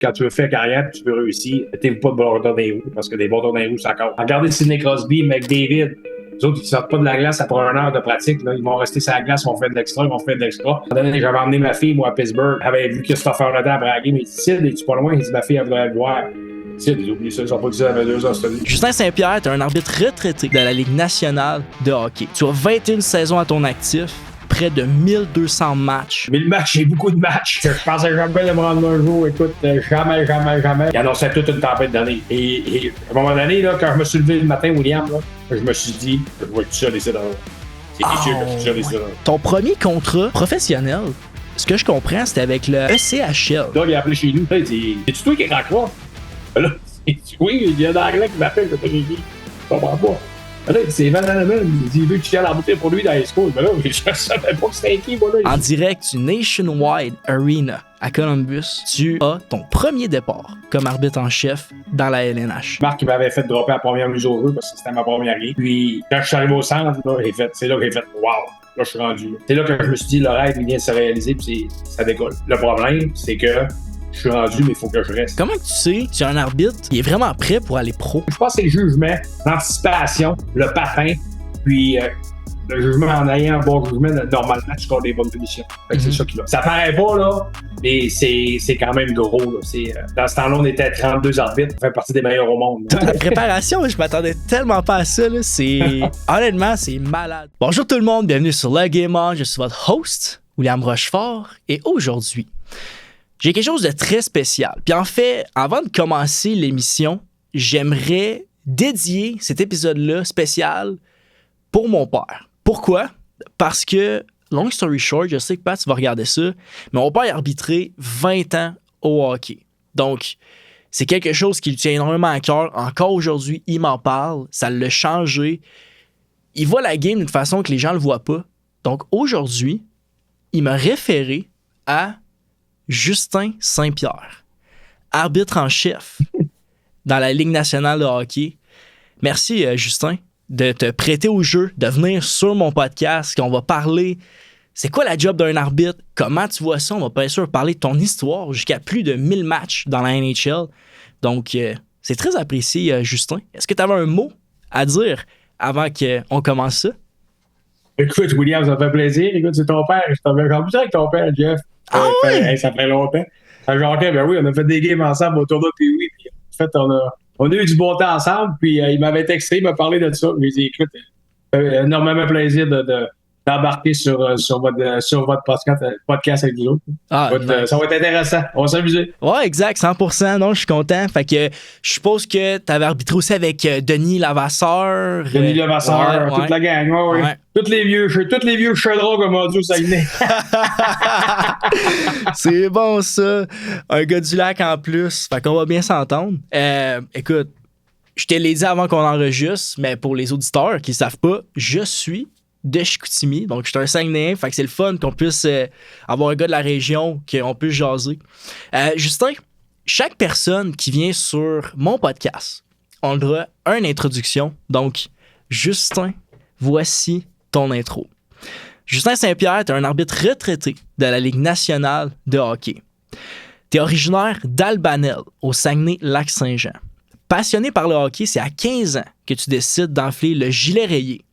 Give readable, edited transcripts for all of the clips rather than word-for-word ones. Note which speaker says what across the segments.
Speaker 1: quand tu veux faire carrière, tu veux réussir, mettez-vous pas de bâtons dans les roues, parce que des bâtons dans les roues, ça compte. Regardez Sidney Crosby, McDavid. Les autres, ils sortent pas de la glace après 1 heure de pratique. Là. Ils vont rester sur la glace, ils vont faire de l'extra, ils vont faire de l'extra. J'avais emmené ma fille, moi, à Pittsburgh. J'avais vu Christopher Letang après la game. Il dit, Sid, es-tu pas loin? Il dit, ma fille, elle voudrait le voir. Sid, ils oublient ça, ils ont pas dit ça, avait 2 ans, c'était lui.
Speaker 2: Justin Saint-Pierre est un arbitre retraité de la Ligue nationale de hockey. Tu as 21 saisons à ton actif, près de 1200 matchs.
Speaker 1: 1000 matchs, j'ai beaucoup de matchs. Je pensais jamais de me rendre un jour. Écoute, jamais. Il annonçait toute une tempête d'année. Et à un moment donné, là, quand je me suis levé le matin, William, là, je me suis dit, je vais être seul ici dans C'est sûr que je suis seul ici dans
Speaker 2: Ton premier contrat professionnel, ce que je comprends, c'était avec le ECHL.
Speaker 1: Là, il a appelé chez nous. Il dit, c'est-tu toi qui raccroche? Là, oui, il y a un Anglais qui m'appelle. Je comprends pas. Là, c'est Van Halen, il dit, il veut que tu ailles arbitrer pour lui dans les schools. Mais là, je savais pas que c'était qui, moi, là.
Speaker 2: En direct du Nationwide Arena à Columbus, tu as ton premier départ comme arbitre en chef dans la LNH.
Speaker 1: Marc, il m'avait fait dropper la première mise au jeu parce que c'était ma première game. Puis, quand je suis arrivé au centre, là, c'est là que j'ai fait, wow! Là, je suis rendu. C'est là que je me suis dit, le rêve, il vient de se réaliser, puis ça décolle. Le problème, c'est que je suis rendu, mais il faut que je reste.
Speaker 2: Comment tu sais que tu es un arbitre qui est vraiment prêt pour aller pro?
Speaker 1: Je pense que c'est le jugement, l'anticipation, le patin, puis le jugement en ayant un bon jugement, normalement, tu sors des bonnes punitions. C'est ça qui va. Ça paraît pas, là, mais c'est quand même gros. Là. Dans ce temps-là, on était 32 arbitres, on fait partie des meilleurs au monde.
Speaker 2: La préparation, je m'attendais tellement pas à ça. Là. Honnêtement, c'est malade. Bonjour tout le monde, bienvenue sur Le Game On. Je suis votre host, William Rochefort, et aujourd'hui, j'ai quelque chose de très spécial. Puis en fait, avant de commencer l'émission, j'aimerais dédier cet épisode-là spécial pour mon père. Pourquoi? Parce que, long story short, je sais que Pat, tu vas regarder ça, mais mon père a arbitré 20 ans au hockey. Donc, c'est quelque chose qui lui tient énormément à cœur. Encore aujourd'hui, il m'en parle. Ça l'a changé. Il voit la game d'une façon que les gens ne le voient pas. Donc, aujourd'hui, il m'a référé à Justin Saint-Pierre, arbitre en chef dans la Ligue nationale de hockey. Merci, Justin, de te prêter au jeu, de venir sur mon podcast, qu'on va parler. C'est quoi la job d'un arbitre? Comment tu vois ça? On va bien sûr parler de ton histoire jusqu'à plus de 1000 matchs dans la NHL. Donc, c'est très apprécié, Justin. Est-ce que tu avais un mot à dire avant qu'on commence ça?
Speaker 1: Écoute, William, ça me fait plaisir. Écoute, c'est ton père. Je t'avais rencontré avec ton père, Jeff. Ça fait longtemps. Ça fait longtemps, ben oui, on a fait des games ensemble au tournoi, puis oui. Puis en fait, on a eu du bon temps ensemble, puis il m'avait texté, il m'a parlé de ça. Je lui ai dit, écoute, énormément plaisir d'embarquer sur votre podcast avec vous autres. Ça va être intéressant. On va s'amuser.
Speaker 2: Ouais, exact, 100%. Non, je suis content. Fait que je suppose que tu avais arbitré aussi avec Denis Lavasseur.
Speaker 1: Denis Lavasseur, toute la gang. Ouais. Tous les vieux chaudrons comme on dit au Saguenay.
Speaker 2: C'est bon, ça. Un gars du lac en plus. Fait qu'on va bien s'entendre. Écoute, je te l'ai dit avant qu'on enregistre, mais pour les auditeurs qui ne savent pas, je suis de Chicoutimi. Donc, je suis un Saguenayen. Fait que c'est le fun qu'on puisse avoir un gars de la région, qu'on puisse jaser. Justin, chaque personne qui vient sur mon podcast, on aura une introduction. Donc, Justin, voici ton intro. Justin Saint-Pierre, tu es un arbitre retraité de la Ligue nationale de hockey. Tu es originaire d'Albanel, au Saguenay-Lac-Saint-Jean. Passionné par le hockey, c'est à 15 ans que tu décides d'enfiler le gilet rayé.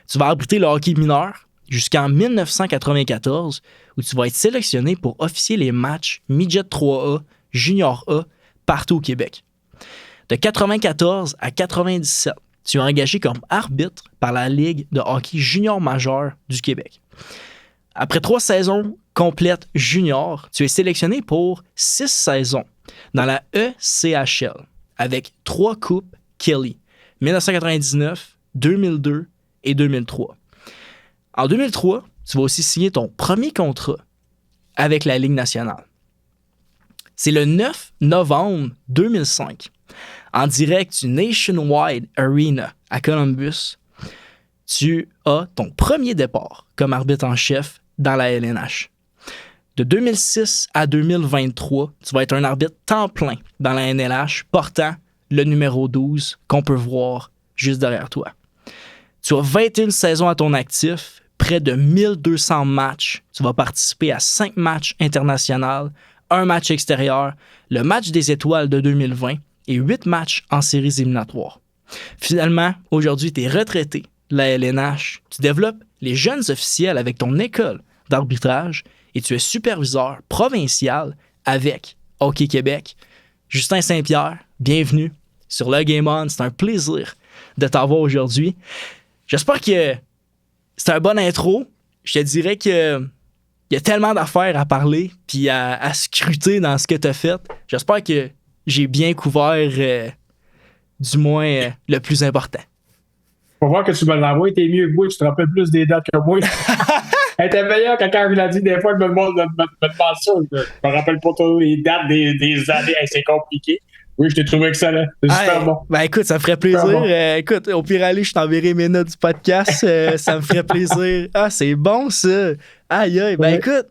Speaker 2: Tu vas arbitrer le hockey mineur jusqu'en 1994, où tu vas être sélectionné pour officier les matchs Midget 3A, Junior A, partout au Québec. De 94 à 97, tu es engagé comme arbitre par la Ligue de hockey junior majeur du Québec. Après 3 saisons complètes junior, tu es sélectionné pour 6 saisons dans la ECHL avec 3 coupes Kelly, 1999, 2002 et 2003. En 2003, tu vas aussi signer ton premier contrat avec la Ligue nationale. C'est le 9 novembre 2005. En direct du Nationwide Arena à Columbus, tu as ton premier départ comme arbitre en chef dans la LNH. De 2006 à 2023, tu vas être un arbitre temps plein dans la NLH portant le numéro 12 qu'on peut voir juste derrière toi. Tu as 21 saisons à ton actif, près de 1200 matchs. Tu vas participer à 5 matchs internationaux, un match extérieur, le match des étoiles de 2020 et 8 matchs en séries éliminatoires. Finalement, aujourd'hui, tu es retraité de la LNH. Tu développes les jeunes officiels avec ton école d'arbitrage et tu es superviseur provincial avec Hockey Québec. Justin Saint-Pierre, bienvenue sur le Game On. C'est un plaisir de t'avoir aujourd'hui. J'espère que c'est un bon intro. Je te dirais que il y a tellement d'affaires à parler puis à scruter dans ce que tu as fait. J'espère que j'ai bien couvert du moins le plus important.
Speaker 1: Faut voir que tu me l'envoies, t'es mieux que moi, tu te rappelles plus des dates que moi. Elle était meilleure quand je l'ai dit, des fois, je me demande ça. Je me rappelle pas trop les dates des années. Hey, c'est compliqué. Oui, je t'ai trouvé excellent. C'est super bon.
Speaker 2: Ben écoute, ça me ferait plaisir. Bon. Écoute, au pire aller, je t'enverrai mes notes du podcast. Ça me ferait plaisir. Ah, c'est bon ça. Aïe aïe. Ben écoute,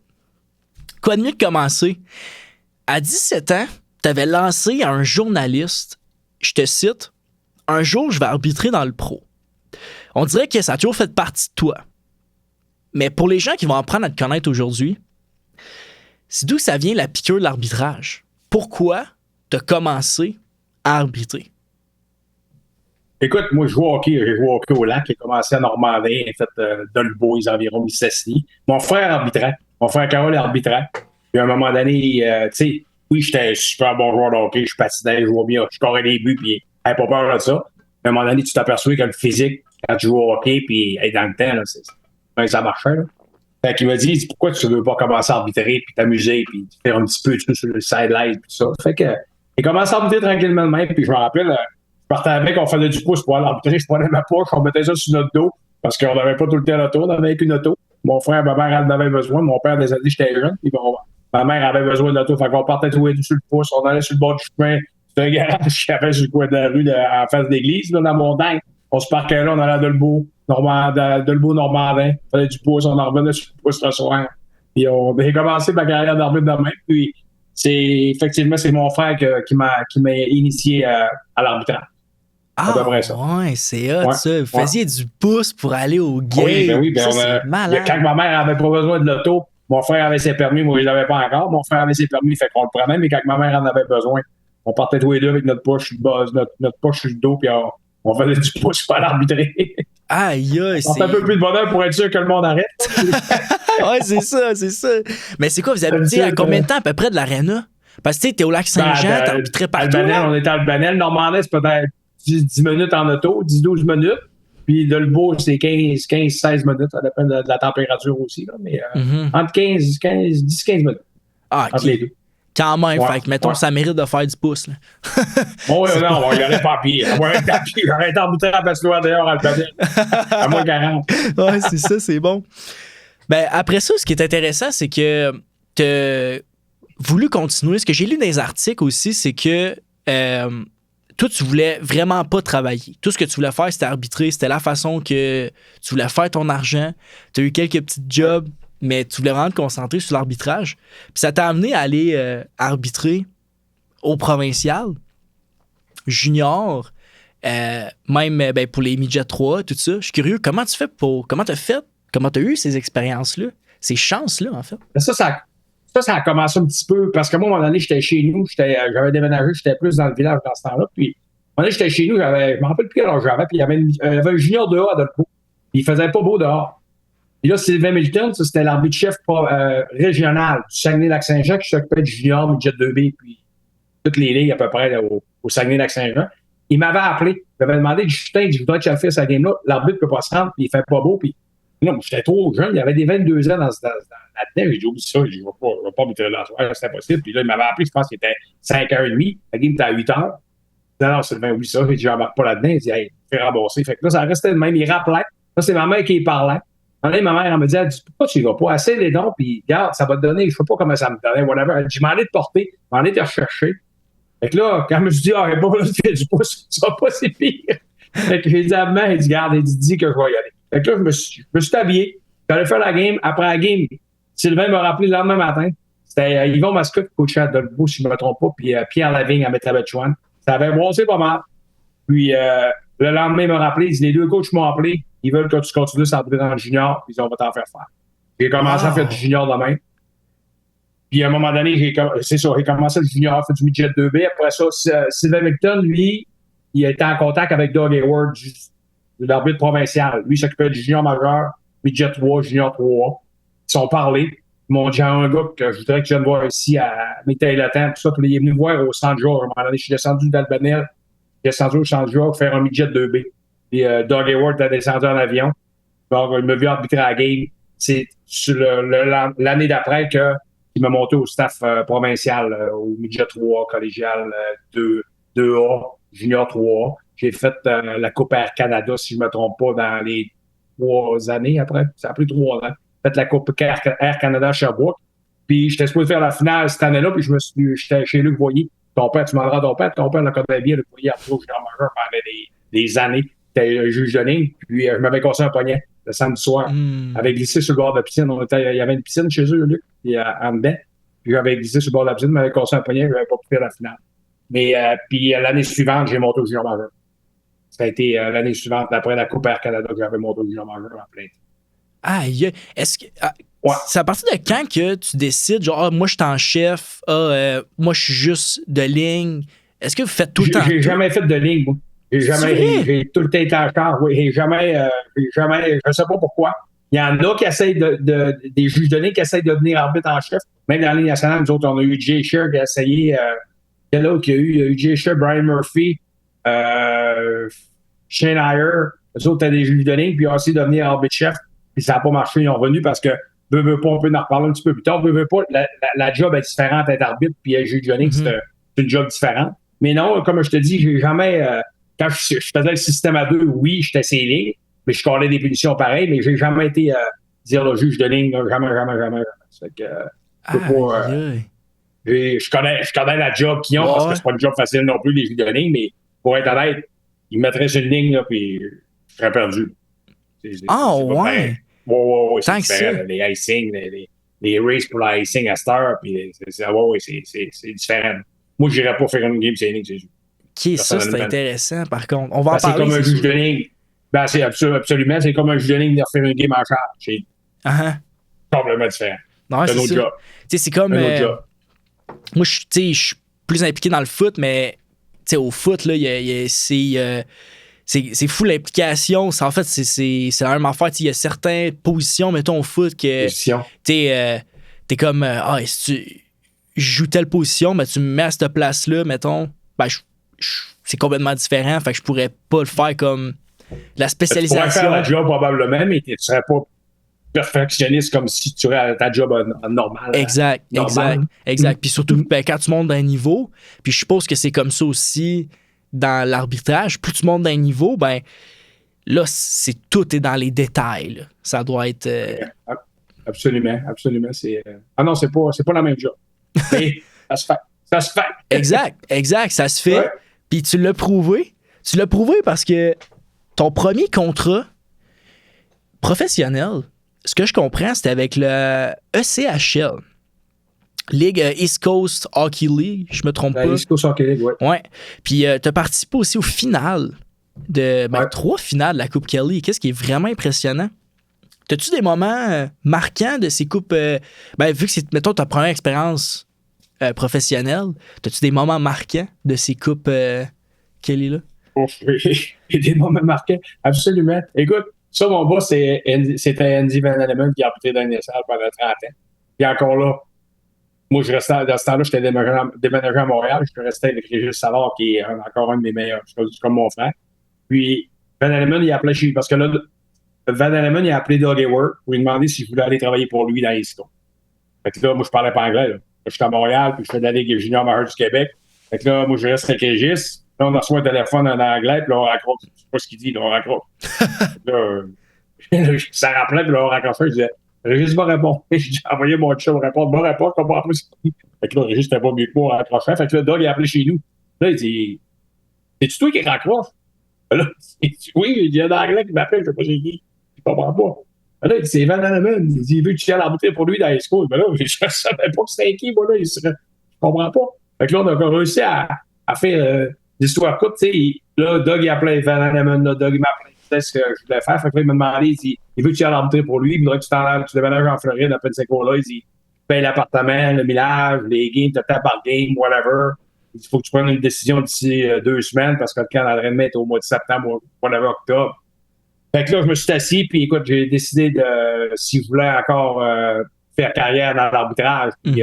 Speaker 2: quoi de mieux que commencer? À 17 ans, t'avais lancé à un journaliste, je te cite, « Un jour, je vais arbitrer dans le pro. » On dirait que ça a toujours fait partie de toi. Mais pour les gens qui vont apprendre à te connaître aujourd'hui, c'est d'où ça vient la piqûre de l'arbitrage? Pourquoi t'as commencé à arbitrer?
Speaker 1: Écoute, moi, j'ai joué au hockey au lac. J'ai commencé à Normandin, j'ai fait Dolbeau, environ Mississauga. Mon frère arbitrait. Mon frère Carole arbitrait. Puis à un moment donné, tu sais, oui, j'étais un super bon joueur de hockey, je patinais, je jouais bien, je scorais des buts, puis j'avais pas peur de ça. À un moment donné, tu t'aperçois que le physique, quand tu joues au hockey, puis dans le temps, là, ça marchait. Là. Fait qu'il m'a dit, pourquoi tu veux pas commencer à arbitrer, puis t'amuser, puis faire un petit peu sur le sideline, puis ça. Fait que j'ai commencé à arbitrer tranquillement de même, puis je me rappelle, je partais avec, on faisait du pouce pour aller arbitrer, je prenais ma poche, on mettait ça sur notre dos, parce qu'on n'avait pas tout le temps l'auto, on avait qu'une auto. Mon frère, ma mère, elle en avait besoin. Mon père, des années, j'étais jeune, puis bon, ma mère avait besoin de l'auto, fait qu'on partait tous les deux sur le pouce, on allait sur le bord du chemin, c'était un garage qui avait sur le coin de la rue en face de l'église, là, dans mon dingue. On se parquait là, on allait à Dolbeau, Normandin, on faisait du pouce, on en revenait sur le pouce le soir. Puis j'ai commencé ma carrière d'arbitre de même. Puis effectivement, c'est mon frère qui m'a initié à l'arbitrage.
Speaker 2: Ah, ouais, c'est hot, ça. Vous faisiez du pouce pour aller au game.
Speaker 1: Oui, ça, c'est malade. Quand ma mère avait pas besoin de l'auto, mon frère avait ses permis, moi, je l'avais pas encore. Mon frère avait ses permis, fait qu'on le prenait, mais quand ma mère en avait besoin, on partait tous les deux avec notre poche sur le bas, notre poche sur le dos, puis on faisait du pouce pour aller arbitrer.
Speaker 2: Aïe,
Speaker 1: on fait un peu plus de bonheur pour être sûr que le monde arrête.
Speaker 2: Ouais, c'est ça. Mais c'est quoi, vous habitez à combien de temps à peu près de l'aréna? Parce que tu sais, t'es au lac Saint-Jean, t'arbitrais partout.
Speaker 1: On était à Albanel. Normandais, c'est peut-être 10 minutes en auto, 10-12 minutes. Puis Dolbeau, c'est 15-16 minutes. Ça dépend de la température aussi. Là, mais entre 10-15 minutes.
Speaker 2: Ah, OK. Entre les deux. Quand même, fait que mettons, ça mérite de faire du pouce. Là.
Speaker 1: Bon, non, il n'y aurait pas pire. J'aurais été embouté à la patinoire d'ailleurs à Albanel. À moins 40.
Speaker 2: Ouais, c'est ça, c'est bon. Ben, après ça, ce qui est intéressant, c'est que tu as voulu continuer. Ce que j'ai lu dans les articles aussi, c'est que toi, tu voulais vraiment pas travailler. Tout ce que tu voulais faire, c'était arbitrer. C'était la façon que tu voulais faire ton argent. Tu as eu quelques petits jobs, mais tu voulais vraiment te concentrer sur l'arbitrage. Puis ça t'a amené à aller arbitrer au provincial, junior, même pour les midget 3, tout ça. Je suis curieux, comment tu as eu ces expériences-là, ces chances-là, en fait?
Speaker 1: Ça a commencé un petit peu, parce que moi, à un moment donné, j'étais chez nous, j'avais déménagé, j'étais plus dans le village dans ce temps-là, puis à un moment donné, j'étais chez nous, je me rappelle plus quel âge j'avais, puis il y avait un junior dehors à Dolbeau, puis il faisait pas beau dehors. Puis là, Sylvain Milton, ça, c'était l'arbitre-chef régional du Saguenay-Lac-Saint-Jean qui s'occupait du junior, midget 2B, puis toutes les ligues à peu près là, au Saguenay-Lac-Saint-Jean. Il m'avait appelé, il m'avait demandé, Justin, je voudrais que tu fasses cette game-là, l'arbitre peut pas se rendre, puis il fait pas beau, puis non, j'étais trop jeune, il y avait des 22 ans là-dedans, j'ai dit, oublie ça, je ne vais pas m'éteindre là, c'était impossible. Puis là, il m'avait appelé, je pense qu'il était 5h30, la game était à 8h. Non, Sylvain, oublie ça, j'ai dit, j'embarque pas là-dedans, il dit, hey, fais rembourser. Fait que là, ça restait le même, il rappelait. Là, c'est ma mère qui parlait. Ma mère, elle me dit, pourquoi tu y vas pas? Assez les dons, puis regarde, ça va te donner, je sais pas comment ça me donnait, whatever. Elle dit, je m'en ai de porter, je m'en ai de rechercher. Fait que là, quand je me suis dit, il n'y a pas besoin de faire du pouce, ça va pas, c'est pire. Fait que j'ai dit à ma mère, elle dit, garde, elle dit, dis que je vais y aller. Fait que là, je me suis habillé, j'allais faire la game. Après la game, Sylvain m'a rappelé le lendemain matin. C'était Yvon Mascotte, coach à Dolbeau, si je ne me trompe pas, puis Pierre Lavigne à Métabetchouane. Ça avait brossé pas mal. Puis le lendemain, il m'a rappelé, il dit, les deux coachs m'ont appelé, ils veulent que tu continues à s'entrer dans le junior, puis on va t'en faire faire. J'ai commencé à faire du junior demain. Puis à un moment donné, j'ai commencé le junior, fait du midget 2B. Après ça, Sylvain Micton, lui, il était en contact avec Doug Hayward, l'arbitre provincial. Lui, il s'occupait du junior majeur, midget 3, junior 3. Ils sont parlé. Ils m'ont dit, un gars que je voudrais que je vienne voir ici à Métal-le-Temps, tout ça. Puis il est venu me voir au centre jour. À un moment donné, je suis descendu d'Albanel, je suis descendu au centre jour faire un midget 2B. Puis Doug Hayward a descendu en avion. Donc, il m'a vu arbitrer à la game. C'est l'année d'après qu'il m'a monté au staff provincial, au midget 3, collégial 2A, junior 3. J'ai fait la Coupe Air Canada, si je ne me trompe pas, dans les 3 années après. Ça a pris 3 ans. J'ai fait la Coupe Air Canada à Sherbrooke. Puis j'étais supposé faire la finale cette année-là, puis j'étais chez Luc Voyer. Ton père, tu m'en rends ton père le connaît bien, Luc Voyer, après, junior majeur pendant des années. J'étais un juge de ligne, puis je m'avais cassé un poignet le samedi soir. J'avais glissé sur le bord de la piscine. Il y avait une piscine chez eux, Luc, en dedans. Puis j'avais glissé sur le bord de la piscine, m'avait cassé un poignet, je n'avais pas pu faire la finale. Mais puis l'année suivante, j'ai monté au junior majeur. Ça a été l'année suivante, après la Coupe Air Canada, que j'avais monté au junior majeur en plein.
Speaker 2: Aïe, est-ce que. C'est à partir de quand que tu décides, genre, moi, je suis en chef, moi, je suis juste de ligne. Est-ce que vous faites tout le temps?
Speaker 1: J'ai jamais fait de ligne, moi. J'ai tout le temps été en charge. Oui, j'ai jamais, je sais pas pourquoi. Il y en a qui essayent des juges de ligne qui essayent de devenir arbitre en chef. Même dans la Ligue nationale, nous autres, on a eu Jay Shear qui a essayé. Quel autre qu'il y a eu? Il y a eu Jay Shear, Brian Murphy, Shane Heyer. Eux autres, t'as des juges de ligne, puis ils ont essayé de devenir arbitre chef. Puis ça n'a pas marché, ils ont revenu parce que veut pas, on peut en reparler un petit peu plus tard. Veut pas, la job est différente d'être arbitre, puis être juge de ligne, c'est une job différente. Mais non, comme je te dis, j'ai jamais. Quand je faisais le système à 2, oui, j'étais scellé, mais je collais des punitions pareilles, mais j'ai jamais été dire le juge de ligne, là, jamais. C'est que je connais la job qu'ils ont, parce que c'est pas une job facile non plus, les juges de ligne, mais pour être honnête, ils me mettraient sur une ligne, là, puis je serais perdu.
Speaker 2: Ouais.
Speaker 1: Ouais,
Speaker 2: tant que ça.
Speaker 1: Les icing, les races pour l'icing à Star, puis c'est différent. Moi, je n'irais pas faire une game sailing, c'est sûr.
Speaker 2: OK, ça, c'est intéressant, par contre. On va en parler.
Speaker 1: C'est comme un juge de ligne. Ben, c'est absolument, c'est comme un juge de ligne de faire une game en charge. C'est complètement différent.
Speaker 2: Non, c'est un autre
Speaker 1: job.
Speaker 2: C'est comme... moi, je suis plus impliqué dans le foot, mais au foot, là, c'est fou l'implication. En fait, c'est la même affaire. Il y a certaines positions, mettons, au foot, que t'es comme, si tu joues telle position, mais tu me mets à cette place-là, mettons, ben, c'est complètement différent. Fait que je pourrais pas le faire comme la spécialisation.
Speaker 1: Tu pourrais faire la job probablement, mais tu serais pas perfectionniste comme si tu aurais ta job normale.
Speaker 2: Exact. Puis surtout, quand tu montes d'un niveau, puis je suppose que c'est comme ça aussi dans l'arbitrage, plus tu montes d'un niveau, ben là, tout est dans les détails. Là. Ça doit être...
Speaker 1: Absolument. Ah non, c'est pas la même job. Mais ça se fait.
Speaker 2: Exact, ça se fait. Ouais. Puis tu l'as prouvé. Tu l'as prouvé parce que ton premier contrat professionnel, ce que je comprends, c'était avec le ECHL. Ligue East Coast Hockey League, je me trompe pas.
Speaker 1: East Coast Hockey League, oui.
Speaker 2: Ouais. Puis tu as participé aussi aux finales 3 finales de la Coupe Kelly. Qu'est-ce qui est vraiment impressionnant? T'as-tu des moments marquants de ces coupes? Vu que c'est, mettons, ta première expérience professionnelle, t'as-tu des moments marquants de ces coupes Kelly-là?
Speaker 1: J'ai des moments marquants, absolument. Écoute, ça, mon boss, c'était Andy Van Alleman qui a arbitrer dans les salles pendant 30 ans. Puis encore là, moi, je restais, dans ce temps-là, j'étais déménagé à Montréal. Je restais avec Régis Savard, qui est encore un de mes meilleurs. C'est comme mon frère. Puis, Van Alleman, il a appelé chez lui. Parce que là, Van Alleman, il a appelé Doug Hayward pour lui demander si je voulais aller travailler pour lui dans les East Coast. Fait que là, moi, je parlais pas anglais. Là. Je suis à Montréal, puis je fais de la Ligue junior majeure du Québec. Fait que là, moi, je reste avec Régis. Là, on reçoit un téléphone en anglais, puis là, on raccroche. Je sais pas ce qu'il dit, là, on raccroche. Là, ça rappelait, puis là, on raccrochait. Je disais, Régis va répondre. J'ai envoyé mon chat répondre, je comprends pas ce qu'il dit. Fait que là, Régis n'était pas mieux que moi, on raccrochait. Fait que là, Doug, il a appelé chez nous. Là, il dit, c'est-tu toi qui raccroche? Là, oui, il dit, un anglais qui m'appelle, je sais pas c'est qui. Je comprends pas. Là, il dit, c'est Van Alleman. Il dit, il veut que tu viennes arbitrer pour lui dans les schools. Mais là, je savais pas que c'était qui, moi, là. Je comprends pas. Fait que là, on a réussi à faire l'histoire courte, tu sais. Là, Doug, il appelait Van Alleman. Là, Doug, il m'appelait. C'est ce que je voulais faire. Fait que là, il m'a demandé, il veut que tu viennes arbitrer pour lui. Il voudrait que tu déménages en Floride, à Pensacola. Il dit, payes l'appartement, le millage, les games, tu as par game, whatever. Il faut que tu prennes une décision d'ici 2 semaines parce que le camp d'entraînement est au mois de septembre ou whatever, octobre. Fait que là, je me suis assis, puis écoute, j'ai décidé de, si je voulais encore faire carrière dans l'arbitrage. Puis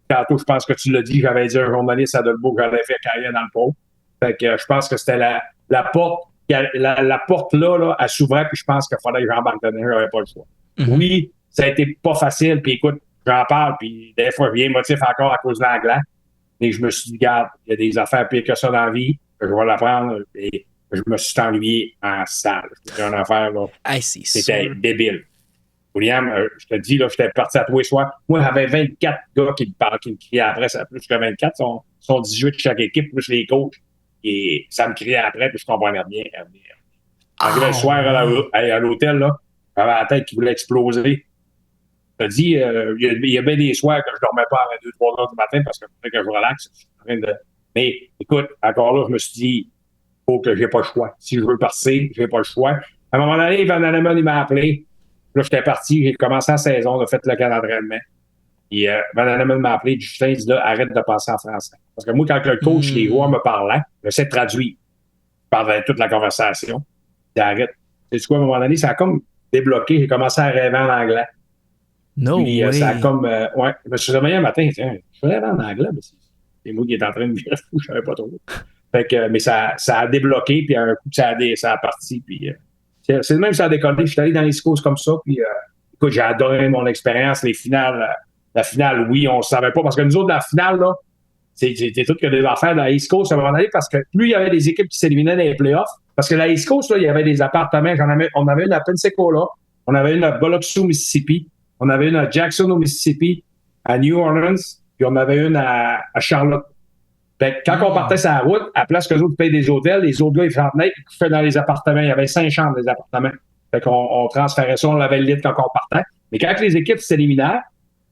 Speaker 1: tantôt, je pense que tu l'as dit, j'avais dit à un journaliste à Dolbeau que j'allais faire carrière dans le pro. Fait que je pense que c'était la porte, la porte là, elle s'ouvrait, puis je pense qu'il fallait que j'embarque dedans, j'avais pas le choix. Oui, ça a été pas facile, puis écoute, j'en parle, puis des fois, je viens émotif encore à cause de l'anglais. Mais je me suis dit, regarde, il y a des affaires pires que ça dans la vie, je vais l'apprendre, et je me suis ennuyé en salle. C'était une affaire, là. C'était débile. William, je te dis, là, j'étais parti à tous les soirs. Moi, j'avais 24 gars qui me criaient après, ça plus que 24, sont 18 chaque équipe, plus les coachs. Et ça me criait après, puis je comprenais bien. Arrivé le soir à l'hôtel, là, j'avais la tête qui voulait exploser. Je te dis, il y a bien des soirs que je dormais pas à 2-3 heures du matin parce que je relaxe. Mais écoute, encore là, je me suis dit, faut que j'ai pas le choix. Si je veux passer, j'ai pas le choix. À un moment donné, Van Hanneman, il m'a appelé. Là, j'étais parti, j'ai commencé la saison, j'ai fait le camp d'entraînement. Et Van Hanneman m'a appelé, Justin, il dit là, arrête de penser en français. Parce que moi, quand le coach, les joueurs me parlaient, j'essaie de traduire. Je parlais toute la conversation. Il arrête. Tu sais quoi, à un moment donné, ça a comme débloqué. J'ai commencé à rêver en anglais. Puis, ça a comme, ouais, je me suis réveillé un matin, tiens, je rêve en anglais, mais c'est moi qui est en train de me virer fou, je savais pas trop. Fait que, mais ça a débloqué, puis un coup, ça a parti, puis c'est le même ça a décollé. Je suis allé dans les Coast comme ça, puis écoute, j'ai adoré mon expérience, les finales. La finale, oui, on ne savait pas, parce que nous autres, la finale, là, c'était tout que des affaires dans la East Coast à un moment donné, parce que plus il y avait des équipes qui s'éliminaient dans les playoffs, parce que la East Coast, là, il y avait des appartements. On avait une à Pensacola, on avait une à Biloxi au Mississippi, on avait une à Jackson au Mississippi, à New Orleans, puis on avait une à Charlotte. Fait que quand on partait sur la route, à place que les autres payent des hôtels, les autres gars, ils venaient, ils couchaient dans les appartements. Il y avait 5 chambres des appartements. Fait qu'on transférait ça, on lavait le lit quand on partait. Mais quand les équipes s'éliminaient,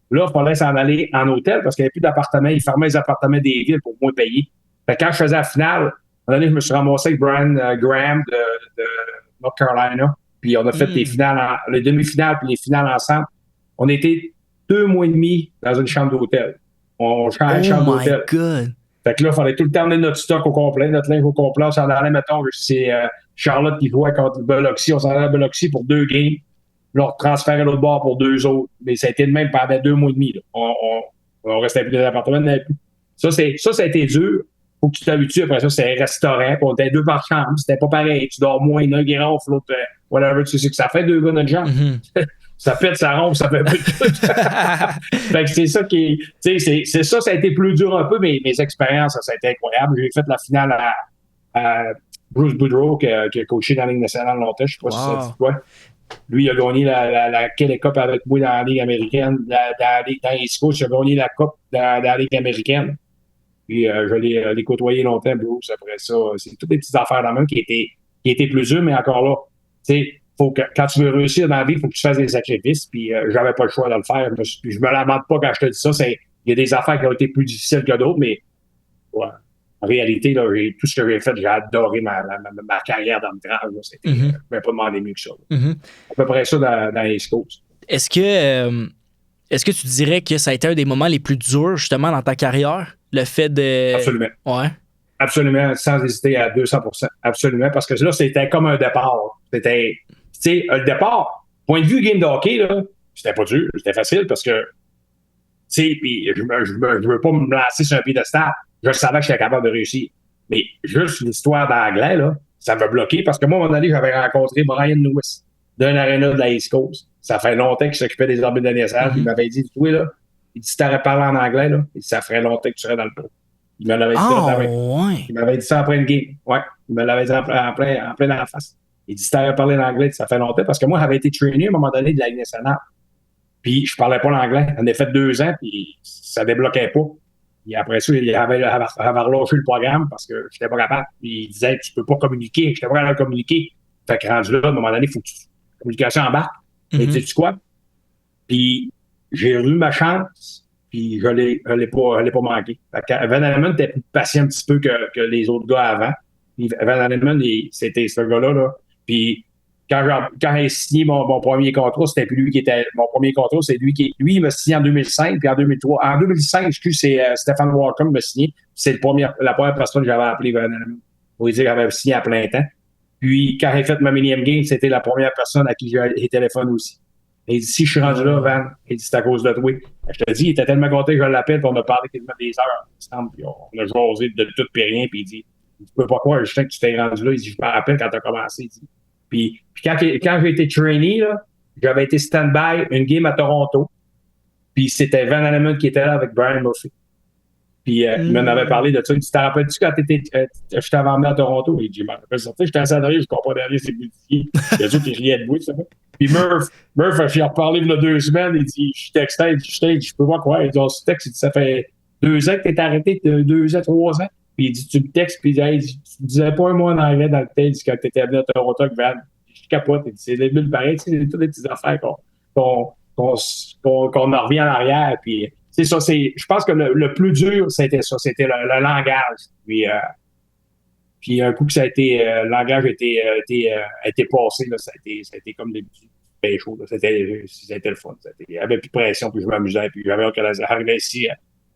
Speaker 1: là, il fallait s'en aller en hôtel parce qu'il n'y avait plus d'appartements. Ils fermaient les appartements des villes pour moins payer. Fait que quand je faisais la finale, à un moment donné, je me suis ramassé avec Brian Graham de North Carolina. Puis on a fait les finales, les demi-finales puis les finales ensemble. On était 2 mois et demi dans une chambre d'hôtel. On changeait une chambre d'hôtel.
Speaker 2: God.
Speaker 1: Fait que là, il fallait tout le temps amener notre stock au complet, notre linge au complet. On s'en allait, mettons, c'est Charlotte qui jouait contre Biloxi. On s'en allait à Biloxi pour 2 games. Là, on transférait l'autre bord pour 2 autres. Mais ça a été de même pendant 2 mois et demi. Là. On restait plus dans les appartements, on n'avait plus. Ça, ça a été dur. Faut que tu t'habitues. Après ça, c'est un restaurant. Puis on était 2 par chambre. C'était pas pareil. Tu dors moins, un qui ronfle, l'autre, whatever. Tu sais que ça fait 2 gars notre jambe. Ça pète, ça ronfle, ça fait plus de trucs. Fait que c'est ça qui est. C'est ça a été plus dur un peu, mais mes expériences, ça a été incroyable. J'ai fait la finale à Bruce Boudreau, qui a coaché dans la Ligue nationale longtemps. Je sais pas si ça dit quoi. Lui, il a gagné la Kelly Cup avec moi dans la Ligue américaine. Dans les Coast, il a gagné la Coupe dans la Ligue américaine. Puis je l'ai côtoyé longtemps, Bruce, après ça. C'est toutes des petites affaires dans la main qui étaient plus dures, mais encore là, tu sais, faut que, quand tu veux réussir dans la vie, il faut que tu fasses des sacrifices, puis j'avais pas le choix de le faire. Puis je me lamente pas quand je te dis ça. Il y a des affaires qui ont été plus difficiles que d'autres, mais ouais, en réalité, là, tout ce que j'ai fait, j'ai adoré ma carrière dans le travail. C'était, je ne vais pas demander mieux que ça. À peu près ça dans les Coast.
Speaker 2: Est-ce que tu dirais que ça a été un des moments les plus durs, justement, dans ta carrière? Le fait de...
Speaker 1: Absolument.
Speaker 2: Ouais.
Speaker 1: Absolument, sans hésiter à 200%. Absolument, parce que là, c'était comme un départ. C'était, tu sais, le départ, point de vue game de hockey, là, c'était pas dur, c'était facile parce que, tu sais, puis je veux pas me lancer sur un piédestal. Je savais que j'étais capable de réussir. Mais juste l'histoire d'anglais, là, ça m'a bloqué parce que moi, à un moment donné, j'avais rencontré Brian Lewis d'un aréna de la East Coast. Ça fait longtemps qu'il s'occupait des arbitres de naissance. Il m'avait dit, oui, là, il dit, si t'aurais parlé en anglais, là, ça ferait longtemps que tu serais dans le pro. Il me l'avait dit
Speaker 2: ouais.
Speaker 1: Il m'avait dit ça après une game. Ouais. Il me l'avait dit en plein dans la face. Il dit, si t'avais parlé l'anglais, ça fait longtemps. Parce que moi, j'avais été traîné à un moment donné de la Ligue nationale. Puis, je parlais pas l'anglais. J'en ai fait 2 ans, puis ça débloquait pas. Et après ça, il avait relâché le programme parce que j'étais pas capable. Puis, il disait, tu peux pas communiquer. J'étais pas capable de communiquer. Fait que rendu là, à un moment donné, il faut que la communication embarque. Mais tu sais quoi? Puis, j'ai eu ma chance. Puis je l'ai pas manqué. Van Hanneman était plus patient un petit peu que les autres gars avant. Puis Van Hanneman, c'était ce gars-là. Là. Puis quand j'ai signé mon premier contrat, c'était plus lui qui était mon premier contrat, c'est lui il m'a signé en 2005, puis en 2003. En 2005, excuse, c'est Stéphane Walker qui m'a signé. C'est la première personne que j'avais appelé pour lui dire que j'avais signé à plein temps. Puis, quand j'ai fait ma millième game, c'était la première personne à qui j'ai téléphoné aussi. Et il dit, si je suis rendu là, Van, il dit, c'est à cause de toi. Je te dis, il était tellement content que je l'appelle, puis on a parlé quasiment des heures ensemble, puis on a jasé de tout et rien, puis il dit, tu peux pas croire, je sais que tu t'es rendu là. Il dit, je me rappelle quand tu as commencé. Il dit. Puis quand j'ai été trainee, là, j'avais été stand-by une game à Toronto, puis c'était Van Alleman qui était là avec Brian Murphy. Puis il m'en avait parlé de ça. Il dit, t'en rappelles-tu quand je t'avais emmené à Toronto? Il dit, je m'en rappelle sorti, j'étais assis derrière, je comprenais rien, c'est boutiquiers. Il a dit qu'il riait de bruit, ça. Puis Murph, j'ai reparlé il y a 2 semaines, il dit, je textais, je peux pas quoi. Il dit, on se texte, il dit, ça fait 2 ans que t'es arrêté, 2 ans, 3 ans. Puis il dit, tu me textes, puis il dit, hey, tu disais pas un mot en anglais dans le texte quand t'étais venu à Toronto avec Van. Je capote, il dit, c'est des bulles pareilles, c'est toutes des petites affaires qu'on en revient en arrière, puis c'est ça, je pense que le plus dur, c'était ça, c'était le langage. Puis un coup que ça a été, le langage a été passé, là, ça a été comme des petits péchos, c'était le fun. Il n'y avait plus de pression, puis je m'amusais, puis j'avais hâte qu'elle arrive ici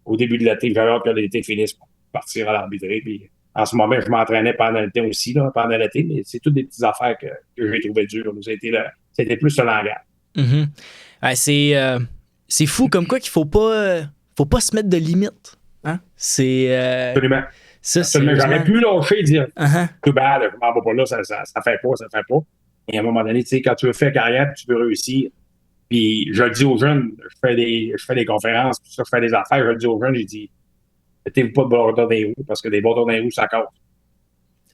Speaker 1: au début de l'été, j'avais hâte que l'été finisse pour partir à l'arbitré, puis en ce moment, je m'entraînais pendant l'été aussi, là, pendant l'été, mais c'est toutes des petites affaires que j'ai trouvées dures. C'était plus le langage.
Speaker 2: Mm-hmm. Ouais, c'est fou comme quoi qu'il faut pas se mettre de limites. Hein?
Speaker 1: Absolument.
Speaker 2: Ça,
Speaker 1: absolument. J'aurais pu lâcher et dire
Speaker 2: tout
Speaker 1: bad, je m'en vais pas là, ça fait pas. Et à un moment donné, tu sais, quand tu veux faire carrière, tu veux réussir. Puis je le dis aux jeunes, je fais des conférences, tout ça, je fais des affaires, je le dis aux jeunes, j'ai dit, mettez-vous pas de bordons dans les roues, parce que des bordons dans les roues, ça casse.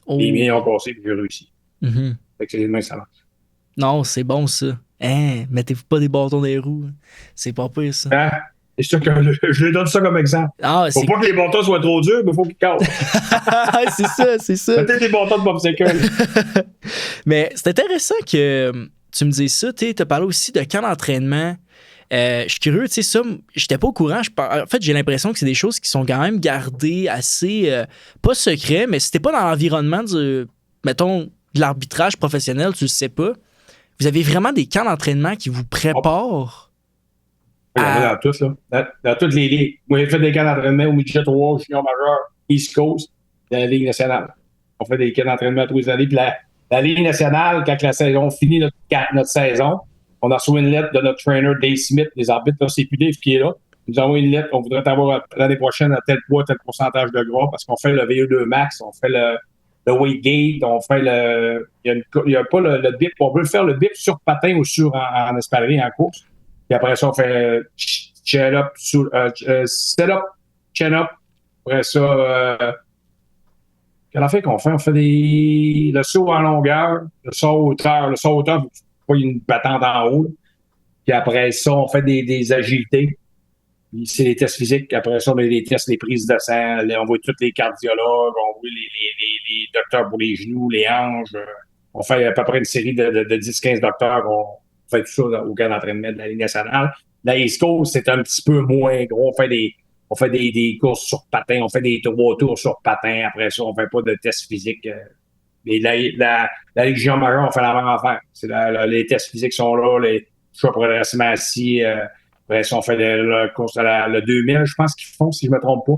Speaker 1: Les miens ont passé, puis j'ai réussi.
Speaker 2: Mm-hmm.
Speaker 1: Fait que c'est les mains, ça marche.
Speaker 2: Non, c'est bon, ça. Hein, mettez-vous pas des bâtons dans les roues. C'est pas pire, ça.
Speaker 1: Hein? C'est sûr que je lui donne ça comme exemple. Faut pas que les bâtons soient trop durs, mais il faut qu'ils cassent.
Speaker 2: c'est ça.
Speaker 1: Mettez des bâtons de popsicle.
Speaker 2: Mais c'est intéressant que tu me dises ça. Tu as parlé aussi de camp d'entraînement. Je suis curieux, tu sais, ça, j'étais pas au courant. En fait, j'ai l'impression que c'est des choses qui sont quand même gardées assez, pas secret, mais si t'es pas dans l'environnement mettons, de l'arbitrage professionnel, tu le sais pas. Vous avez vraiment des camps d'entraînement qui vous préparent.
Speaker 1: Dans tous, là. Dans toutes les ligues. Moi, j'ai fait des camps d'entraînement au midget 3, junior majeur, East Coast, de la Ligue nationale. On fait des camps d'entraînement tous les années. Puis la Ligue nationale, quand la saison finit notre saison, on a reçu une lettre de notre trainer Dave Smith, les arbitres, là, c'est plus Dave qui est là. Il nous envoie une lettre, on voudrait t'avoir l'année prochaine à tel poids, tel pourcentage de gras, parce qu'on fait le VE2 max, on fait le weight gate, on fait il y a pas le bip, on veut faire le bip sur patin ou en espadrille, en course. Puis après ça, on fait chin-up, set-up, chin-up. Après ça, quelle affaire qu'on fait? On fait le saut en longueur, le saut en hauteur. Le saut en hauteur, il y a une battante en haut. Là. Puis après ça, on fait des agilités. Puis c'est les tests physiques. Après ça, on a des tests, les prises de sang. On voit tous les cardiologues, on voit les docteurs pour les genoux, les hanches. On fait à peu près une série de 10-15 docteurs. On fait tout ça au camp d'entraînement de la Ligue nationale. La East Coast, c'est un petit peu moins gros. On fait des courses sur patin. On fait des 3 tours sur patin. Après ça, on fait pas de tests physiques. Mais la Ligue junior majeure, on fait la même affaire. Les tests physiques sont là. Les choix progressivement assis. Après ça, on fait le course le 2000, je pense qu'ils font, si je ne me trompe pas.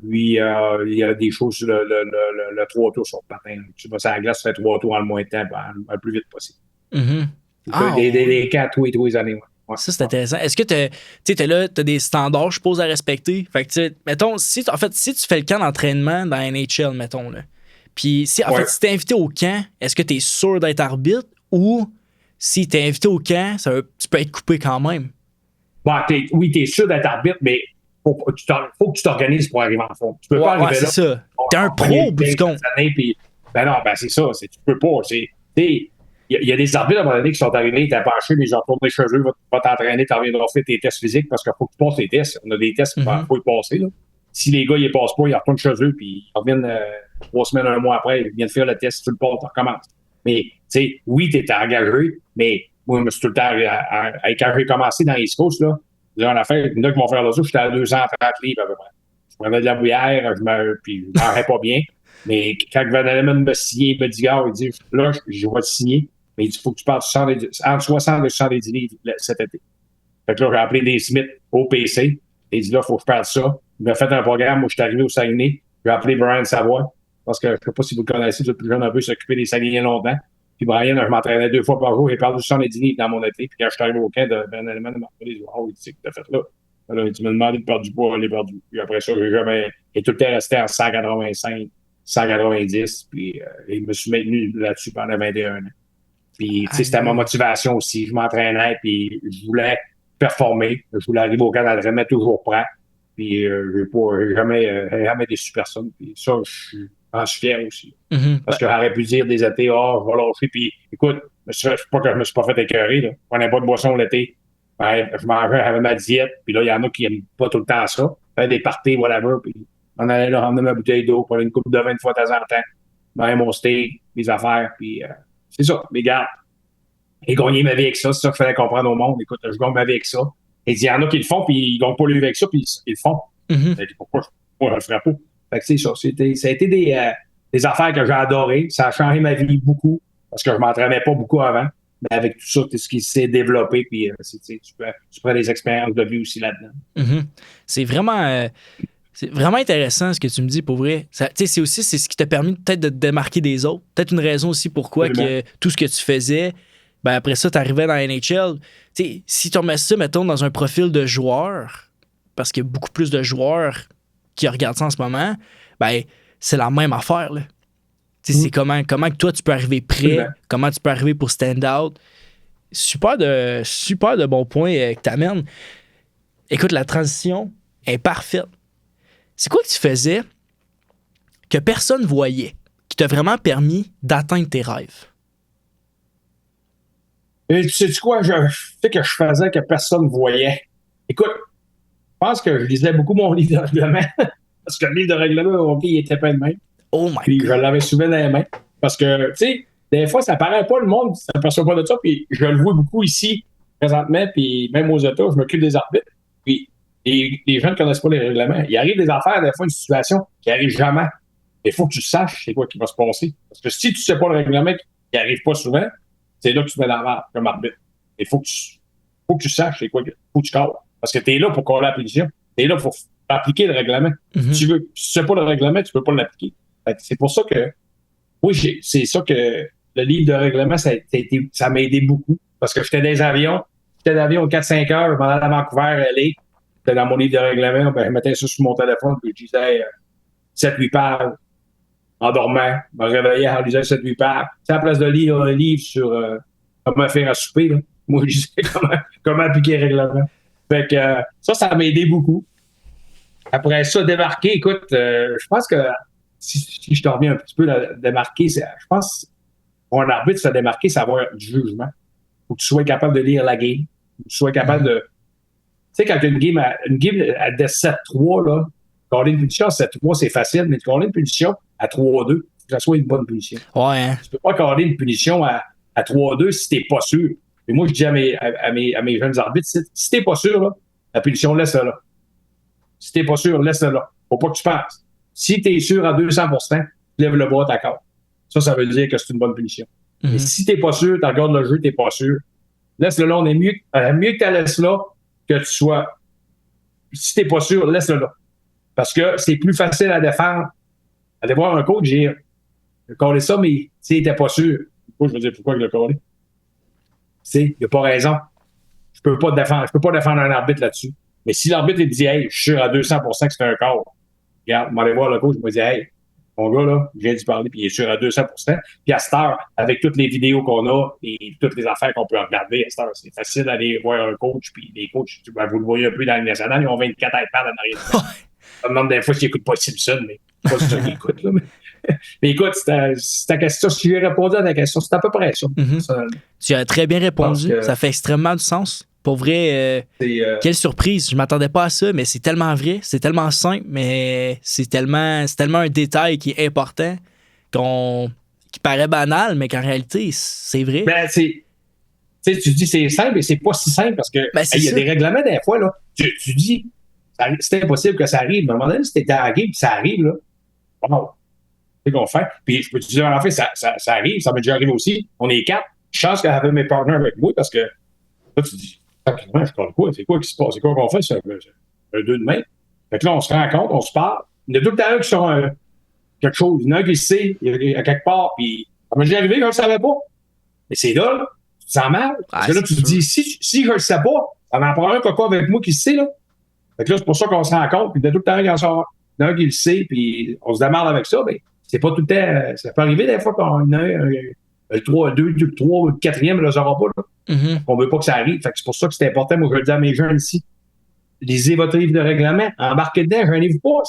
Speaker 1: Puis, il y a des choses sur le 3 tours sur patin. Tu vas sur la glace, tu fais 3 tours en le moins de temps, le plus vite possible.
Speaker 2: Mm-hmm.
Speaker 1: Des camps tous les années. Ouais.
Speaker 2: Ça, c'est intéressant. Est-ce que t'es là, t'as des standards, je suppose, à respecter? Fait que, mettons, si tu fais le camp d'entraînement dans NHL, mettons, là, puis si t'es invité au camp, est-ce que t'es sûr d'être arbitre ou si t'es invité au camp, tu peux être coupé quand même?
Speaker 1: Oui, t'es sûr d'être arbitre, mais faut que tu t'organises pour arriver en fond. Tu peux pas arriver là.
Speaker 2: C'est ça. T'es un pro au bout du compte.
Speaker 1: C'est ça. Tu peux pas. Il y a des arbitres à un moment donné qui sont arrivés, ils t'ont penché, mais ils ont retourné chez eux, va t'entraîner, t'en reviendras faire tes tests physiques parce qu'il faut que tu passes les tests. On a des tests qu'il faut y passer. Là. Si les gars, ils passent pas, ils retournent chez eux, puis ils reviennent 3 semaines, 1 mois après, ils viennent faire le test, tu le passes, tu recommences. Mais, tu sais, oui, t'es engagé, mais moi, je me suis tout le temps, quand j'ai commencé dans East Coast, là, en affaire, il y en a qui vont faire là-dessus, j'étais à 230 livres à peu près. Je prenais de la bouillère, puis je mangeais pas bien. Mais quand Van Alleman me signait, il me dit, il dit, là, je vais te signer. Mais il dit, il faut que tu partes entre 60 et 70 livres cet été. Fait que là, j'ai appelé Dave Smith au PC. Il dit, là, il faut que je parte ça. Il m'a fait un programme où je suis arrivé au Saguenay. J'ai appelé Brian Savoie. Parce que je ne sais pas si vous le connaissez, vous êtes plus jeune un peu, s'occuper des Saguenayens longtemps. Puis Brian, je m'entraînais 2 fois par jour. J'ai perdu 70 livres dans mon été. Puis quand je suis arrivé au camp de Ben Allemand, il m'a dit, oh, il dit, que t'as fait là. Alors, tu m'as demandé de perdre du poids, je l'ai perdu. Puis après ça, j'ai tout le temps resté en 185, 190. Puis je me suis maintenu là-dessus pendant 21 ans. Puis, tu sais, c'était ma motivation aussi. Je m'entraînais, puis je voulais performer. Je voulais arriver au camp d'entraînement toujours prêt. Puis, j'ai jamais déçu personne. Puis ça, j'en suis fier aussi. Parce que j'aurais pu dire des étés, je vais lâcher. Puis, écoute, c'est pas que je me suis pas fait écœurer, là. Je prenais pas de boisson l'été. Je mangeais, j'avais ma diète. Puis là, il y en a qui n'aiment pas tout le temps ça. Faire des parties, whatever. Puis, on allait leur ramener ma bouteille d'eau, prendre une coupe de 20 fois de temps en temps. Manger mon steak, mes affaires. Puis, c'est ça, mais regarde. J'ai gagné ma vie avec ça, c'est ça qu'il fallait comprendre au monde. Écoute, je gagne ma vie avec ça. Et il y en a qui le font, puis ils gagnent pas leur vie avec ça, puis ils le font. Pourquoi je le ferais pas? Fait que c'est ça. Ça a été des affaires que j'ai adorées. Ça a changé ma vie beaucoup, parce que je m'entraînais pas beaucoup avant. Mais avec tout ça, c'est ce qui s'est développé, puis tu prends des expériences de vie aussi là-dedans.
Speaker 2: C'est vraiment intéressant ce que tu me dis, pour vrai. C'est ce qui t'a permis peut-être de te démarquer des autres. Peut-être une raison aussi pourquoi que tout ce que tu faisais, ben après ça, tu arrivais dans la NHL. T'sais, si tu remets ça, mettons, dans un profil de joueur, parce qu'il y a beaucoup plus de joueurs qui regardent ça en ce moment, ben c'est la même affaire, là. C'est comment que toi, tu peux arriver prêt, comment tu peux arriver pour stand out. Super de bons points que tu amènes. Écoute, la transition est parfaite. C'est quoi que tu faisais que personne voyait, qui t'a vraiment permis d'atteindre tes rêves?
Speaker 1: Et tu sais quoi, je faisais que personne ne voyait. Écoute, je pense que je lisais beaucoup mon livre de règlement. Parce que le livre de règlement au hockey, il était plein de mains.
Speaker 2: Oh my God.
Speaker 1: Puis je l'avais souvent dans les mains. Parce que, tu sais, des fois, ça paraît pas, le monde ne s'aperçoit pas de ça. Puis je le vois beaucoup ici, présentement. Puis même aux États, je m'occupe des arbitres. Puis les gens ne connaissent pas les règlements. Il arrive des affaires, des fois, une situation qui n'arrive jamais. Il faut que tu saches c'est quoi qui va se passer. Parce que si tu ne sais pas le règlement qui n'arrive pas souvent, c'est là que tu te mets dans la merde comme arbitre. Il faut que tu saches c'est quoi. Il faut que tu calmes. Parce que tu es là pour coller la punition. Tu es là pour appliquer le règlement. Si tu ne sais pas le règlement, tu ne peux pas l'appliquer. C'est pour ça que, oui, c'est ça que le livre de règlement, ça m'a aidé beaucoup. Parce que j'étais dans les avions. J'étais dans l'avion 4-5 heures, je m'en allais à Vancouver, LA. J'étais dans mon livre de règlement. Ben, je mettais ça sur mon téléphone, puis je disais 7-8 pages. En dormant, je me réveillais en lisant 7-8 pages. À la place de lire un livre sur comment faire à souper, là. Moi, je disais comment appliquer le règlement. Fait que ça m'a aidé beaucoup. Après ça, démarquer, écoute, je pense que si je te reviens un petit peu, démarquer, je pense que pour un arbitre, se démarquer, c'est avoir du jugement. Il faut que tu sois capable de lire la game. Il faut que tu sois capable de. Tu sais, quand une game à 7-3, là, quand on a une punition à 7-3, c'est facile, mais quand on a une punition à 3-2, il faut que ça soit une bonne punition.
Speaker 2: Ouais, hein?
Speaker 1: Tu peux pas accorder une punition à 3-2 si t'es pas sûr. Et moi, je dis à mes jeunes arbitres, si t'es pas sûr, là, la punition, laisse-la là. Si t'es pas sûr, laisse-la là. Faut pas que tu penses. Si t'es sûr à 200%, lève le bras, t'accordes. Ça veut dire que c'est une bonne punition. Et si t'es pas sûr, tu regardes le jeu, t'es pas sûr, laisse-le là. On est mieux que tu la laisses là que tu sois. Si t'es pas sûr, laisse-le là. Parce que c'est plus facile à défendre. Aller voir un coach, j'ai collé ça, mais il était pas sûr. Je veux dire, pourquoi il l'a collé? Il n'a pas raison. Je peux pas défendre un arbitre là-dessus. Mais si l'arbitre il dit, hey, je suis sûr à 200% que c'est un corps, regarde, m'allais voir le coach, je me dis, hey, mon gars, là, j'ai dû parler, puis il est sûr à 200%. Puis à cette heure, avec toutes les vidéos qu'on a et toutes les affaires qu'on peut regarder, à cette heure, c'est facile d'aller voir un coach, puis les coachs, vous le voyez un peu dans le national, ils ont 24 iPads en arrière. Je me demande des fois s'ils n'écoutent pas Simpson, mais pas ça qu'ils écoutent, là. Mais écoute, c'est ta question. Si j'ai répondu à ta question, c'est à peu près ça.
Speaker 2: Tu as très bien répondu. Ça fait extrêmement du sens. Pour vrai, quelle surprise. Je m'attendais pas à ça, mais c'est tellement vrai. C'est tellement simple, mais c'est tellement un détail qui est important qui paraît banal, mais qu'en réalité, c'est vrai.
Speaker 1: Ben, tu dis c'est simple, mais c'est pas si simple parce que il y a des règlements des fois, là. Tu dis, c'est impossible que ça arrive. Mais à un moment donné, si t'es à la game, puis ça arrive, là. Wow. C'est qu'on fait. Puis je peux te dire, en fait, ça arrive, ça m'est déjà arrivé aussi. On est 4. chance qu'elle avait mes partenaires avec moi parce que là, tu te dis, sacrément, je parle quoi? C'est quoi qui se passe? C'est quoi qu'on fait? C'est un deux de main. Fait que là, on se rencontre, on se parle. Il y a tout le temps qui sont quelque chose. Il y en a un qui le sait, il y a quelque part, puis ça m'est déjà arrivé, je ne le savais pas. Mais c'est là, tu te sens mal. Parce que là, tu te dis, si je le sais pas, ça m'en prend un coco avec moi qui le sait, là. Fait que là, c'est pour ça qu'on se rencontre, puis il y a tout le temps qui sort. Il y en a un qui le sait, puis on se démarre avec ça, mais c'est pas tout le temps. Ça peut arriver des fois qu'on a le 3, 2, le 3, le 4e, là, ça n'aura pas, là.
Speaker 2: Mm-hmm.
Speaker 1: On veut pas que ça arrive. Fait que c'est pour ça que c'est important, moi, je le dis à mes jeunes ici. Lisez votre livre de règlement, embarquez dedans, gênez-vous pas.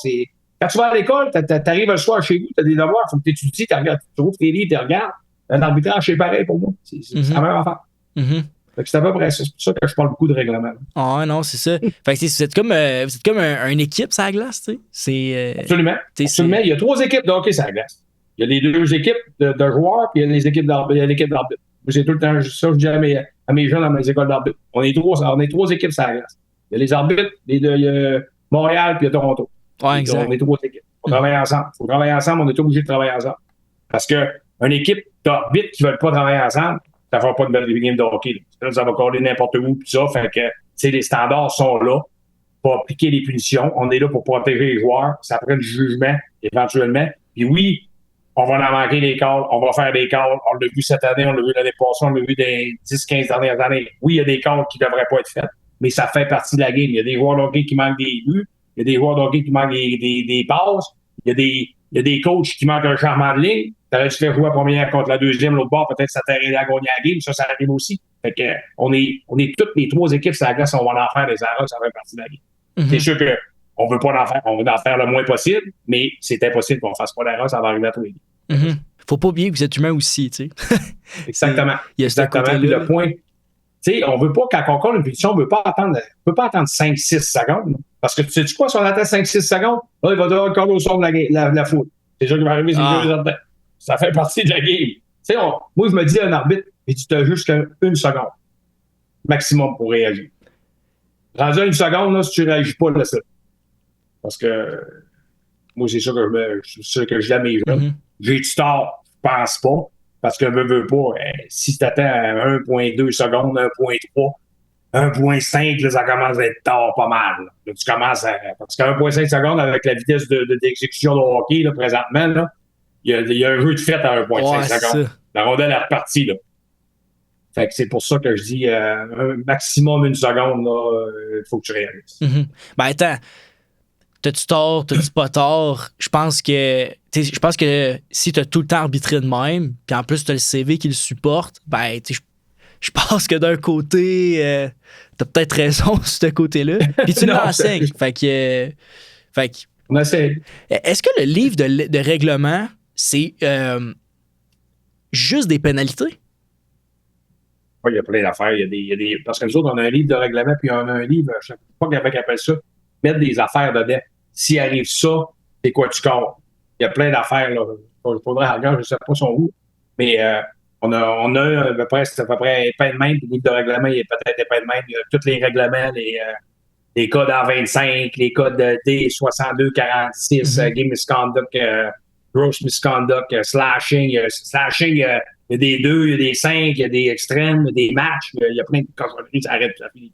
Speaker 1: Quand tu vas à l'école, t'arrives le soir chez vous, t'as des devoirs, il faut que tu étudies, tu trouves tes livres, tu regardes. L'arbitrage, c'est pareil pour moi. C'est la même affaire.
Speaker 2: Mm-hmm.
Speaker 1: Fait que c'est à peu près ça. C'est pour ça que je parle beaucoup de règlement.
Speaker 2: Ah non, c'est ça. Fait que vous êtes comme une équipe sur la glace, tu sais.
Speaker 1: Absolument. Absolument. Il y a 3 équipes de hockey sur la glace. Il y a les 2 équipes de joueurs, puis il y a l'équipe d'arbitre. J'ai tout le temps ça, je dis à mes jeunes dans mes écoles d'arbitre. On est 3 équipes sur la glace. Il y a les arbitres, il y a Montréal, puis il y a Toronto.
Speaker 2: Ouais, exact.
Speaker 1: On est 3 équipes. On travaille ensemble. Il faut travailler ensemble, on est obligé de travailler ensemble. Parce qu'une équipe d'arbitres qui ne veulent pas travailler ensemble, ça ne fera pas de belle game de hockey. Là, ça va coller n'importe où, puis ça. Fait que, les standards sont là pour appliquer les punitions. On est là pour protéger les joueurs. Ça prend du jugement, éventuellement. Puis oui, on va en manquer des calls, on va faire des calls. On l'a vu cette année, on l'a vu l'année passée, on l'a vu des 10-15 dernières années. Oui, il y a des calls qui ne devraient pas être faits, mais ça fait partie de la game. Il y a des joueurs de hockey qui manquent des buts, il y a des joueurs de hockey qui manquent des passes, il y a des coachs qui manquent un charmant de ligne. T'aurais dû faire jouer la première contre la deuxième, l'autre bord, peut-être ça t'aurait aidé à gagner la game, ça arrive aussi. Fait que on est toutes les 3 équipes sur la glace, on va en faire des erreurs, ça fait partie de la game. Mm-hmm. C'est sûr qu'on veut pas en faire, on veut en faire le moins possible, mais c'est impossible qu'on fasse pas d'erreur, ça va arriver à tous les deux.
Speaker 2: Mm-hmm. Faut pas oublier que vous êtes humain aussi, tu sais.
Speaker 1: Exactement.
Speaker 2: Il y a
Speaker 1: exactement. Puis le point, tu sais, on veut pas, quand on colle une punition, on peut pas attendre 5-6 secondes. Parce que tu sais quoi, si on attend 5-6 secondes, là, il va devoir coller au son de la foule. C'est ça qui va arriver, c'est deux. Ça fait partie de la game. Tu sais, moi, je me dis à un arbitre, et tu as juste 1 seconde maximum pour réagir. Rendu à 1 seconde, là, si tu ne réagis pas, là, ça. Parce que moi, c'est ça que je dis à mes jeunes. Mm-hmm. J'ai-tu tort? Je pense pas. Parce que veux pas. Si tu attends à 1,2 secondes, 1,3, 1,5, là, ça commence à être tard pas mal. Là, tu commences à. Parce qu'à 1,5 secondes, avec la vitesse d'exécution de hockey, là, présentement, là, il y a un jeu de fait à 1,5 secondes. Ça. La rondelle est repartie, là. Fait que c'est pour ça que je dis un maximum 1 seconde, il faut que tu réalises.
Speaker 2: Mm-hmm. Ben attends, t'as-tu tort, t'as-tu pas tort? Je pense que si t'as tout le temps arbitré de même, puis en plus t'as le CV qui le supporte, ben je pense que d'un côté, t'as peut-être raison sur ce côté-là. Puis tu l'enseignes. Fait que
Speaker 1: on essaie.
Speaker 2: Est-ce que le livre de règlement, c'est juste des pénalités?
Speaker 1: Oui, il y a plein d'affaires. Parce que nous autres, on a un livre de règlement, puis on a un livre, je ne sais pas comment on appelle ça, mettre des affaires dedans. S'il arrive ça, c'est quoi tu comptes? Il y a plein d'affaires, là. Il faudrait regarder, je ne sais pas son où. Mais on a à peu près, c'est à peu près épais de même, puis le livre de règlement, il est peut-être épais de même. Il y a tous les règlements, les codes A25, les codes D6246, game misconduct, gross misconduct, slashing. Il y a des 2, il y a des 5, il y a des extrêmes, il y a des matchs, il y a plein de cochonneries, ça arrête, ça finit.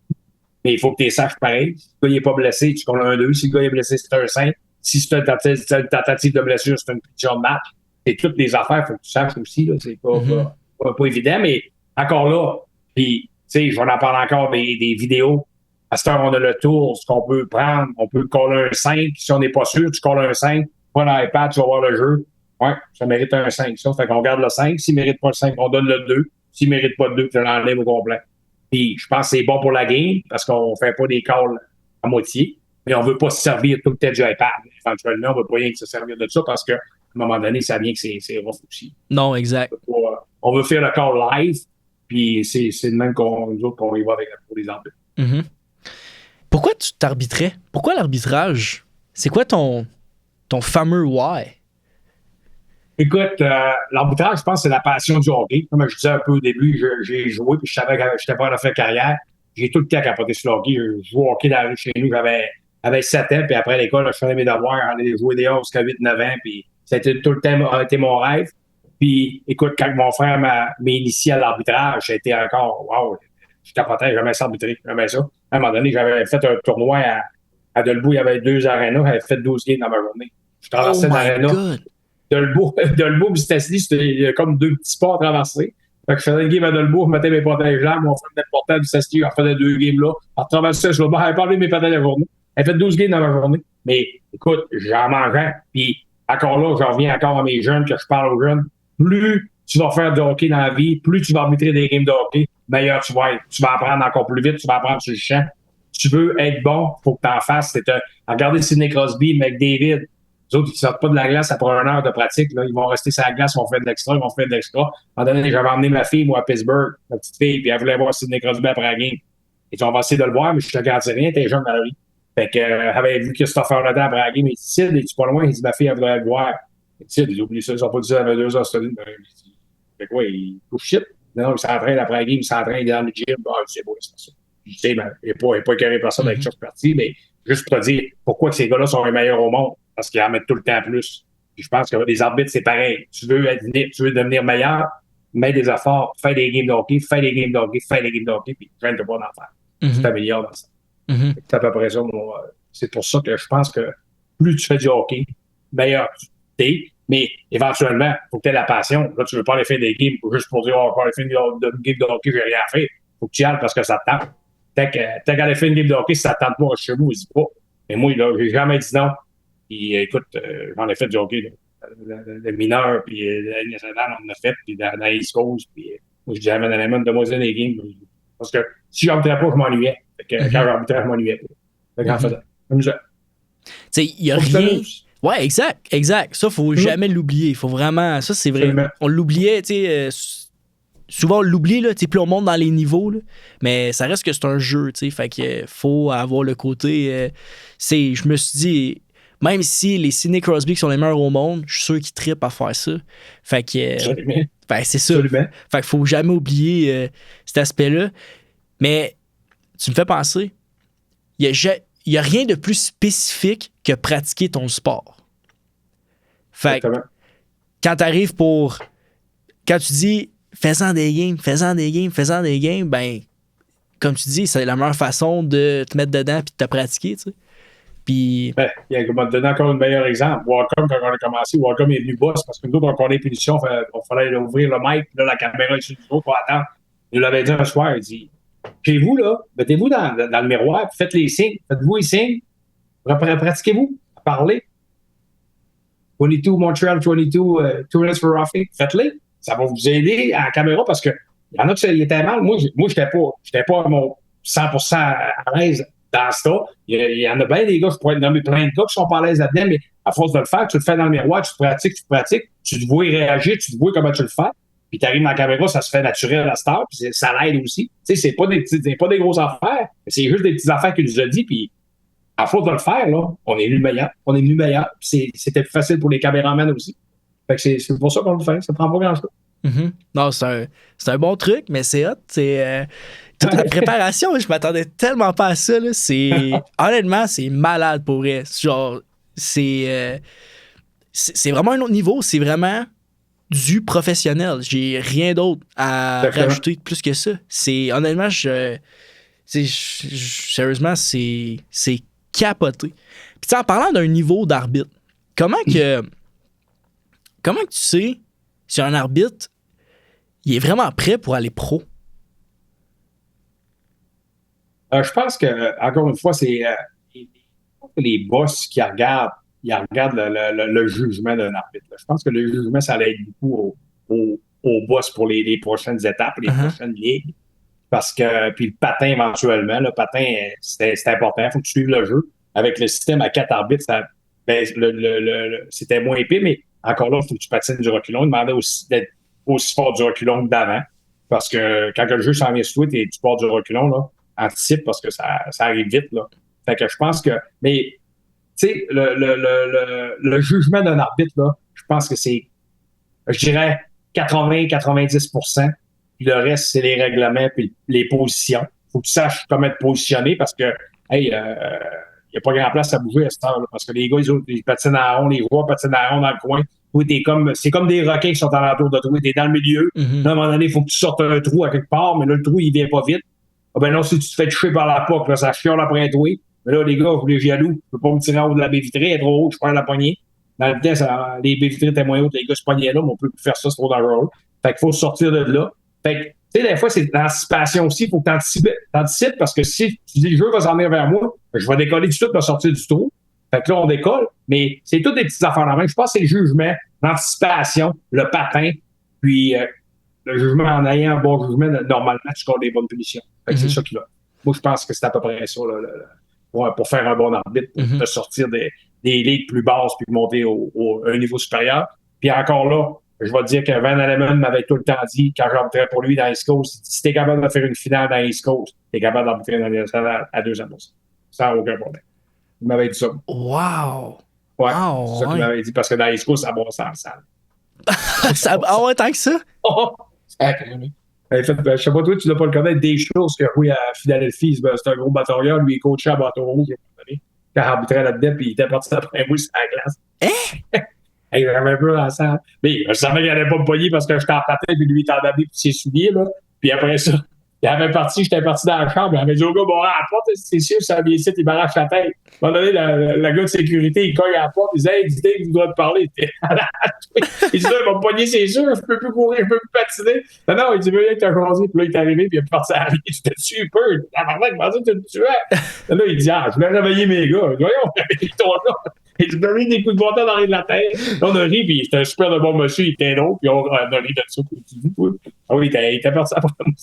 Speaker 1: Mais il faut que tu les saches pareil. Si le gars n'est pas blessé, tu comptes un 2. Si le gars est blessé, c'est un 5. Si c'est une tentative de blessure, c'est une punition de match. C'est toutes les affaires, il faut que tu saches aussi. Là. C'est pas évident, mais encore là, puis, tu sais, je vais en parler encore des vidéos. À cette heure, on a le tour, ce qu'on peut prendre. On peut coller un 5. Si on n'est pas sûr, tu colles un 5. Prends l'iPad, tu vas voir le jeu. Ouais, ça mérite un 5, ça. Fait qu'on garde le 5. S'il ne mérite pas le 5, on donne le 2. S'il ne mérite pas le 2, tu l'enlèves au complet. Puis je pense que c'est bon pour la game parce qu'on ne fait pas des calls à moitié. Mais on ne veut pas se servir tout le temps du iPad. Éventuellement, on ne veut pas rien que se servir de ça parce qu'à un moment donné, ça vient que c'est rough aussi.
Speaker 2: Non, exact.
Speaker 1: On veut faire le call live. Puis c'est le même qu'on y va pour les arbitres.
Speaker 2: Mm-hmm. Pourquoi tu t'arbitrais? Pourquoi l'arbitrage? C'est quoi ton fameux why?
Speaker 1: Écoute, l'arbitrage, je pense que c'est la passion du hockey. Comme je disais un peu au début, j'ai joué, puis je savais que je n'étais pas en faire carrière. J'ai tout le temps capoté sur le hockey. Je jouais au hockey dans la rue chez nous, j'avais 7 ans, puis après l'école, je faisais mes devoirs, j'allais jouer dehors jusqu'à 8-9 ans, puis ça a tout le temps été mon rêve. Puis, écoute, quand mon frère m'a initié à l'arbitrage, j'ai été encore, wow, je capotais, jamais ça arbitrer, jamais ça. À un moment donné, j'avais fait un tournoi à Delbout, il y avait 2 arénas, j'avais fait 12 games dans ma journée. Je traversais l'aréna. Delbout, c'était comme 2 petits pas à traverser. Fait que je faisais une game à Delbout, je mettais mes protèges là, mon frère était portant du Sesti, je faisais 2 games là. En traversant sur le bord, j'avais parlé de mes protèges la journée. J'avais fait 12 games dans ma journée. Mais écoute, j'en mangeais. Puis encore là, j'en reviens encore à mes jeunes, que je parle aux jeunes. Plus tu vas faire de hockey dans la vie, plus tu vas arbitrer des games de hockey, meilleur tu vas être. Tu vas apprendre encore plus vite, tu vas apprendre sur le champ. Tu veux être bon, il faut que tu en fasses. Regardez Sidney Crosby, McDavid. Les autres, ils ne sortent pas de la glace après 1 heure de pratique. Là. Ils vont rester sur la glace, ils vont faire de l'extra, ils vont faire de l'extra. À un moment donné, j'avais emmené ma fille, moi, à Pittsburgh, ma petite fille, puis elle voulait voir Sidney Crosby après la game. Et on va essayer de le voir, mais je te garantis rien, t'es jeune dans la vie. Fait que, avait vu que Christopher le temps après la game, il dit, Sid, es-tu pas loin? Il dit, ma fille, elle voudrait le voir. Sid, il oublie ça, ils sont pas dit ça, avait 2 heures, fait quoi, il touche shit. Non, il s'entraîne après la game, il s'entraîne dans le gym. Ah, c'est beau, c'est ça. Je sais, ben, il n'est pas écœuré personne avec chaque partie, mais juste pour te dire pourquoi ces gars-là sont les meilleurs au monde. Parce qu'ils en mettent tout le temps plus. Puis je pense que les arbitres, c'est pareil. Tu veux devenir meilleur, mets des efforts, fais des games de hockey, fais des games de hockey, puis traîne-te pas d'en faire. Tu t'améliores dans ça. C'est à peu près ça. C'est pour ça que je pense que plus tu fais du hockey, meilleur tu t'es. Mais éventuellement, il faut que tu aies la passion. Là, tu veux pas aller faire des games juste pour dire, oh, je vais aller faire une game de hockey, j'ai rien à faire. Il faut que tu y ailles parce que ça te tente. Tant qu'à aller faire une game de hockey, si ça te tente pas chez vous, je dis pas. Mais moi, là, j'ai jamais dit non. Puis écoute, j'en ai fait du hockey, le mineur, puis la nationale, on en a fait, puis dans la East Coast, puis moi, je disais à Van Allen, demoiselle des games. Parce que si j'arbitrais pas, je m'ennuyais. Fait que quand j'arbitrais, je m'ennuyais. Fait qu'en faisant. Comme ça.
Speaker 2: Tu sais, il y a rien. Ouais, exact. Ça, faut jamais l'oublier. Il faut vraiment. Ça, c'est vrai. On l'oubliait, tu sais. Souvent, on l'oublie, là, plus on monte dans les niveaux, là, mais ça reste que c'est un jeu, tu sais. Fait que faut avoir le côté. Je me suis dit, même si les Sidney Crosby qui sont les meilleurs au monde, je suis sûr qu'ils trippent à faire ça. Fait que. C'est ça. Absolument. Fait qu'il faut jamais oublier cet aspect-là. Mais tu me fais penser, il y a rien de plus spécifique que pratiquer ton sport. Fait que, quand tu dis fais-en des games, ben, comme tu dis, c'est la meilleure façon de te mettre dedans et de te pratiquer, tu sais. Puis.
Speaker 1: Il va te donner encore un meilleur exemple. Wacom, quand on a commencé, Wacom est venu boss parce que nous autres, on connaît les punitions, il fallait ouvrir le mic, là, la caméra est sur nous autres, pour attendre. Il nous l'avait dit un soir, il dit, chez vous, là, mettez-vous dans le miroir, faites les signes, faites-vous les signes, pratiquez-vous, parlez. 22 Montreal, 22 2 minutes for roughing, faites-les. Ça va vous aider à la caméra parce que il y en a qui étaient mal. Moi, j'étais pas à mon 100% à l'aise dans ça. Il y en a bien des gars, je pourrais nommer plein de gars qui sont pas à l'aise là-dedans, mais à force de le faire, tu le fais dans le miroir, tu te pratiques, tu te vois réagir, tu te vois comment tu le fais, puis tu arrives dans la caméra, ça se fait naturel à cette heure, puis ça l'aide aussi. Tu sais, c'est pas des grosses affaires, c'est juste des petites affaires qu'il nous a dit, puis à force de le faire, là, on est venu meilleur. C'était plus facile pour les caméramans aussi. Fait que c'est pour ça qu'on le fait. Ça prend pas grand-chose.
Speaker 2: Non, c'est un bon truc, mais c'est hot. C'est toute la préparation, je m'attendais tellement pas à ça. Là. Honnêtement, c'est malade pour vrai. Genre, c'est vraiment un autre niveau. C'est vraiment du professionnel. J'ai rien d'autre à rajouter plus que ça. Honnêtement, sérieusement, c'est capoté. Puis en parlant d'un niveau d'arbitre, comment que tu sais si un arbitre il est vraiment prêt pour aller pro?
Speaker 1: Je pense que, encore une fois, c'est les boss qui regardent le jugement d'un arbitre. Je pense que le jugement, ça aide beaucoup aux boss pour les prochaines étapes, les prochaines ligues. Parce que, puis le patin, éventuellement, c'est important. Il faut que tu suives le jeu. Avec le système à 4 arbitres, c'était moins épais, mais encore là, il faut que tu patines du reculon. Il demandait aussi d'être aussi fort du reculon que d'avant. Parce que quand le jeu s'en vient sur toi, tu pars du reculon, là, anticipe parce que ça arrive vite, là. Fait que je pense que, mais, tu sais, le jugement d'un arbitre, là, je pense que c'est, je dirais, 80-90%. Puis le reste, c'est les règlements puis les positions. Faut que tu saches comment te positionner parce que, hey, il n'y a pas grand place à bouger à cette heure, là, parce que les gars, ils patinent à rond, les joueurs patinent à rond dans le coin. Oui, c'est comme des requins qui sont alentour de toi. T'es dans le milieu. Là, à un moment donné, il faut que tu sortes un trou à quelque part, mais là, le trou, il vient pas vite. Ah ben non, si tu te fais toucher par la POC, là, ça chiale après toi. Mais là, les gars, vous les jaloux. Je peux pas me tirer en haut de la baie vitrée, elle est trop haute, je perds la poignée. Dans le temps, les baies vitrées étaient moins hautes, les gars se pognaient là, mais on peut plus faire ça, c'est trop dangereux. Fait qu'il faut sortir de là. Fait que, tu sais, des fois, c'est l'anticipation aussi. Il faut que t'anticipes parce que si tu dis le jeu va s'en venir vers moi, je vais décoller du tout pour sortir du trou. Fait que là, on décolle. Mais c'est toutes des petites affaires en main. Je pense que c'est le jugement, l'anticipation, le patin, puis le jugement en ayant un bon jugement, normalement, tu scores des bonnes punitions. Fait que c'est ça qui va. Moi, je pense que c'est à peu près ça, là, pour faire un bon arbitre, pour te sortir des ligues plus basses puis monter à un niveau supérieur. Puis encore là, je vais te dire que Van Alleman m'avait tout le temps dit, quand j'arbitrais pour lui dans East Coast, si t'es capable de faire une finale dans East Coast, t'es capable d'arbitrer dans les à 200%. Sans aucun problème. Il m'avait dit ça.
Speaker 2: Wow!
Speaker 1: Ouais, c'est ça qu'il m'avait dit, parce que dans East Coast, ça brosse en salle.
Speaker 2: Ah ouais, tant que ça?
Speaker 1: Je sais pas, toi, tu dois pas le connaître, des choses que oui, à Philadelphie, c'est un gros batailleur, lui, il coachait à Bateau Rouge, quand il arbitrait là-dedans, puis il était parti après moi sur la glace.
Speaker 2: Hein?
Speaker 1: J'avais un peu dans la salle. Mais je savais qu'il allait pas me pogner parce que j'étais en patin, puis lui, il t'en avait puis ses souliers, là. Puis après ça, j'étais parti dans la chambre, il avait dit au gars, bon, à la porte, c'est sûr, ça vient ici, il m'arrache la tête. À un moment donné, le gars de sécurité, il cogne à la porte, il dit, hey, dis il doit te parler. Il dit, là, il va me pogner, c'est sûr, je peux plus courir, je peux plus patiner. Non, il dit, viens que t'as choisi, puis là, il est arrivé, puis il est parti à la vie. J'étais super, il m'a dit, tu me tuais. Là, il dit, je vais réveiller mes gars. Voyons, réveille-toi là. Il dit, donne des coups de bâton dans la tête. Là, on a ri, puis c'était un super de bon monsieur, il était drôle, puis on a ri de ça. Ah oui, il était parti après moi.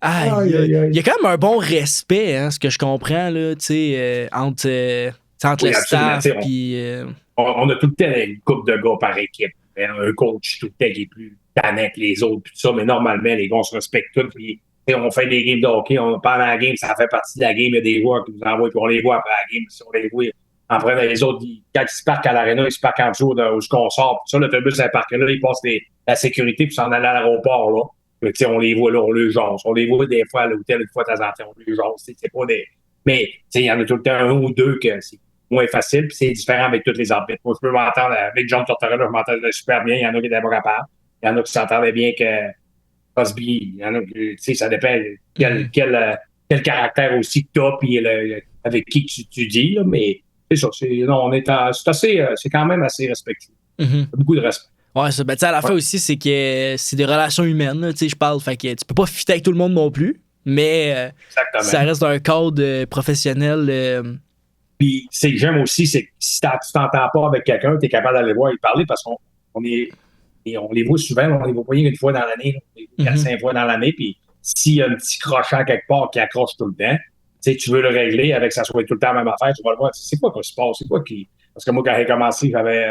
Speaker 2: Aïe. Il y a quand même un bon respect, hein, ce que je comprends, là, tu sais, entre le staff et...
Speaker 1: On a tout le temps une couple de gars par équipe. Un coach tout le temps qui est plus tannant que les autres, puis tout ça, mais normalement, les gars, on se respecte tous, puis on fait des games de hockey, pendant la game, ça fait partie de la game, il y a des joueurs qui nous envoient, puis on les voit après la game, si on les voit. Après, les autres, quand ils se parquent à l'aréna, ils se parquent en dessous où on sort, puis ça, l'autobus, un parc là, ils passent la sécurité, puis s'en aller à l'aéroport, là. Mais, on les voit là, on les jase. On les voit des fois à l'hôtel, une fois de temps en temps, on les jase. C'est pas des. Mais il y en a tout le temps un ou deux que c'est moins facile, puis c'est différent avec tous les arbitres. Moi, je peux m'entendre avec John Tortorella, je m'entendais super bien. Il y en a qui étaient pas capables. Il y en a qui s'entendaient bien que Crosby. Il y en a qui, ça dépend quel caractère aussi que t'as, puis avec qui tu dis, là. Mais c'est ça. C'est quand même assez respectueux. Beaucoup de respect.
Speaker 2: Ouais, ça. Ben, à la fin aussi, c'est que c'est des relations humaines, je parle. Fait que tu peux pas fitter avec tout le monde non plus, mais ça reste un cadre professionnel.
Speaker 1: Puis, j'aime aussi, c'est que si tu t'entends pas avec quelqu'un, tu es capable d'aller voir et parler parce qu'on les voit souvent, on les voit pas une fois dans l'année, 4-5 fois dans l'année, puis s'il y a un petit crochet quelque part qui accroche tout le temps, tu veux le régler avec ça soit tout le temps la même affaire, tu vas le voir, c'est quoi qui se passe, c'est quoi qui... Parce que moi, quand j'ai commencé, j'avais...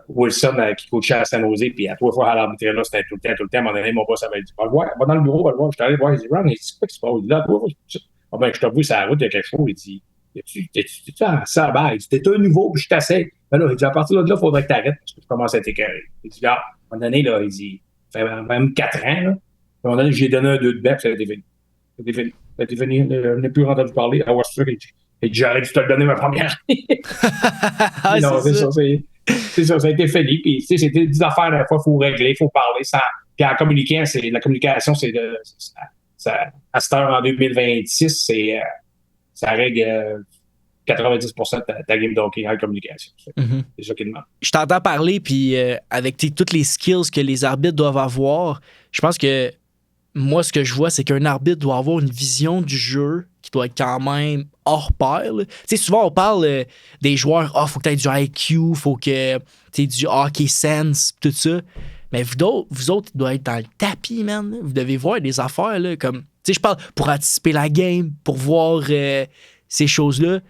Speaker 1: Wilson qui coachait à San Jose, puis à 3 fois à l'arbitre là, c'était tout le temps. À un moment donné, mon boss avait dit, va le voir, va dans le bureau, va le voir. Je suis allé le voir, il dit, Ron, c'est quoi qui se passe? Il dit, là, 3 fois, je t'avoue, c'est la route, il y a quelque chose. Il dit, t'es-tu à ça, ben, il dit, t'es un nouveau, puis je t'essaie. Ben là, il dit, à partir de là, il faudrait que t'arrêtes, parce que je commence à être écœuré. Il dit, à un moment donné, là, il dit, ça fait même 4 ans, là. À un moment donné, j'ai donné un 2 de bec, ça a été fini. Ça a été fini, je n'ai plus entendu parler. À Washington, il dit, j'aurais dû te le donner ma première année. Non, c'est ça, c'est ça, ça a été fini. Puis, c'était des affaires, des fois, il faut régler, il faut parler. Puis, en communiquant, la communication, à cette heure, en 2026, ça règle 90% de ta game de hockey en communication. C'est ça qui demande.
Speaker 2: Je t'entends parler, puis avec toutes les skills que les arbitres doivent avoir, je pense que moi, ce que je vois, c'est qu'un arbitre doit avoir une vision du jeu qui doit être quand même hors pair. Tu sais, souvent, on parle des joueurs, faut que tu aies du IQ, faut que tu aies du hockey sense, tout ça. Mais vous autres, vous doivez être dans le tapis, man. Vous devez voir des affaires, là, comme... Tu sais, je parle pour anticiper la game, pour voir ces choses-là.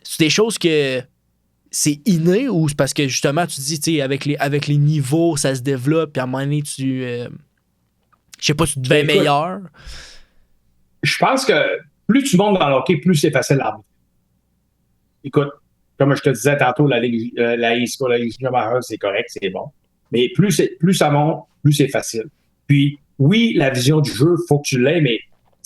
Speaker 2: C'est des choses que c'est inné ou c'est parce que, justement, tu dis, tu sais, avec les niveaux, ça se développe, puis à un moment donné, je sais pas, tu deviens meilleur.
Speaker 1: Je pense que plus tu montes dans le hockey, plus c'est facile à arbitrer. Écoute, comme je te disais tantôt, la Ligue junior, c'est correct, c'est bon. Mais plus ça monte, plus c'est facile. Puis, oui, la vision du jeu, il faut que tu l'aies, mais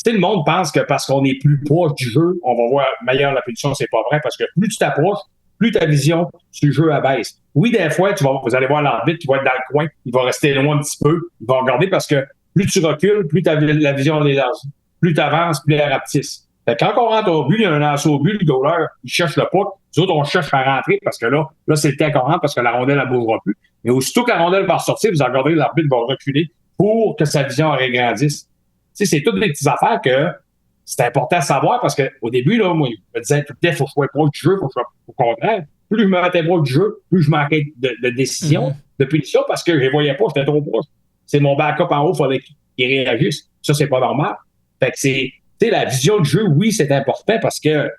Speaker 1: le monde pense que parce qu'on est plus proche du jeu, on va voir meilleure la punition, c'est pas vrai, parce que plus tu t'approches, plus ta vision sur le jeu abaisse. Oui, des fois, vous allez voir l'arbitre qui va être dans le coin, il va rester loin un petit peu, il va regarder parce que plus tu recules, plus la vision est élargie. Plus tu avances, plus elle rapetisse. Fait que quand on rentre au but, il y a un lancer au but, le goaler, il cherche le puck. Nous autres, on cherche à rentrer parce que là c'est le temps qu'on rentre parce que la rondelle, elle ne bougera plus. Mais aussitôt que la rondelle va ressortir, vous regardez, l'arbitre va reculer pour que sa vision régrandisse. Tu sais, c'est toutes des petites affaires que c'est important à savoir parce qu'au début, là, moi, je me disais tout le temps, il faut que je sois proche du jeu, au contraire. Plus je me mettais proche du jeu, plus je manquais de décision, de punition parce que je ne les voyais pas, j'étais trop proche. C'est mon backup en haut, il fallait qu'il réagisse. Ça, c'est pas normal. Fait que tu sais, la vision de jeu, oui, c'est important parce que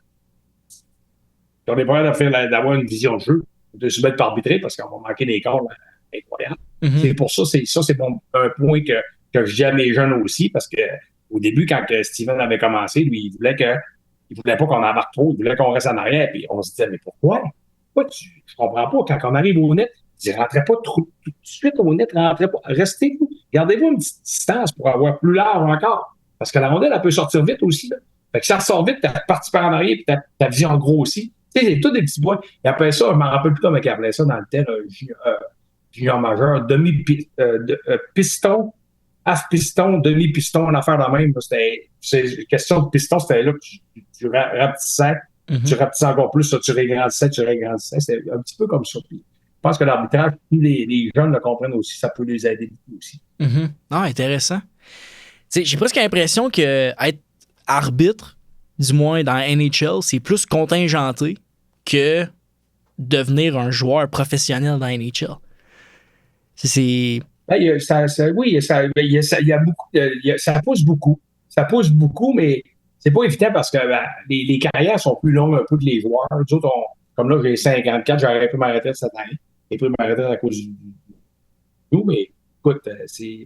Speaker 1: on est pas capable d'avoir une vision de jeu, de se mettre par arbitrer parce qu'on va manquer des corps incroyables. C'est pour ça, c'est un point que je dis à mes jeunes aussi parce que au début, quand Steven avait commencé, lui, il voulait pas qu'on embarque trop, il voulait qu'on reste en arrière, puis on se disait, mais pourquoi? Je comprends pas. Quand on arrive au net, il rentrait pas tout de suite au net, rentrez pas. Restez, gardez-vous une petite distance pour avoir plus large encore. Parce que la rondelle, elle peut sortir vite aussi. Là. Fait que ça ressort vite, t'as parti par en arrière, puis ta vision grossit. Tu sais, c'est tous des petits points. Et après ça, je m'en rappelle plus comment ils appelaient ça dans le temps, junior majeur, piston, half-piston, demi-piston, une affaire de même. C'est une question de piston, c'était là que tu rapetissais, tu rapetissais encore plus, ça, tu régrandissais. C'était un petit peu comme ça. Puis, je pense que l'arbitrage, les jeunes le comprennent aussi, ça peut les aider beaucoup aussi.
Speaker 2: Ah, intéressant. T'sais, j'ai presque l'impression que être arbitre, du moins dans la NHL, c'est plus contingenté que devenir un joueur professionnel dans la NHL.
Speaker 1: Ça pousse beaucoup. Ça pousse beaucoup, mais c'est pas évident parce que les carrières sont plus longues un peu que les joueurs. Nous autres, comme là, j'ai 54, j'aurais pu m'arrêter cette année. J'ai pu m'arrêter à cause du nous, mais écoute,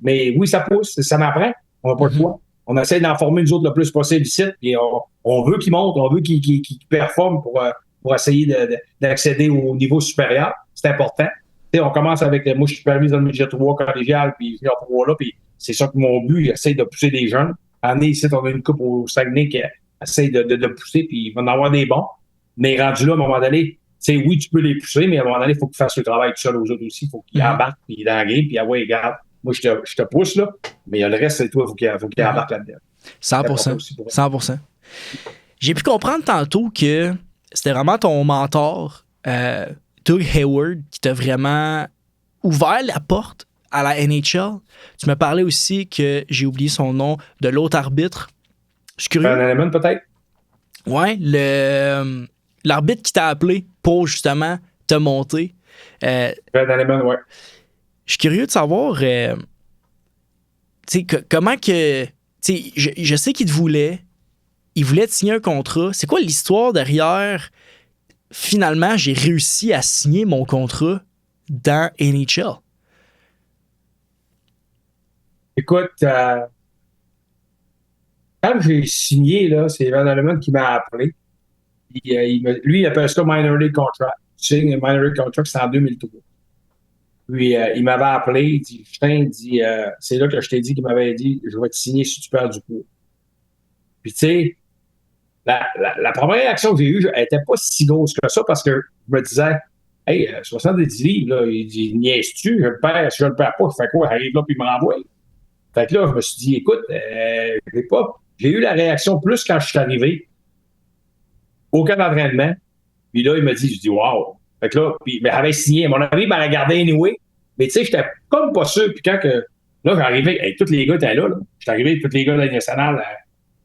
Speaker 1: mais oui, ça pousse, ça m'apprend. On n'a pas le choix. On essaie d'en former nous autres le plus possible ici, et on veut qu'ils montent, on veut qu'ils performent pour essayer d'accéder au niveau supérieur. C'est important. T'sais, on commence avec, moi je suis supervise dans le midget 3 collégial, puis junior 3 là, puis c'est ça que mon but, j'essaie de pousser des jeunes. En ici, on a une coupe au Saguenay qui essaie de pousser, puis il va en avoir des bons. Mais rendu là, à un moment donné, oui, tu peux les pousser, mais à un moment donné, il faut qu'ils fassent le travail tout seul aux autres aussi. Il faut qu'ils embarquent, puis dans la game, puis regarde, moi je te pousse, là, mais le reste, c'est toi, il faut qu'il embarque là-dedans.
Speaker 2: 100%. 100%. J'ai pu comprendre tantôt que c'était vraiment ton mentor, Doug Hayward, qui t'a vraiment ouvert la porte à la NHL. Tu m'as parlé aussi que j'ai oublié son nom de l'autre arbitre. Je suis curieux.
Speaker 1: Un élément peut-être?
Speaker 2: Ouais, l'arbitre qui t'a appelé pour justement te monter.
Speaker 1: Un élément, ouais.
Speaker 2: Je suis curieux de savoir comment que. Je sais qu'il te voulait. Il voulait te signer un contrat. C'est quoi l'histoire derrière? Finalement, j'ai réussi à signer mon contrat dans NHL.
Speaker 1: Écoute, quand j'ai signé, là, c'est Van Alleman qui m'a appelé. Lui, il appelle ça Minor League Contract. Tu sais, Minor League Contract, c'est en 2003. Puis, il m'avait appelé, il dit, c'est là que je t'ai dit qu'il m'avait dit, je vais te signer si tu perds du poids. Puis, tu sais, la première action que j'ai eue, elle n'était pas si grosse que ça parce que je me disais, hey, 70 livres, là, il dit, niaises-tu, je le perds, si je le perds pas, je fais quoi? J'arrive là, puis il me renvoie. Fait que là, je me suis dit, écoute, j'ai eu la réaction plus quand je suis arrivé au camp d'entraînement. Puis là, il m'a dit, je dis, wow. Fait que là, puis il m'avait signé. Mon ami m'a regardé anyway. Mais tu sais, j'étais comme pas sûr. Puis quand que, là, j'arrivais, hey, tous les gars étaient là. J'étais arrivé avec tous les gars de la nationale.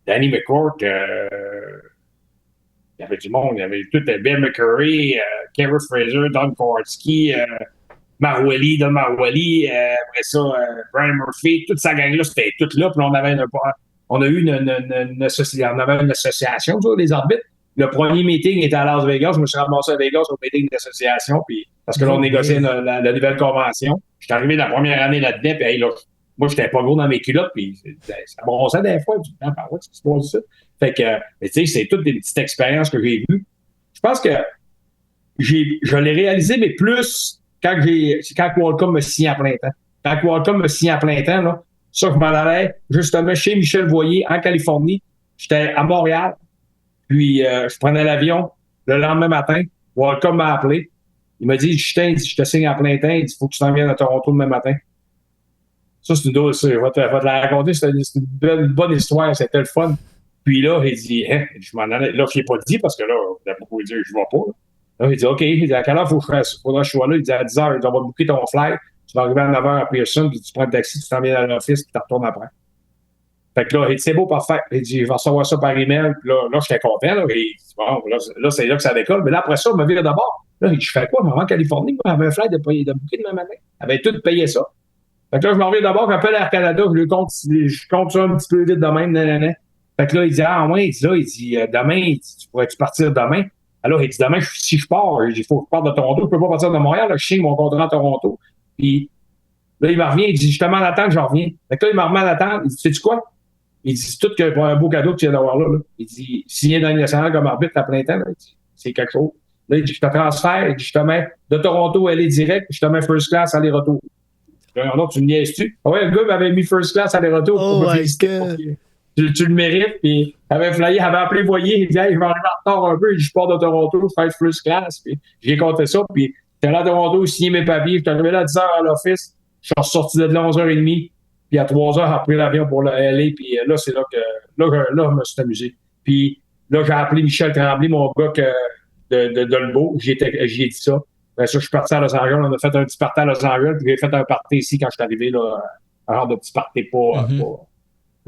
Speaker 1: Danny McCourt, il y avait du monde. Il y avait tout Bill McCurry, Kevin Fraser, Don Kowarski, Marwelli, Don Marwelli, après ça, Brian Murphy, toute sa gang-là, c'était toute là. Puis on avait une association, les arbitres. Le premier meeting était à Las Vegas. Je me suis ramassé à Vegas au meeting d'association, puis parce que là, on négociait la nouvelle convention. Je suis arrivé la première année là-dedans, puis hey, là, moi, j'étais pas gros dans mes culottes, puis ça brossait des fois. Du temps, par ouais, c'est pas ça. Fait que, mais tu sais, c'est toutes des petites expériences que j'ai vues. Je pense que je l'ai réalisé, mais plus quand Qualcomm me signe à plein temps. Quand Qualcomm me signe à plein temps, là, ça, je m'en allais justement chez Michel Voyer, en Californie. J'étais à Montréal. Puis, je prenais l'avion le lendemain matin. Welcome m'a appelé. Il m'a dit, Justin, je te signe à plein temps. Il dit, faut que tu t'en viennes à Toronto demain matin. Ça, c'est une drôle, ça. Je vais te la raconter. C'est une bonne histoire. C'était le fun. Puis là, il dit, hein, je m'en allais. Là, je l'ai pas dit parce que là, il a beaucoup dit, je vais pas. Là, il dit, OK. Il dit, à quelle heure faudra que je sois là? Il dit, à 10h, on va booker ton flight. Tu vas arriver à 9h à Pearson, puis tu prends le taxi, tu t'en viens à l'office, puis tu retournes après. Fait que là, il dit, c'est beau, parfait. Il dit, je vais recevoir ça par email. Puis là, j'étais content. Là, et bon, là, c'est là que ça décolle. Mais là, après ça, il m'a viré d'abord. Là, je fais quoi? Maman en Californie, moi, j'avais un flight de booker demain matin. Elle avait tout payé ça. Fait que là, je m'en reviens d'abord, j'appelle Air Canada, je compte ça un petit peu vite de même, nanana. Fait que là, il dit, ah, ouais, il dit, demain, il dit, tu pourrais-tu partir demain? Alors, il dit, demain, si je pars, il faut que je parte de Toronto, je peux pas partir de Montréal, là, je signe mon contrat à Toronto. Puis, là, il me revient, il dit, je te mets en attente, je reviens. Fait que là, il me remet en attente, il dit, sais-tu quoi? Il dit, c'est tout que pour un beau cadeau que tu viens d'avoir là. Il dit, signer dans le national comme arbitre à plein temps, là, c'est quelque chose. Là, il dit, je te transfère, il dit, je te mets de Toronto, aller direct, je te mets first class, aller-retour. Non, tu me niaises-tu? Ah ouais, le gars m'avait mis first class aller-retour pour me féliciter. Tu le mérites. Puis, il avait flyé, il avait appelé Voyer. Il dit, hey, je vais arriver en retard un peu. Je pars de Toronto, je fais first class. Puis, j'ai compté ça. Puis, j'étais là à Toronto, signé mes papiers. J'étais arrivé là à 10h à l'office. Je suis ressorti de là à 11h30. Puis, à 3h, j'ai pris l'avion pour LA. Puis, là, c'est là que, là, je me suis amusé. Puis, là, j'ai appelé Michel Tremblay, mon gars de Dolbeau. J'ai dit ça. Après ça, je suis parti à Los Angeles. On a fait un petit party à Los Angeles. Puis j'ai fait un party ici quand je suis arrivé. Là, un genre de petit party, pas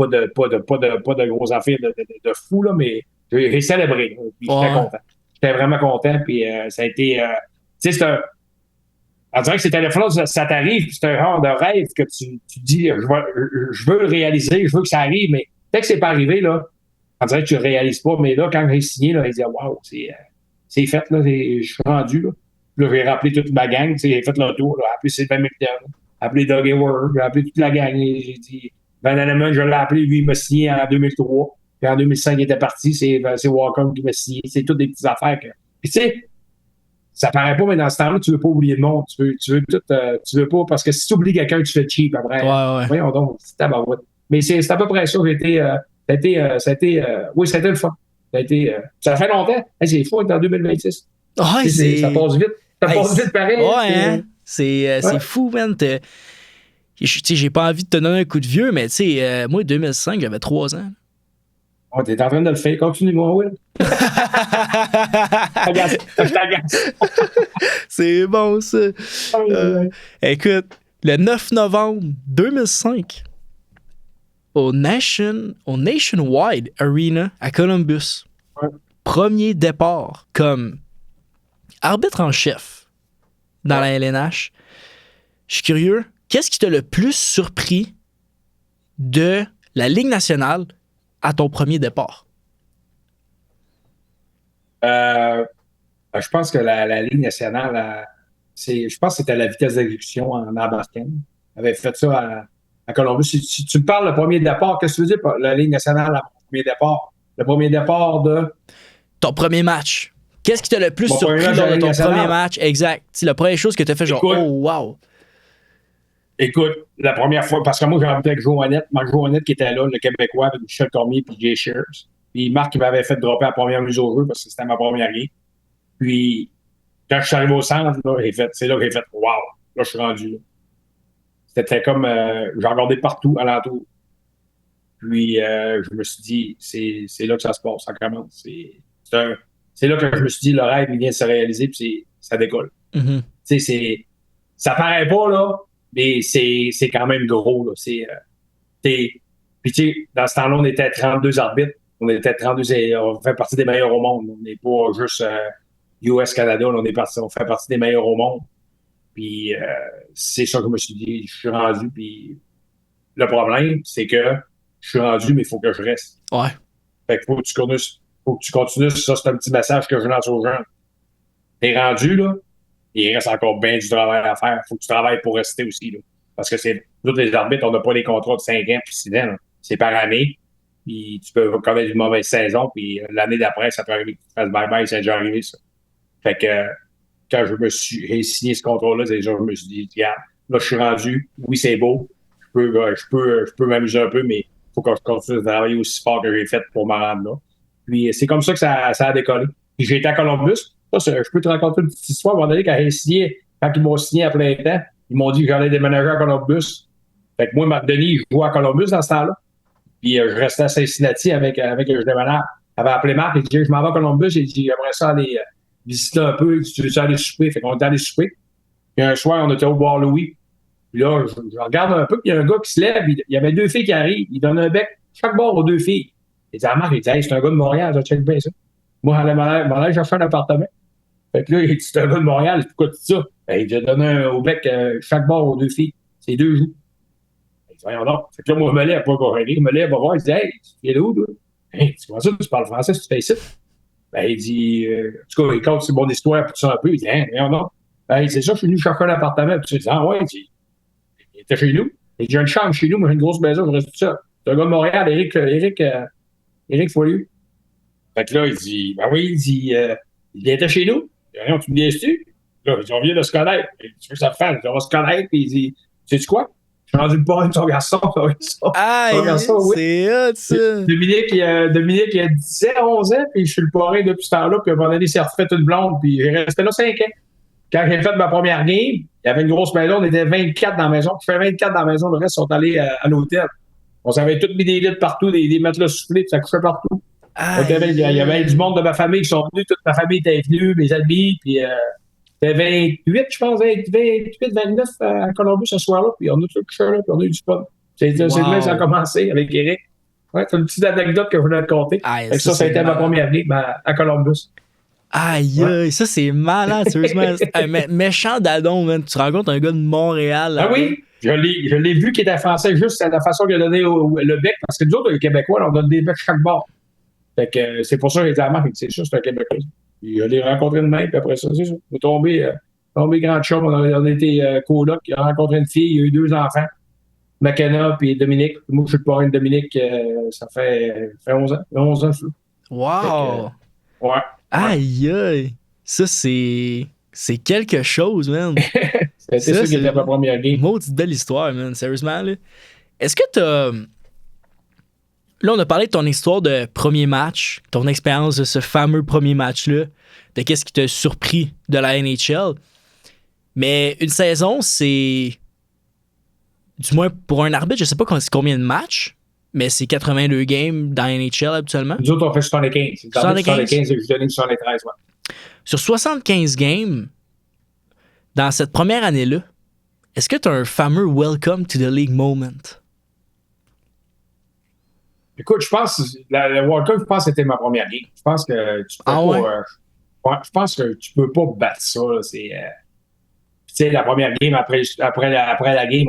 Speaker 1: de gros affaires de fou, là, mais j'ai célébré. Puis j'étais content. J'étais vraiment content. Puis ça a été. Tu sais, c'est un. On dirait que ces téléphones, ça t'arrive. Puis c'est un genre de rêve que tu dis, je veux le réaliser, je veux que ça arrive. Mais dès que c'est pas arrivé, là, on dirait que tu le réalises pas. Mais là, quand j'ai signé, là, il dit, waouh, c'est fait. Là, je suis rendu. Là. Là, j'ai rappelé toute ma gang, j'ai fait le tour, j'ai appelé Sylvain McDermott, appelé Doug Hayward, j'ai appelé toute la gang. J'ai dit, Van Alleman, je l'ai appelé, lui, il m'a signé en 2003. Puis en 2005, il était parti, c'est Walker qui m'a signé. C'est toutes des petites affaires. Puis tu sais, ça paraît pas, mais dans ce temps-là, tu veux pas oublier le monde. Tu veux pas, parce que si tu oublies quelqu'un, tu fais cheap après.
Speaker 2: Ouais.
Speaker 1: Voyons donc, c'est tabarouette. Mais c'est à peu près ça. Oui, c'était le fun. Ça fait longtemps. C'est fou, on est en 2026.
Speaker 2: Ouais,
Speaker 1: ça passe vite. Ça passe vite pareil.
Speaker 2: Ouais, hein? C'est fou, man. J'ai pas envie de te donner un coup de vieux, mais moi, 2005, j'avais 3 ans.
Speaker 1: Oh, t'es en train de le faire. Continue-moi, Will. Je t'agace.
Speaker 2: C'est bon, ça. Écoute, le 9 novembre 2005, au Nationwide Arena à Columbus, premier départ comme arbitre en chef dans la LNH. Je suis curieux, qu'est-ce qui t'a le plus surpris de la Ligue nationale à ton premier départ?
Speaker 1: Je pense que la Ligue nationale, je pense que c'était la vitesse d'exécution en embarquant. On avait fait ça à Columbus. Si tu me parles le premier départ, qu'est-ce que tu veux dire par la Ligue nationale à mon premier départ? Le premier départ de...
Speaker 2: Ton premier match. Qu'est-ce qui t'a le plus surpris lors de ton premier match? Exact. C'est la première chose que t'as fait genre, écoute, oh wow.
Speaker 1: Écoute, la première fois, parce que moi j'ai habité avec Joannette, Marc Joannette qui était là, le Québécois, avec Michel Cormier puis Jay Shears. Puis Marc, il m'avait fait dropper la première mise au jeu parce que c'était ma première game. Puis quand je suis arrivé au centre, là, c'est là que j'ai fait wow, là je suis rendu là. C'était comme j'ai regardé partout alentour. Puis je me suis dit, c'est là que ça se passe, ça commence. C'est là que je me suis dit, le rêve il vient de se réaliser, puis ça décolle.
Speaker 2: Mm-hmm.
Speaker 1: Tu sais, ça paraît pas, là, mais c'est quand même gros, là. Puis tu sais, dans ce temps-là, on était 32 arbitres. On était 32, on fait partie des meilleurs au monde. On n'est pas juste US-Canada, on fait partie des meilleurs au monde. Puis c'est ça que je me suis dit, je suis rendu, puis le problème, c'est que je suis rendu, mais il faut que je reste.
Speaker 2: Ouais.
Speaker 1: Fait que faut que tu continues. Ça, c'est un petit message que je lance aux gens. T'es rendu, là, il reste encore bien du travail à faire. Faut que tu travailles pour rester aussi, là. Parce que tous les arbitres, on n'a pas des contrats de 5 ans puis 6 ans, là. C'est par année. Puis tu peux connaître une mauvaise saison, puis l'année d'après, ça peut arriver que tu fasses bye-bye, c'est déjà arrivé, ça. Fait que quand j'ai signé ce contrat-là, c'est déjà, je me suis dit, regarde, là, je suis rendu, oui, c'est beau, je peux m'amuser un peu, mais il faut que je continue de travailler aussi fort que j'ai fait pour me rendre là. Puis c'est comme ça que ça a décollé. Puis j'ai été à Columbus, je peux te raconter une petite histoire. À un moment donné, quand ils m'ont signé à plein temps, ils m'ont dit que j'allais déménager à Columbus. Fait que moi, Marc Denis, je jouais à Columbus dans ce temps-là. Puis je restais à Cincinnati avec je déménage. Il avait appelé Marc, il dit, je m'en vais à Columbus. Il dit, j'aimerais ça aller visiter un peu. Tu veux aller souper? Fait qu'on est allé souper. Puis un soir, on était au bar Louis. Puis là, je regarde un peu, puis il y a un gars qui se lève. Il y avait 2 filles qui arrivent. Il donne un bec chaque bord aux 2 filles. Il dit à Marc, il dit, hey, c'est un gars de Montréal, je check bien ça. Moi, j'allais m'aller chercher un appartement. Fait que là, il dit, c'est un gars de Montréal, c'est pourquoi tu dis ça? Ben, il a donné au bec chaque bord aux 2 filles. C'est 2 jours. Il dit, voyons donc. Fait que là, moi, je me lève, pas correct. Je me lève, va voir. Il dit, hey, tu es d'où, toi? Hey, comment ça, tu parles français, tu fais ici? Ben, il dit, en tout cas, il compte c'est mon histoire, puis tout ça un peu. Il dit, hein, voyons donc. Ben, c'est ça, je suis venu chercher un appartement. Puis tu dis, ah ouais, il était chez nous. Il dit, j'ai une chambre chez nous, moi, j'ai une grosse maison, je reste tout ça. C'est un gars de Montréal, Éric Foilieu. Fait que là, il dit, ben oui, il était chez nous. Il dit, tu me niaises-tu? Là, il dit, on vient de se connaître. Tu veux que ça fasse? On va se connaître. Puis il dit, sais-tu quoi? Je suis rendu le parrain de son garçon.
Speaker 2: Son garçon, oui. C'est hot, ça.
Speaker 1: Dominique, il a 10 ans, 11 ans, puis je suis le parrain depuis ce temps-là. Puis à un moment donné, il s'est refait une blonde, puis j'ai resté là 5 ans. Quand j'ai fait ma première game, il y avait une grosse maison, on était 24 dans la maison. Je fais 24 dans la maison, le reste sont allés à l'hôtel. On s'avait tous mis des lits partout, des matelas soufflés, puis ça couchait partout. Il y avait du monde de ma famille qui sont venus, toute ma famille était venue, mes amis, puis c'était 28, je pense, 28, 29 à Columbus ce soir-là, puis on a tout couché là, puis on a eu du fun. C'est là que ça a commencé avec Éric. Ouais, c'est une petite anecdote que je voulais te conter. Ça a été ma première game à Columbus.
Speaker 2: Aïe, ouais. Ça c'est malade, sérieusement. Méchant d'adon, man. Tu rencontres un gars de Montréal.
Speaker 1: Ah oui, je l'ai vu qui était français, juste à la façon qu'il a donné le bec, parce que nous autres, les Québécois, on donne des becs chaque bord. Fait que c'est pour ça que j'ai dit à Marc, c'est sûr, c'est un Québécois. Puis je l'ai rencontré de même, puis après ça, c'est ça. On est tombé grand chum, on a été coloc, il a rencontré une fille, il a eu 2 enfants, McKenna puis Dominique. Moi, je suis le parrain de Dominique, ça fait 11 ans. 11 ans, ça.
Speaker 2: Wow!
Speaker 1: Que, ouais.
Speaker 2: Aïe, aïe! Ça, c'est quelque chose, man.
Speaker 1: C'est ça qui était ma première game.
Speaker 2: Maudite belle histoire, man. Sérieusement, là. Est-ce que t'as... Là, on a parlé de ton histoire de premier match, ton expérience de ce fameux premier match-là, de qu'est-ce qui t'a surpris de la NHL. Mais une saison, c'est... Du moins, pour un arbitre, je sais pas combien de matchs, mais c'est 82 games dans la NHL habituellement.
Speaker 1: Nous autres, on fait 75. 75 et je donne 73, ouais.
Speaker 2: Sur 75 games, dans cette première année-là, est-ce que tu as un fameux Welcome to the League moment?
Speaker 1: Écoute, je pense le World Cup, je pense que c'était ma première game. Je pense que tu peux pas. Je pense que tu peux pas battre ça. C'est tu sais, la première game, après la game,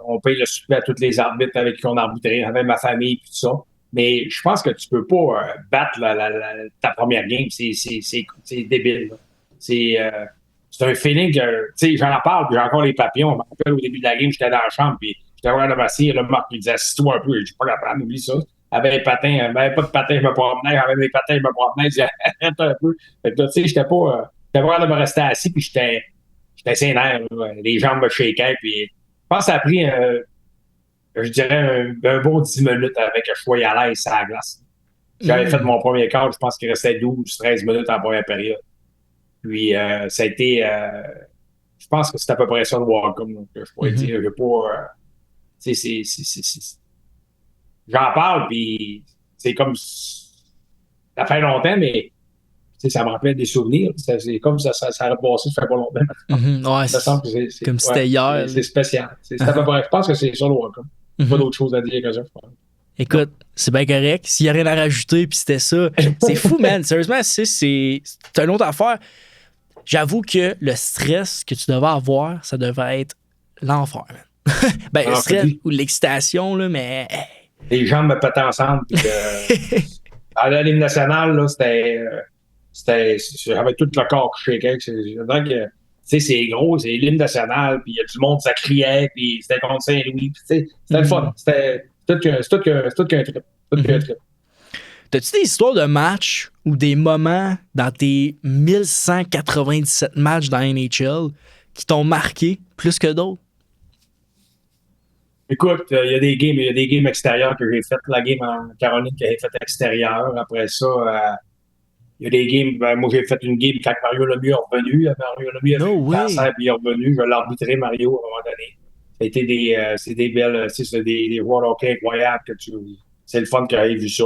Speaker 1: on paye le souper à tous les arbitres avec qui on a arbitré, avec ma famille et tout ça. Mais je pense que tu peux pas battre ta première game. C'est débile. C'est un feeling que, tu sais, j'en parle, puis j'ai encore les papillons. Je me rappelle au début de la game, j'étais dans la chambre, puis j'étais à la massille, le Marc me disait, assis-toi un peu, je suis pas capable, oublie ça. J'avais les patins, j'avais pas de patins, je me promenais, j'avais mes patins, je me promenais, je disais, arrête un peu. Fait que là, tu sais, j'étais pas capable de me rester assis, puis j'étais sénère, les jambes me shakaient, puis je pense que ça a pris, je dirais, un bon 10 minutes avec que je sois à l'aise à la glace. J'avais fait mon premier quart, je pense qu'il restait 12-13 minutes en première période. Puis, ça a été, je pense que c'est à peu près ça le Wacom, donc je pourrais dire, je pas, j'en parle, puis c'est comme, ça fait longtemps, mais ça me rappelle des souvenirs. C'est comme ça a repassé, ça fait pas longtemps.
Speaker 2: Ouais,
Speaker 1: ça semble que
Speaker 2: comme c'était hier.
Speaker 1: C'est spécial. C'est à peu près, je pense que c'est ça le Wacom. Pas d'autre chose à dire que ça, je pense.
Speaker 2: Écoute, c'est bien correct. S'il n'y a rien à rajouter, puis c'était ça. C'est fou, man. Sérieusement, c'est une autre affaire. J'avoue que le stress que tu devais avoir, ça devait être l'enfer, man. Ben, le stress ou l'excitation, là, mais...
Speaker 1: Les jambes me pétaient ensemble. À la Ligue nationale, là, j'avais tout le corps qui shakeait. C'est gros, c'est l'hymne national, puis il y a du monde, ça criait, puis c'était contre Saint-Louis, c'était le fun. C'était tout qu'un trip.
Speaker 2: T'as-tu des histoires de matchs ou des moments dans tes 1197 matchs dans la NHL qui t'ont marqué plus que d'autres?
Speaker 1: Écoute, il y a des games extérieurs que j'ai faites. La game en Caroline que j'ai faite extérieure. Après ça, Il y a des games, moi j'ai fait une game quand Mario Lemieux est revenu. Mario Lemieux a fait une cancer puis il est revenu. Je l'ai arbitré Mario à un moment donné. Ça a été c'est des belles, c'est des joueurs de hockey incroyables c'est le fun que j'avais vu ça.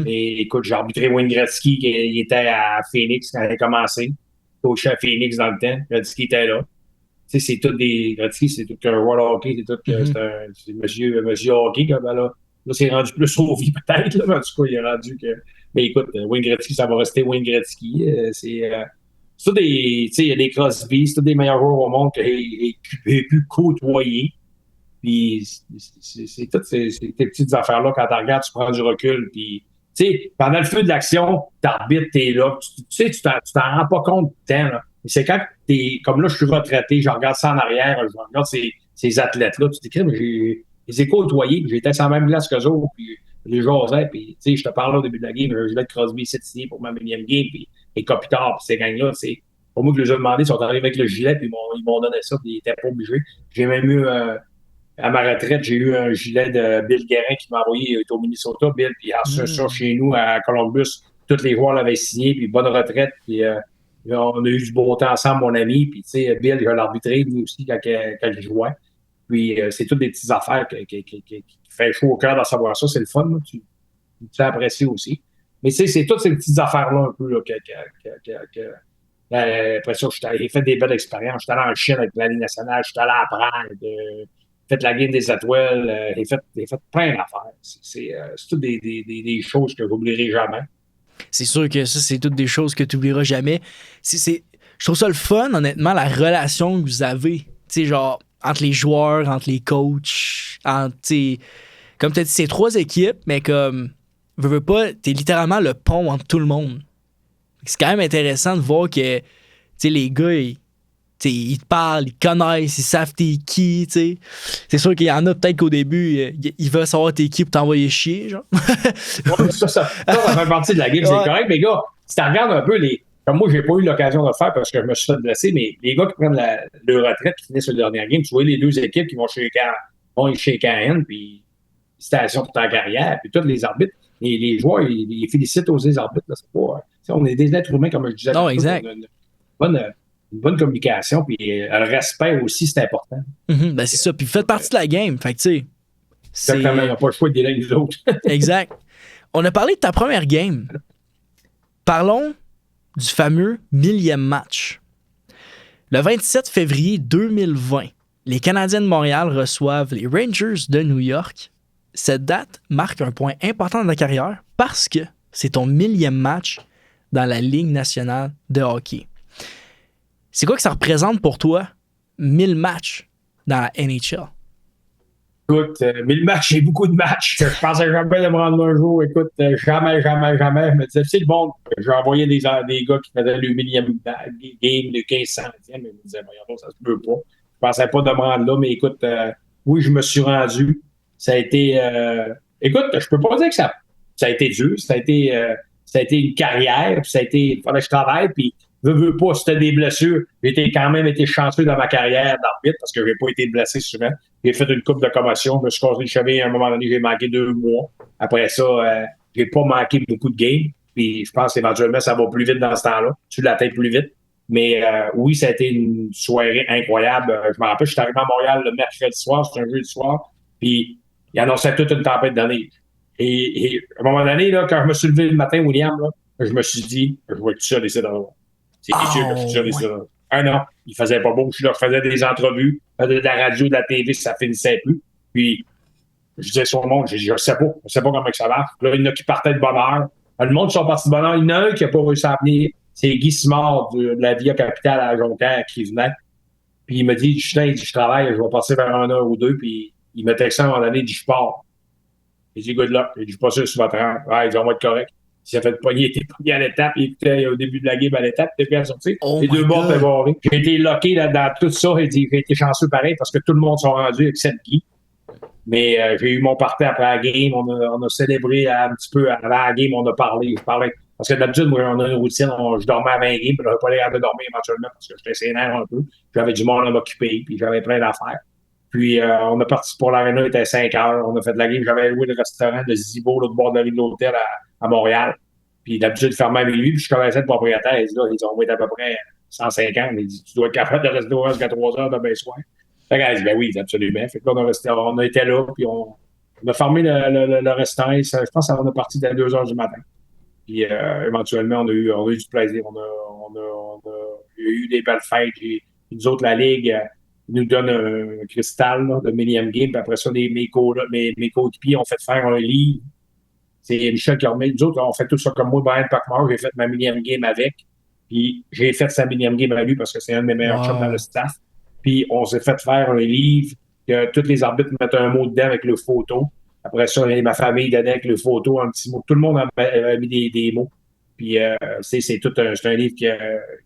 Speaker 1: Et écoute, j'ai arbitré Wayne Gretzky qui était à Phoenix quand il a commencé. Coaché à Phoenix dans le temps. Gretzky était là. Tu sais, c'est tout des. Gretzky, c'est tout qu'un joueur de hockey, c'est tout que c'est monsieur hockey, comme là. Là, c'est rendu plus au vie, peut-être, là, mais en tout cas, il est rendu que. Mais écoute, Wayne Gretzky, ça va rester Wayne Gretzky. C'est tout des. Tu sais, il y a des Crosby, c'est tous des meilleurs joueurs au monde qu'il a pu côtoyer. Puis c'est toutes ces petites affaires-là, quand tu regardes, tu prends du recul. Puis, tu sais, pendant le feu de l'action, t'arbitres, t'es là. Tu sais, tu t'en rends pas compte du temps, là. Mais c'est quand t'es. Comme là, je suis retraité, je regarde ça en arrière, je regarde ces athlètes-là. Tu t'écris, mais je les ai côtoyés, j'étais sans même glace qu'eux autres, puis les jasais, puis tu sais, je te parle au début de la game, je vais Crosby signé pour ma millième game, puis et Kopitar, puis ces gangs-là, c'est pour moi que je les ai demandé, ils sont arrivés avec le gilet, puis ils m'ont donné ça, puis ils étaient pas obligés. J'ai même eu à ma retraite, j'ai eu un gilet de Bill Guérin qui m'a envoyé, il était au Minnesota, Bill, puis ça, chez nous, à Columbus, tous les joueurs l'avaient signé, puis bonne retraite, puis on a eu du beau temps ensemble, mon ami, puis tu sais, Bill, il a l'arbitré, lui aussi, quand il jouait. Puis c'est toutes des petites affaires qui fait chaud au cœur d'en savoir ça, c'est le fun, là, tu apprécies aussi. Mais tu sais, c'est toutes ces petites affaires-là un peu là, après ça, j'ai fait des belles expériences. J'étais allé en Chine avec la Ligue nationale, j'étais allé à Prague, j'ai fait la game des étoiles, j'ai fait plein d'affaires. C'est toutes des choses que j'oublierai jamais.
Speaker 2: C'est sûr que ça, c'est toutes des choses que tu n'oublieras jamais. Je trouve ça le fun, honnêtement, la relation que vous avez. Tu sais, genre, entre les joueurs, entre les coachs, entre, comme tu as dit, c'est 3 équipes, mais comme, veux pas, t'es littéralement le pont entre tout le monde. C'est quand même intéressant de voir que, tu sais, les gars, ils te parlent, ils te connaissent, ils savent t'es qui, tu sais. C'est sûr qu'il y en a peut-être qu'au début, ils veulent savoir t'es qui pour t'envoyer chier, genre.
Speaker 1: Ouais, ça fait partie de la game, c'est correct, mais gars, si tu regardes un peu comme moi, j'ai pas eu l'occasion de le faire parce que je me suis fait blesser, mais les gars qui prennent leur retraite, qui finissent le dernier game, tu vois les 2 équipes qui vont chez Caen, puis félicitations pour ta carrière, puis tous les arbitres, les joueurs, ils félicitent aussi les arbitres. Là, c'est pas, on est des êtres humains, comme je disais.
Speaker 2: Non, exact.
Speaker 1: Une bonne communication, puis le respect aussi, c'est important.
Speaker 2: Ben c'est ça, puis vous faites partie de la game, fait que tu sais.
Speaker 1: Exactement, on n'a pas le choix de délai les autres.
Speaker 2: Exact. On a parlé de ta première game. Parlons du fameux 1000e match. Le 27 février 2020, les Canadiens de Montréal reçoivent les Rangers de New York. Cette date marque un point important dans ta carrière parce que c'est ton 1000e match dans la Ligue nationale de hockey. C'est quoi que ça représente pour toi, 1000 matchs dans la NHL?
Speaker 1: Écoute, 1000 matchs, j'ai beaucoup de matchs. Je pensais jamais de me rendre un jour. Écoute, jamais. Je me disais, c'est le bon. J'ai envoyé des gars qui faisaient le 1000e game, le 1500e. Ils me disaient, voyons, ça se peut pas. Je pensais pas de me rendre là, mais écoute, oui, je me suis rendu. Ça a été. Écoute, je peux pas dire que ça a été dur. Ça a été une carrière. Puis ça a été. Il fallait que je travaille. Puis veux pas, c'était des blessures. J'ai quand même été chanceux dans ma carrière d'arbitre parce que j'ai pas été blessé souvent. J'ai fait une coupe de commotion. Je me suis cassé le cheville à un moment donné, j'ai manqué 2 mois. Après ça, j'ai pas manqué beaucoup de games. Puis je pense qu'éventuellement, ça va plus vite dans ce temps-là. Tu la tête plus vite. Mais oui, ça a été une soirée incroyable. Je me rappelle, je suis arrivé à Montréal le mercredi soir, c'est un jeudi soir. Puis il annonçait toute une tempête de neige. Et à un moment donné, là, quand je me suis levé le matin, William, là, je me suis dit, je vais être tout seul ici dans le monde. C'est sûr que je suis sûr ici dans le monde. Un an, il faisait pas beau. Je leur faisais des entrevues, de la radio, de la TV, ça finissait plus. Puis, je disais sur le monde, je sais pas comment ça marche. Là, il y en a qui partaient de bonne heure. Le monde sont partis de bonne heure. Il y en a un qui n'a pas réussi à venir. C'est Guy Simard de la Via Capitale à Jonquière qui venait. Puis, il me dit, Justin, je travaille, je vais passer vers 1 heure ou 2. Puis, il me texte à un moment donné, il dit, je pars. Il dit, good luck. Il dit, je suis pas sûr que tu vas te rendre. Ouais, il dit, on va être correct. Il s'est fait pogner, il était pogné à l'étape, il était au début de la game à l'étape, il était bien sorti. Les 2 bords étaient barrés. J'ai été locké là, dans tout ça, et j'ai été chanceux pareil parce que tout le monde s'est rendu, excepte Guy. Mais j'ai eu mon party après la game, on a célébré un petit peu avant la game, on a parlé. Je parlais. Parce que d'habitude, moi, on a une routine, je dormais à 20 games, puis j'avais pas l'air de dormir éventuellement parce que j'étais sénère un peu. J'avais du monde à m'occuper, puis j'avais plein d'affaires. Puis on a parti pour l'aréna, il était 5 heures. On a fait de la game. J'avais loué le restaurant de Zibo, l'autre bord de la rue de l'hôtel à Montréal. Puis d'habitude, je fermais avec lui, puis je connaissais le propriétaire. Il dit, là, on va être à peu près 150. Il dit, tu dois être capable de rester ouvert jusqu'à 3 heures demain soir. Fait que, il dit, ben oui, absolument. Fait que là, on a été là, puis on a fermé le restaurant. Je pense qu'on est parti à 2 heures du matin. Puis éventuellement, on a eu du plaisir. Il y a eu des belles fêtes. Et nous autres, la Ligue nous donne un cristal là, de Millennium Game. Puis après ça, mes coéquipiers ont fait faire un livre. C'est Michel qui a remis. Nous autres, on fait tout ça comme moi, Brian Packmore. J'ai fait ma Millennium Game avec. Puis j'ai fait sa Millennium Game à lui parce que c'est un de mes meilleurs chums dans le staff. Puis on s'est fait faire un livre que tous les arbitres mettent un mot dedans avec le photo. Après ça, ma famille donnait avec le photo un petit mot. Tout le monde a mis des mots. Puis c'est un livre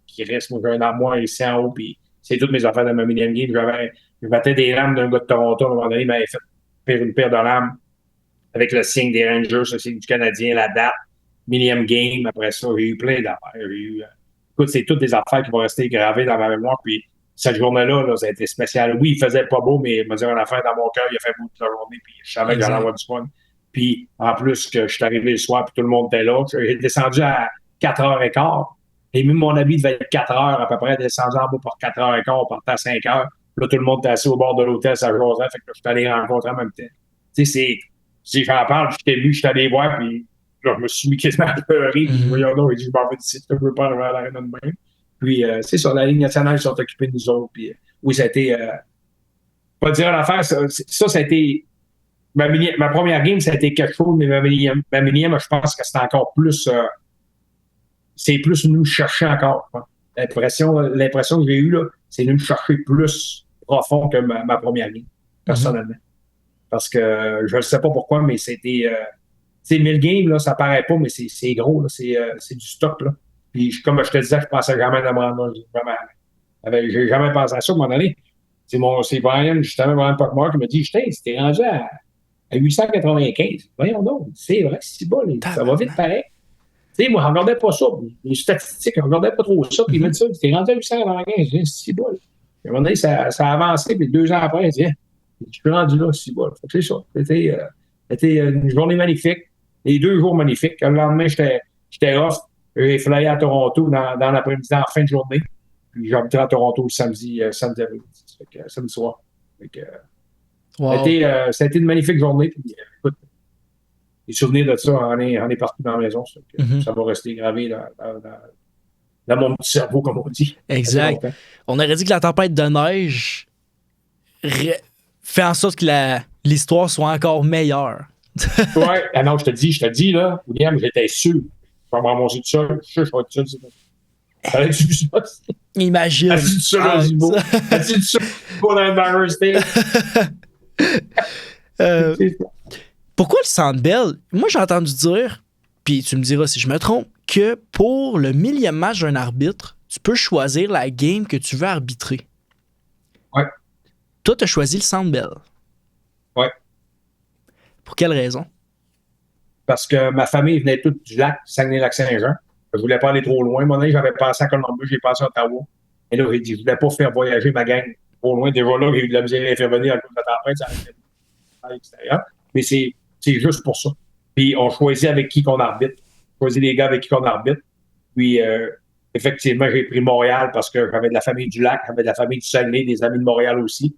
Speaker 1: qui reste. Moi, j'ai un armoire ici en haut. Puis c'est toutes mes affaires de ma Millennium Game. Je battais des lames d'un gars de Toronto. À un moment donné, il m'avait fait faire une paire de lames avec le signe des Rangers, le signe du Canadien, la date, Millennium Game. Après ça, j'ai eu plein d'affaires. Écoute, c'est toutes des affaires qui vont rester gravées dans ma mémoire. Puis cette journée-là, ça a été spécial. Oui, il faisait pas beau, mais il m'a dit une affaire dans mon cœur, il a fait beau toute la journée, puis je savais que j'allais avoir du fun. Puis en plus, que je suis arrivé le soir, puis tout le monde était là. J'ai descendu à 4h15. Et même mon habit devait être 4 heures à peu près, descendu en bas pour 4h15, on partait à 5 heures. Là, tout le monde était assis au bord de l'hôtel, ça jasait, fait que je suis allé rencontrer en même temps. Tu sais, si j'en parle, j'étais lu, j'étais allé voir, puis là, je me suis mis quasiment à pleurer, puis voyons donc, il dit, je m'en vais d'ici, je ne veux pas arriver à l'arène de même. Puis, c'est sur la Ligue nationale, ils sont occupés de nous autres, puis oui, ça a été, pas dire l'affaire, ça a été, ma première game, ça a été quelque chose, mais ma millième, je pense que c'est encore plus, c'est plus nous chercher encore. Hein. L'impression que j'ai eue, là, c'est nous chercher plus profond que ma première game, personnellement. Parce que je ne sais pas pourquoi, mais c'était. Tu sais, 1000 games, là, ça paraît pas, mais c'est gros, là, c'est du stock. Là. Puis, comme je te disais, je pensais jamais à moi. J'ai jamais pensé à ça à un moment donné. C'est Brian, justement, Brian Packmore qui m'a dit, Justin, si t'es rendu à 895, voyons donc, c'est vrai, c'est bon, ça va vite pareil. Tu sais, moi, je ne regardais pas ça. Les statistiques, je ne regardais pas trop ça. Puis il m'a dit ça, t'es rendu à 895, je dis, c'est bon. À un moment donné, ça a avancé, puis 2 ans après, je dis, je suis rendu là, c'est bon. C'est ça. C'était une journée magnifique. Les 2 jours magnifiques. Le lendemain, j'étais off. J'ai flyé à Toronto dans l'après-midi, en fin de journée. Puis j'ai habité à Toronto le samedi après-midi. Samedi soir. Wow. Ça a été une magnifique journée. Puis, écoute, les souvenirs de ça, on est partout dans la maison. Ça va rester gravé dans mon petit cerveau, comme on dit.
Speaker 2: Exact. On aurait dit que la tempête de neige fait en sorte que l'histoire soit encore meilleure.
Speaker 1: Ouais, ah non, je te dis, là, William, j'étais sûr. Je vais me ramasser tout seul. Je vais être seul. T'as-tu vu ça?
Speaker 2: Imagine.
Speaker 1: T'as-tu du seul au Zibo? T'as-tu du seul pour l'Empire State?
Speaker 2: Pourquoi le Centre Bell? Moi, j'ai entendu dire, puis tu me diras si je me trompe, que pour le 1000e match d'un arbitre, tu peux choisir la game que tu veux arbitrer.
Speaker 1: Ouais.
Speaker 2: Toi, tu as choisi le Centre Bell.
Speaker 1: Ouais.
Speaker 2: Pour quelle raison?
Speaker 1: Parce que ma famille venait toute du lac Saguenay-Lac-Saint-Jean. Je voulais pas aller trop loin. Mon année, j'avais passé à Columbus, j'ai passé à Ottawa. Et là, j'ai dit, je voulais pas faire voyager ma gang trop loin. Déjà là, j'ai eu de la misère à faire venir à cause de la tempête, ça arrivait à l'extérieur. Mais c'est juste pour ça. Puis on choisit avec qui qu'on arbitre. On choisit les gars avec qui qu'on arbitre. Puis effectivement, j'ai pris Montréal parce que j'avais de la famille du lac, j'avais de la famille du Saguenay, des amis de Montréal aussi.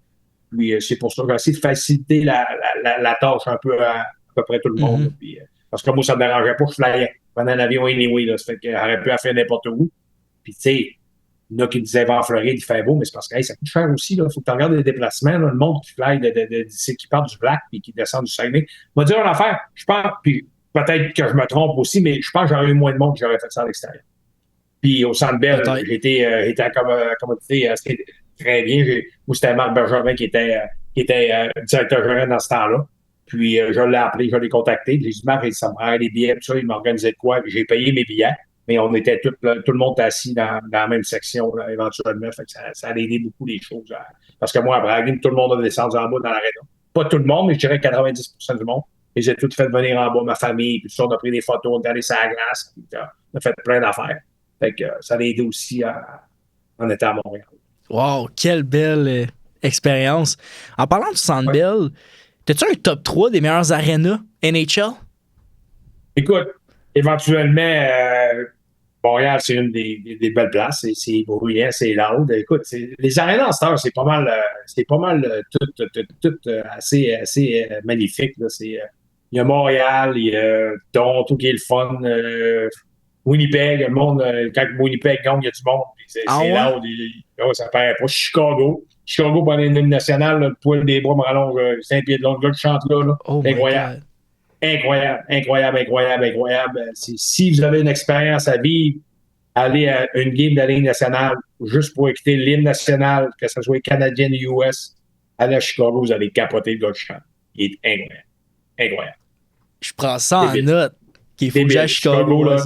Speaker 1: Puis c'est pour ça que j'ai essayé de faciliter la tâche un peu à peu près tout le monde. Puis, parce que moi, ça ne me dérangeait pas, je flyais. Je prenais un avion anyway, là, ça fait que j'aurais pu faire n'importe où. Puis tu sais, il y en a qui disaient en Floride, il fait beau, mais c'est parce que ça coûte cher aussi. Il faut que tu regardes les déplacements, là, le monde qui fly qui part du Black puis qui descend du Saguenay. On va dire une affaire, je pense, puis peut-être que je me trompe aussi, mais je pense que j'aurais eu moins de monde que j'aurais fait ça à l'extérieur. Puis au Centre Bell, j'étais comme tu sais, très bien. Moi, c'était Marc Bergevin qui était directeur général dans ce temps-là. Puis je l'ai appelé, je l'ai contacté. J'ai dit, Marc, ça me rend les billets, tout ça, il m'organisait de quoi. Puis j'ai payé mes billets, mais on était tout le monde assis dans la même section, là, éventuellement. Fait que ça a aidé beaucoup les choses. Parce que moi, à Bragging, tout le monde a descendu en bas dans l'aréna. Pas tout le monde, mais je dirais 90% du monde. Ils ont tout fait venir en bas, ma famille, puis tout ça, on a pris des photos, on est allé sur la glace, puis on a fait plein d'affaires. Fait que ça a aidé aussi en étant à Montréal.
Speaker 2: Wow, quelle belle expérience. En parlant du Centre Bell, t'as-tu un top 3 des meilleures arénas NHL?
Speaker 1: Écoute, éventuellement, Montréal, c'est une des belles places. C'est bruyant, c'est loud. Écoute, les arénas en Star, c'est pas mal, tout assez magnifique. Là. Il y a Montréal, il y a Toronto qui est le fun. Winnipeg, le monde, quand Winnipeg gagne, il y a du monde. C'est loud. Ça paraît pas. Chicago, pendant une ligne nationale, là, le poil des bras me rallonge 5 pieds de long. Le gars qui chante là.
Speaker 2: Oh
Speaker 1: incroyable. Incroyable. Si vous avez une expérience à vivre, allez à une game de la Ligue nationale juste pour écouter l'hymne national, que ce soit canadien ou US, allez à Chicago, vous allez capoter le gars qui chante. Il est incroyable.
Speaker 2: Je prends ça en note. Qu'il faut que j'aille à Chicago.
Speaker 1: Là,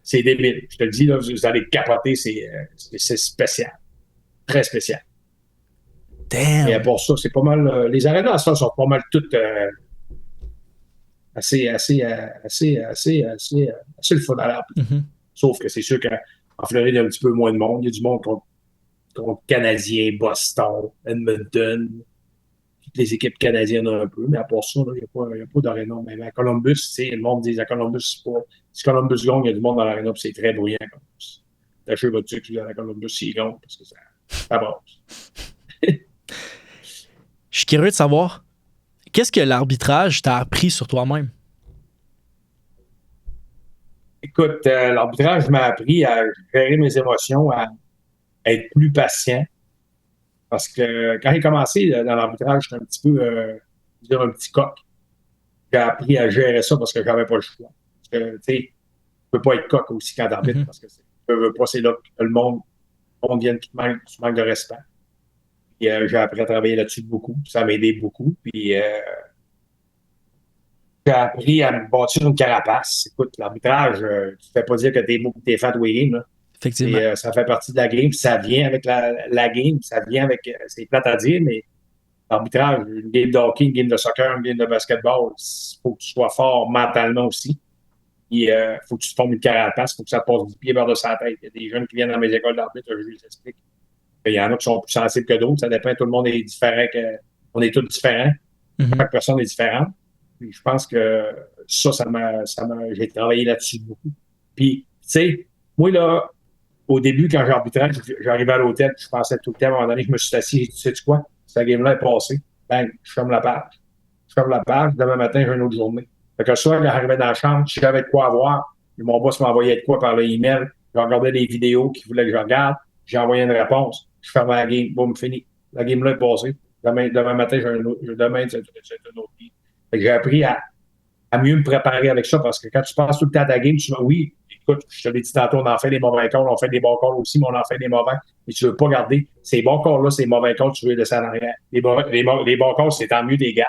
Speaker 1: c'est débile. Je te le dis, là, vous allez capoter, c'est spécial. Très spécial.
Speaker 2: Damn.
Speaker 1: Et pour ça, c'est pas mal. Les arénas sont pas mal toutes assez le fun à l'air. Sauf que c'est sûr qu'en Floride, il y a un petit peu moins de monde. Il y a du monde contre Canadiens, Boston, Edmonton. Toutes les équipes canadiennes un peu. Mais à part ça, il n'y a pas d'aréna. Même à Columbus, le monde dit à Columbus, si Columbus gagne, il y a du monde dans l'aréna, puis c'est très bruyant. Tâchez votre truc à Columbus s'il gagne, parce que ça brasse.
Speaker 2: Je suis curieux de savoir, qu'est-ce que l'arbitrage t'a appris sur toi-même?
Speaker 1: Écoute, l'arbitrage m'a appris à gérer mes émotions, à être plus patient. Parce que quand j'ai commencé dans l'arbitrage, j'étais un petit peu, un petit coq. J'ai appris à gérer ça parce que j'avais pas le choix. Parce que, tu sais, tu peux pas être coq aussi quand t'arbitres parce que c'est là que le monde vient qui tu manques de respect. Puis j'ai appris à travailler là-dessus beaucoup. Ça m'a aidé beaucoup. Puis j'ai appris à me bâtir une carapace. Écoute, l'arbitrage, tu ne fais pas dire que t'es fat tous les games. Là.
Speaker 2: Effectivement.
Speaker 1: Et, ça fait partie de la game. Ça vient avec la game. Ça vient avec... c'est plate à dire, mais l'arbitrage, une game de hockey, une game de soccer, une game de basketball, il faut que tu sois fort mentalement aussi. Il faut que tu te formes une carapace. Il faut que ça passe du pied vers de sa tête. Il y a des jeunes qui viennent dans mes écoles d'arbitre, je les explique. Il y en a qui sont plus sensibles que d'autres. Ça dépend. Tout le monde est différent. On est tous différents. Chaque personne est différente. Puis je pense que j'ai travaillé là-dessus beaucoup. Puis, tu sais, moi, là, au début, quand j'arbitrais, j'arrivais à l'hôtel, je pensais tout le temps, à un moment donné, je me suis assis, tu sais quoi? Cette game-là est passée. Bang, je ferme la page. Demain matin, j'ai une autre journée. Fait que le soir, quand j'arrivais dans la chambre, si j'avais de quoi voir, mon boss m'envoyait de quoi par le email, je regardais des vidéos qu'il voulait que je regarde, j'ai envoyé une réponse, je fermais la game, boum, fini. La game-là est passée. Demain matin, c'est une autre game. Fait que j'ai appris à mieux me préparer avec ça parce que quand tu passes tout le temps à ta game, tu dis oui, écoute, je te l'ai dit tantôt, on en fait des mauvais calls, on fait des bons calls aussi, mais on en fait des mauvais. Mais tu veux pas garder ces bons calls-là, ces mauvais calls, tu veux les laisser en arrière. Les bons calls, c'est tant mieux des gars.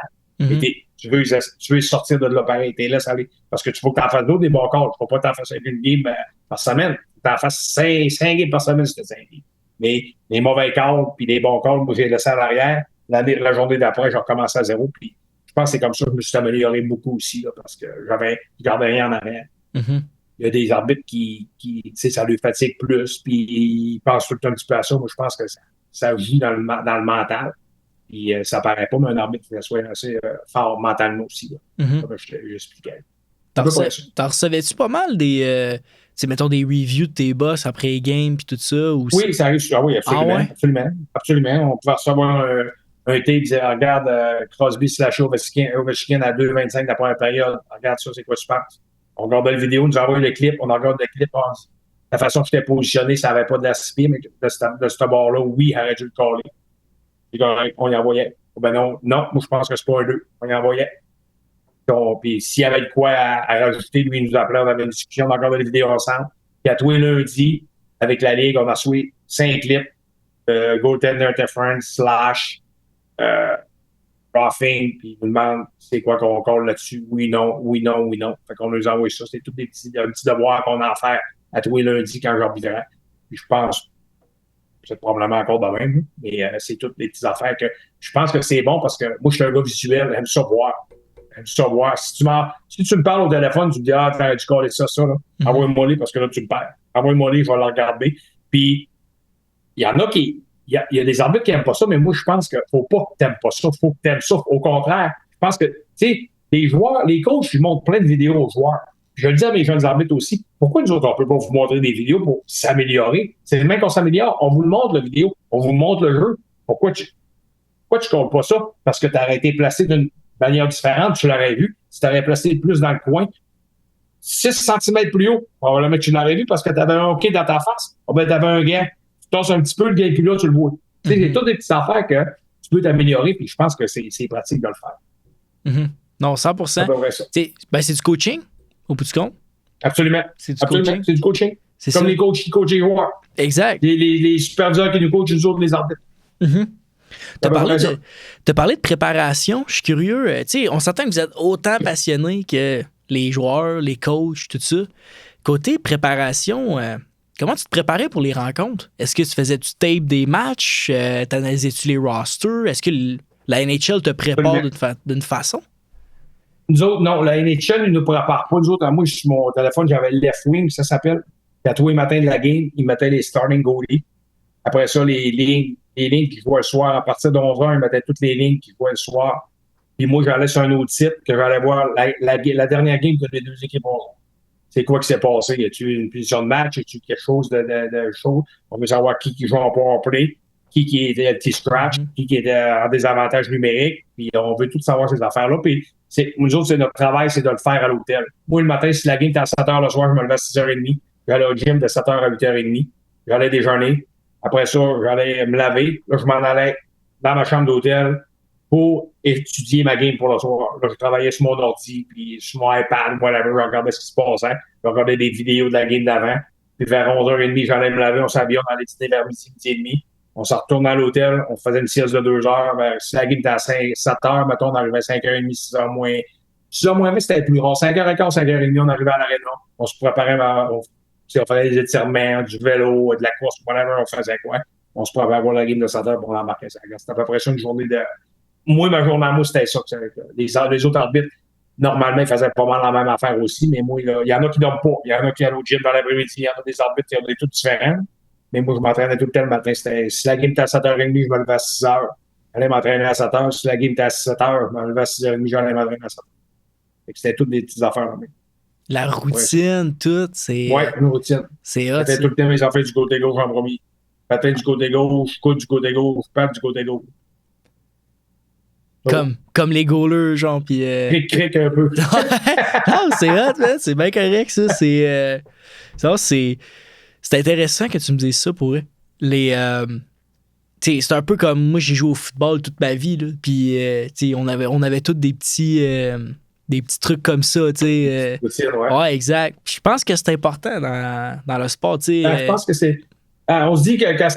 Speaker 1: Tu veux sortir de là pareil, t'es laisse aller. Parce que tu faut que t'en fasses d'autres des bons calls. Tu ne faut pas t'en faire une game par semaine. T'en fasses 5 games par semaine, c'était 5 games. Mais les mauvais calls puis les bons calls, moi, j'ai laissé en arrière. La journée d'après, j'ai recommencé à zéro. Puis je pense que c'est comme ça que je me suis amélioré beaucoup aussi, là, parce que je gardais rien en arrière. Il y a des arbitres qui tu sais, ça lui fatigue plus, puis ils pensent tout le temps un petit peu à ça. Moi, je pense que ça joue dans le mental. Puis ça paraît pas, mais un arbitre qui soit assez fort mentalement aussi, là, comme j'expliquais.
Speaker 2: T'en recevais-tu pas mal des mettons des reviews de tes boss après les games puis tout ça? Ou
Speaker 1: oui, ça arrive. Oui, absolument. Absolument. On pouvait recevoir un tape qui disait regarde Crosby / Ovechkin à 2,25 de la première période. Regarde ça, c'est quoi tu penses? On regardait la vidéo, on nous envoie le clip, on regarde le clip. La façon que j'étais positionné, ça n'avait pas de la pieds, mais de ce bord-là, oui, il aurait dû le coller. Puis on y envoyait. Ben non, moi je pense que c'est pas un 2. On y envoyait. Puis s'il y avait de quoi à rajouter, lui, il nous appelait, on avait une discussion, on regardait les vidéos ensemble. Puis à tous les lundis, avec la Ligue, on a joué 5 clips. Goaltender interference, roughing, puis ils nous demandent c'est quoi qu'on colle là-dessus. Oui, non. Fait qu'on nous envoie ça. C'est tous des petits devoirs qu'on a à faire à tous les lundis quand j'arbitrais. Puis je pense, c'est probablement encore de même, mais c'est toutes des petites affaires que je pense que c'est bon parce que moi, je suis un gars visuel, j'aime ça voir. Si tu me parles au téléphone, tu me dis t'aurais dû coller ça, là. Envoie-moi-les parce que là, tu me perds. Envoie-moi-les, je vais le regarder. Puis, il y en a qui. Il y a des arbitres qui n'aiment pas ça, mais moi, je pense qu'il ne faut pas que tu n'aimes pas ça. Il faut que tu aimes ça. Au contraire, je pense que, tu sais, les joueurs, les coachs, ils montrent plein de vidéos aux joueurs. Je le dis à mes jeunes arbitres aussi, pourquoi nous autres, on peut pas vous montrer des vidéos pour s'améliorer? C'est le même qu'on s'améliore. On vous le montre, la vidéo. On vous montre le jeu. Pourquoi tu comptes pas ça? Parce que tu aurais été placé d'une manière différente, tu l'aurais vu. Si tu aurais placé plus dans le coin, 6 cm plus haut, probablement que tu l'aurais vu parce que tu avais un hockey dans ta face. Tu avais un gant. Tu tasses un petit peu, le gars est plus là, tu le vois. Tu sais, c'est toutes des petites affaires que tu peux t'améliorer, puis je pense que c'est pratique de le faire.
Speaker 2: Non, 100%. C'est du coaching, au bout du compte.
Speaker 1: Absolument.
Speaker 2: C'est du coaching.
Speaker 1: C'est du coaching. C'est comme les coachs qui coachent les joueurs.
Speaker 2: Exact.
Speaker 1: Les superviseurs qui nous coachent, nous autres, les arbitres.
Speaker 2: Tu as parlé de préparation. Je suis curieux. On s'entend que vous êtes autant passionné que les joueurs, les coachs, tout ça. Côté préparation, comment tu te préparais pour les rencontres? Est-ce que tu faisais du tape des matchs? T'analysais-tu les rosters? Est-ce que la NHL te prépare d'une façon?
Speaker 1: Nous autres, non. La NHL ne nous prépare pas. Nous autres, moi, sur mon téléphone, j'avais le left wing, ça s'appelle. Puis à tous les matins de la game, ils mettaient les starting goalies. Après ça, les lignes qui jouaient le soir. À partir de 11h, ils mettaient toutes les lignes qui jouaient le soir. Puis moi, j'allais sur un autre site que j'allais voir la dernière game que les deux équipes ont. C'est quoi qui s'est passé? Y a-tu une position de match? Y a-tu quelque chose de chaud? On veut savoir qui joue en powerplay, qui était petit scratch, qui était en désavantage numérique. Puis on veut tout savoir ces affaires-là. Puis nous autres, c'est notre travail, c'est de le faire à l'hôtel. Moi, le matin, si la game était à 7h le soir, je me levais à 6h30. J'allais au gym de 7h à 8h30. J'allais déjeuner. Après ça, j'allais me laver. Là, je m'en allais dans ma chambre d'hôtel pour étudier ma game pour le soir. Là, je travaillais sur mon ordi, puis sur mon iPad, whatever, je regardais ce qui se passait. Je regardais des vidéos de la game d'avant. Puis vers 11h30, j'allais me laver, on s'habillait, on allait dîner vers midi et demi. On s'en retournait à l'hôtel, on faisait une sieste de 2 heures. Si la game était à 7h, mettons, on arrivait à 5h30, 6h moins. 6h moins 20, c'était plus rare. 5h15, 5h30, on arrivait à l'aréna. On se préparait, on faisait des étirements, du vélo, de la course, whatever, on faisait quoi. On se préparait à voir la game de 7h pour l'embarquer. C'était à peu près ça une journée de. Moi, ma journée à moi, c'était ça. Les autres arbitres, normalement, ils faisaient pas mal la même affaire aussi, mais moi, il y en a qui dorment pas. Il y en a qui allent au gym dans l'après-midi. Il y en a des arbitres qui ont des trucs différents. Mais moi, je m'entraînais tout le temps le matin. Si la game était à 7h30, je me levais à 6h. J'allais m'entraîner à 7h. Si la game était à 7h, je me levais à 6h30, j'allais m'entraîner à 7h. C'était toutes des petites affaires.
Speaker 2: La routine, tout, c'est.
Speaker 1: Oui, une routine.
Speaker 2: C'est hot.
Speaker 1: C'était tout le temps mes affaires du côté gauche en premier. Patin du côté gauche, coude du côté gauche, patte du côté gauche.
Speaker 2: Comme les goalers, genre, pis.
Speaker 1: Cric un peu.
Speaker 2: Non, c'est hot, man. C'est bien correct, ça. C'est intéressant que tu me dises ça pour eux. C'est un peu comme moi, j'ai joué au football toute ma vie, là. Puis, on avait tous des petits trucs comme ça, tu sais. Ouais, exact. Puis je pense que c'est important dans le sport, tu sais.
Speaker 1: Je pense que c'est. On se dit que quand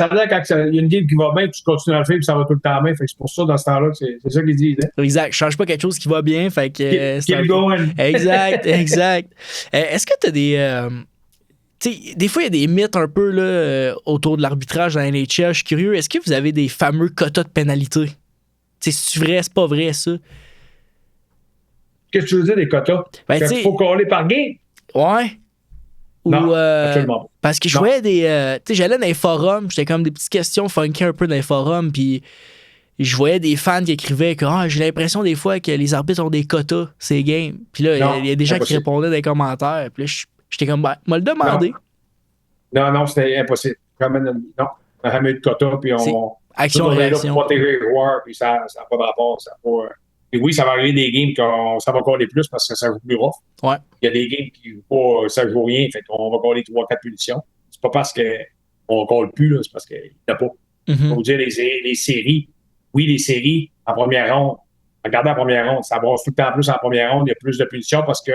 Speaker 1: il y a une game qui va bien, tu continues à le faire, puis ça va tout le temps bien. Fait que c'est pour ça, dans ce temps-là, c'est ça qu'ils disent. Hein?
Speaker 2: Exact. Je change pas quelque chose qui va bien. Fait que.
Speaker 1: Keep going.
Speaker 2: Exact. Est-ce que tu as des. Des fois, il y a des mythes un peu là, autour de l'arbitrage dans la NHL. Je suis curieux. Est-ce que vous avez des fameux quotas de pénalité? C'est vrai, c'est pas vrai, ça?
Speaker 1: Qu'est-ce que tu veux dire, des quotas? Il faut coller par game?
Speaker 2: Ouais.
Speaker 1: Non, absolument pas.
Speaker 2: Parce que je voyais des. J'allais dans les forums, j'étais comme des petites questions funky un peu dans les forums, puis je voyais des fans qui écrivaient que j'ai l'impression des fois que les arbitres ont des quotas, ces games. Puis là, il y a des gens qui répondaient dans les commentaires, puis là, j'étais comme, m'a le demandé.
Speaker 1: Non, c'était impossible. Non, on a jamais eu de quota, puis
Speaker 2: action-réaction.
Speaker 1: On est là pour protéger les joueurs, puis ça n'a pas de rapport. Et oui, ça va arriver des games que ça va coller plus parce que ça joue plus rough.
Speaker 2: Ouais.
Speaker 1: Il y a des games qui ça joue rien, fait qu'on va coller 3-4 punitions. C'est pas parce qu'on colle plus, là, c'est parce qu'il n'y en a pas. Faut dire les séries. Oui, les séries en première ronde. Regardez la première ronde, ça brasse tout le temps plus en première ronde, il y a plus de punitions parce que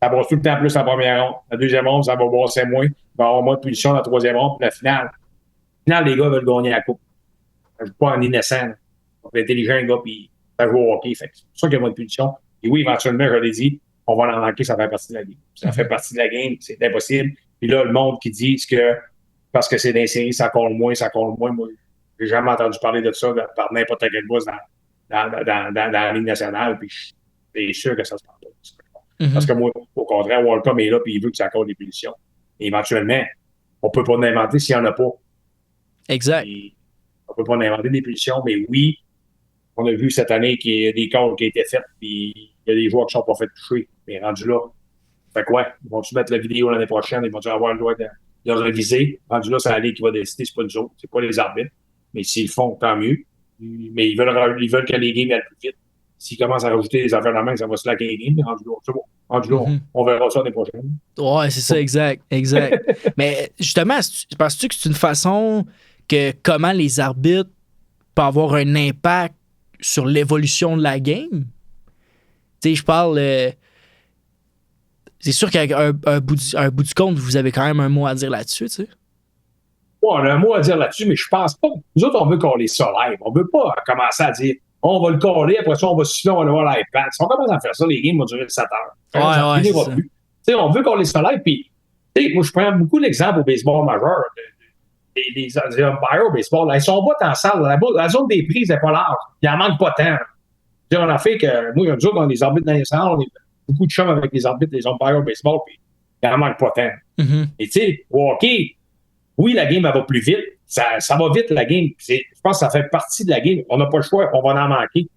Speaker 1: ça brasse tout le temps plus en première ronde. La deuxième ronde, ça va brasser moins. Il va y avoir moins de punitions la troisième ronde, puis la finale. La finale, les gars veulent gagner la coupe. Ça joue pas en innocent. On est intelligent, les gars, puis ça joue au hockey. C'est pour ça qu'il y a moins de punitions. Et oui, éventuellement, je l'ai dit, on va en manquer, ça fait partie de la game. Ça fait partie de la game, c'est impossible. Puis là, le monde qui dit que parce que c'est dans les séries, ça compte moins. Moi, j'ai jamais entendu parler de ça par n'importe quel boss dans la Ligue nationale, puis je suis sûr que ça se passe pas. Parce que moi, au contraire, Walcom est là, puis il veut que ça accorde des punitions. Et éventuellement, on peut pas l'inventer s'il n'y en a pas.
Speaker 2: Exact.
Speaker 1: Et on peut pas inventer des punitions, mais oui, on a vu cette année qu'il y a des calls qui ont été faits, puis il y a des joueurs qui ne sont pas fait toucher. Mais rendu là, Fait que ouais, ils vont-tu mettre la vidéo l'année prochaine, ils vont-tu avoir le droit de le réviser. Rendu là, c'est la Ligue qui va décider, c'est pas nous autres, c'est pas les arbitres. Mais s'ils le font, tant mieux. Mais ils veulent que les games aillent plus vite. S'ils commencent à rajouter des affaires de la main, ça va se laquer les games. Mais rendu là, c'est bon. Rendu là, on verra ça l'année prochaine.
Speaker 2: Ouais, c'est ça, exact. Mais justement, penses-tu que c'est une façon que comment les arbitres peuvent avoir un impact sur l'évolution de la game? Tu sais, je parle. C'est sûr qu'avec un bout du compte, vous avez quand même un mot à dire là-dessus, tu sais.
Speaker 1: Ouais, on a un mot à dire là-dessus, mais je pense pas. Nous autres, on veut coller ça live. On veut pas commencer à dire on va le coller, après ça, on va suivre, on va aller voir l'iPad. Si on commence à faire ça, les games vont durer 7 heures.
Speaker 2: Ouais, c'est ça.
Speaker 1: Plus. On veut coller ça live, puis moi, je prends beaucoup l'exemple au baseball majeur. Les umpires au baseball, là, ils sont bas en salle. La zone des prises n'est pas large. Il en manque pas tant. On a fait que, moi, nous autres, on a des arbitres dans les salles, on est beaucoup de chums avec les arbitres, les umpires au baseball, puis il en manque pas tant. Et tu sais, au hockey, oui, la game, elle va plus vite. Ça va vite, la game. Je pense que ça fait partie de la game. On n'a pas le choix, on va en manquer.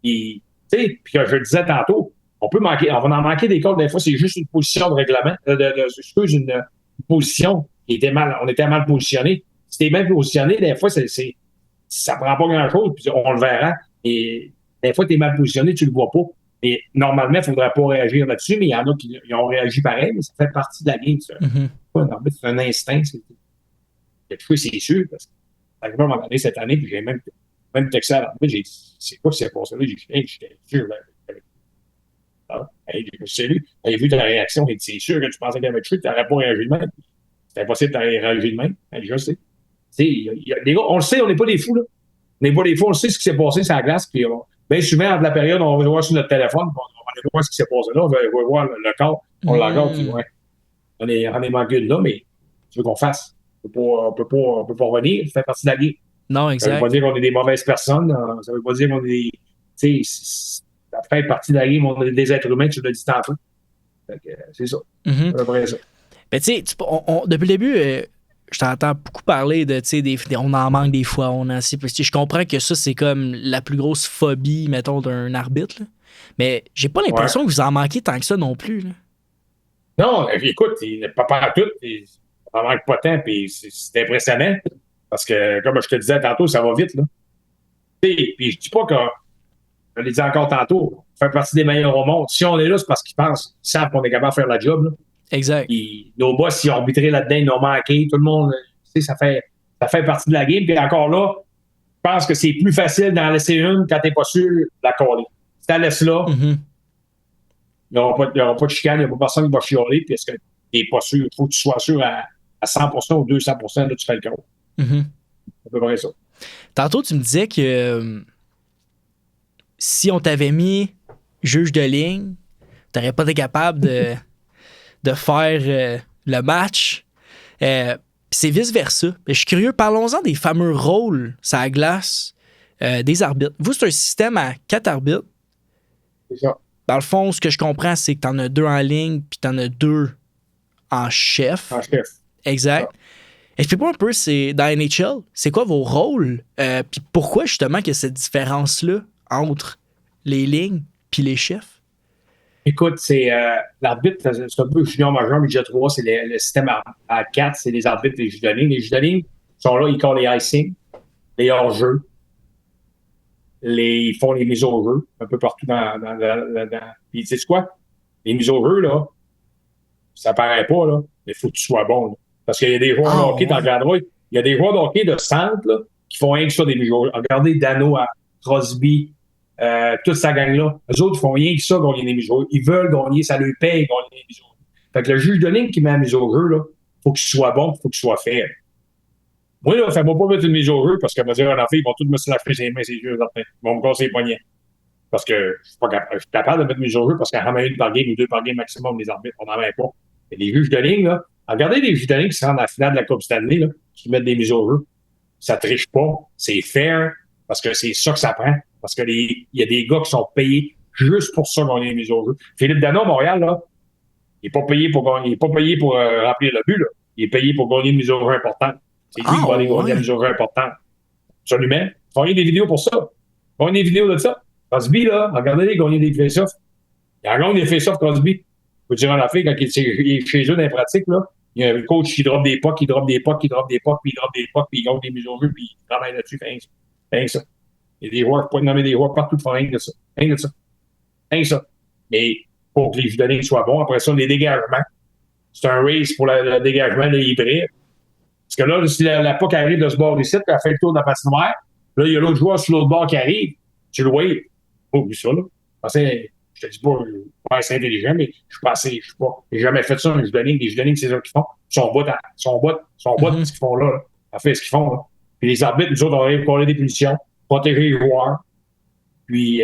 Speaker 1: Puis, tu sais, puis je le disais tantôt, on va en manquer des calls. Des fois, c'est juste une position de règlement, une position qui était mal, on était mal positionné. Si t'es mal positionné, des fois, ça prend pas grand-chose, puis on le verra. Et des fois, t'es mal positionné, tu le vois pas. Et normalement, il faudrait pas réagir là-dessus, mais il y en a qui ont réagi pareil, mais ça fait partie de la game, ça. C'est un instinct, quelque chose, c'est sûr, parce que ça arrive à un moment donné cette année, puis j'ai même texté à l'arbitre, j'ai dit, c'est quoi qui s'est passé là? J'ai dit, hey, j'étais sûr, là. Hey, j'ai lu, j'ai vu ta réaction, j'ai dit, c'est sûr que tu pensais qu'il y avait tué, tu n'aurais pas réagi de même. C'est impossible de réagir de même. Hey, je sais. Les gars, on le sait, on n'est pas des fous, là. On n'est pas des fous, on sait ce qui s'est passé sur la glace, puis bien souvent, entre la période, on va voir sur notre téléphone, on va aller voir ce qui s'est passé là, on va voir le corps, on la regarde, puis ouais, on est manqué de là, mais tu veux qu'on fasse? On peut pas revenir, ça fait partie de la game.
Speaker 2: Non, exact.
Speaker 1: Ça veut pas dire qu'on est des mauvaises personnes, ça veut pas dire qu'on est des. Tu sais, ça fait partie de la game, on est des êtres humains, tu l'as dit tantôt. C'est ça. C'est après ça.
Speaker 2: Ben, tu sais, depuis le début, je t'entends beaucoup parler de, tu sais, on en manque des fois, on en sait. Je comprends que ça, c'est comme la plus grosse phobie, mettons, d'un arbitre. Là. Mais j'ai pas l'impression que vous en manquez tant que ça non plus. Là.
Speaker 1: Non, écoute, pas partout. Ça en manque pas tant, puis c'est impressionnant. Parce que, comme je te disais tantôt, ça va vite, là. Puis je dis pas que, je l'ai dit encore tantôt, faire partie des meilleurs au monde. Si on est là, c'est parce qu'ils pensent, ils savent qu'on est capable de faire la job, là.
Speaker 2: Exact.
Speaker 1: Puis nos boss, ils ont arbitré là-dedans, ils ont manqué. Tout le monde, tu sais, ça fait partie de la game. Puis encore là, je pense que c'est plus facile d'en laisser une quand t'es pas sûr de la coller. Si t'en laisses là, il n'y aura pas de chicane, il n'y a pas personne qui va chialer. Puis est-ce que t'es pas sûr? Il faut que tu sois sûr à 100% ou 200%, là, tu fais le call. C'est à peu près ça.
Speaker 2: Tantôt, tu me disais que si on t'avait mis juge de ligne, t'aurais pas été capable de faire le match. C'est vice-versa. Je suis curieux, parlons-en des fameux rôles sur la glace des arbitres. Vous, c'est un système à 4 arbitres.
Speaker 1: C'est ça.
Speaker 2: Dans le fond, ce que je comprends, c'est que t'en as 2 en ligne puis t'en as 2 en chef.
Speaker 1: En chef.
Speaker 2: Exact. Explique-moi un peu, c'est dans NHL, c'est quoi vos rôles? Puis pourquoi justement qu'il y a cette différence-là entre les lignes puis les chefs?
Speaker 1: Écoute, c'est l'arbitre, c'est un peu junior majeur, mais déjà 3, c'est le système à 4, c'est les arbitres et les juges de ligne. Les juges de ligne sont là, ils collent les icing, les hors-jeux, ils font les mises au jeu un peu partout dans. Puis tu sais quoi? Les mises au jeu, là, ça paraît pas, là, mais il faut que tu sois bon. Là. Parce qu'il y a des joueurs de hockey, t'en regarderas, il y a des joueurs de hockey de centre là, qui font rien que ça des mises au jeu. Regardez Dano, Crosby, toute sa gang-là. Eux autres, ils font rien que ça gagner des mises au jeu. Ils veulent gagner, ça leur paye gagner des mises au jeu. Fait que le juge de ligne qui met la mise au jeu, là, faut qu'il soit bon, faut qu'il soit faible. Moi, là, fais-moi pas mettre une mise au jeu parce qu'elle va dire, en fait, ils vont tous me slapper ses mains, ses yeux, ils vont me casser les poignets. Parce que je suis capable de mettre une mise au jeu parce qu'elle en met une par game ou 2 par game maximum, les arbitres, on n'en met pas. Et les juges de ligne, là, regardez les juges de ligne qui se rendent à la finale de la Coupe Stanley, là, qui mettent des mises au jeu. Ça triche pas, c'est fair, parce que c'est ça que ça prend. Parce que il y a des gars qui sont payés juste pour ça gagner les mises au jeu. Philippe Dano, Montréal, là, il n'est pas payé pour gagner, il est pas payé pour remplir le but, là. Il est payé pour gagner une mise au jeu importante. C'est lui qui va aller gagner la mise au jeu importante. Absolument. Ils font des vidéos pour ça. Ils font des vidéos de ça. Crosby, là, regardez-les gagner des face-offs. Il a gagné des face-offs, Crosby. Je veux dire, en Afrique, quand il est chez eux dans les pratiques, là, il y a un coach qui drop des pucks, qui drop des pucks, qui drop des pucks, puis il drop des pucks, puis il gagne des mises au jeu, puis il travaille là-dessus, rien que ça. Il y a des joueurs, je peux nommer des joueurs partout qui font rien que ça. Rien que ça. Rien que ça. Mais pour que les jus de ligne soient bons, après ça, les dégagements. C'est un race pour le dégagement, le hybride. Parce que là, si la puck arrive de ce bord ici, puis elle fait le tour de la patinoire, là, il y a l'autre joueur sur l'autre bord qui arrive. Tu le vois. Oublie ça, là. Je te dis pas, je suis pas assez intelligent, mais je suis pas assez, je suis pas. J'ai jamais fait ça, un jus de ligne. Les jus de ligne, c'est ça qu'ils font. Ils sont bas de ce qu'ils font là. En fait, ce qu'ils font, là. Puis les arbitres, nous autres, on arrive pour des punitions, protéger les joueurs. Puis,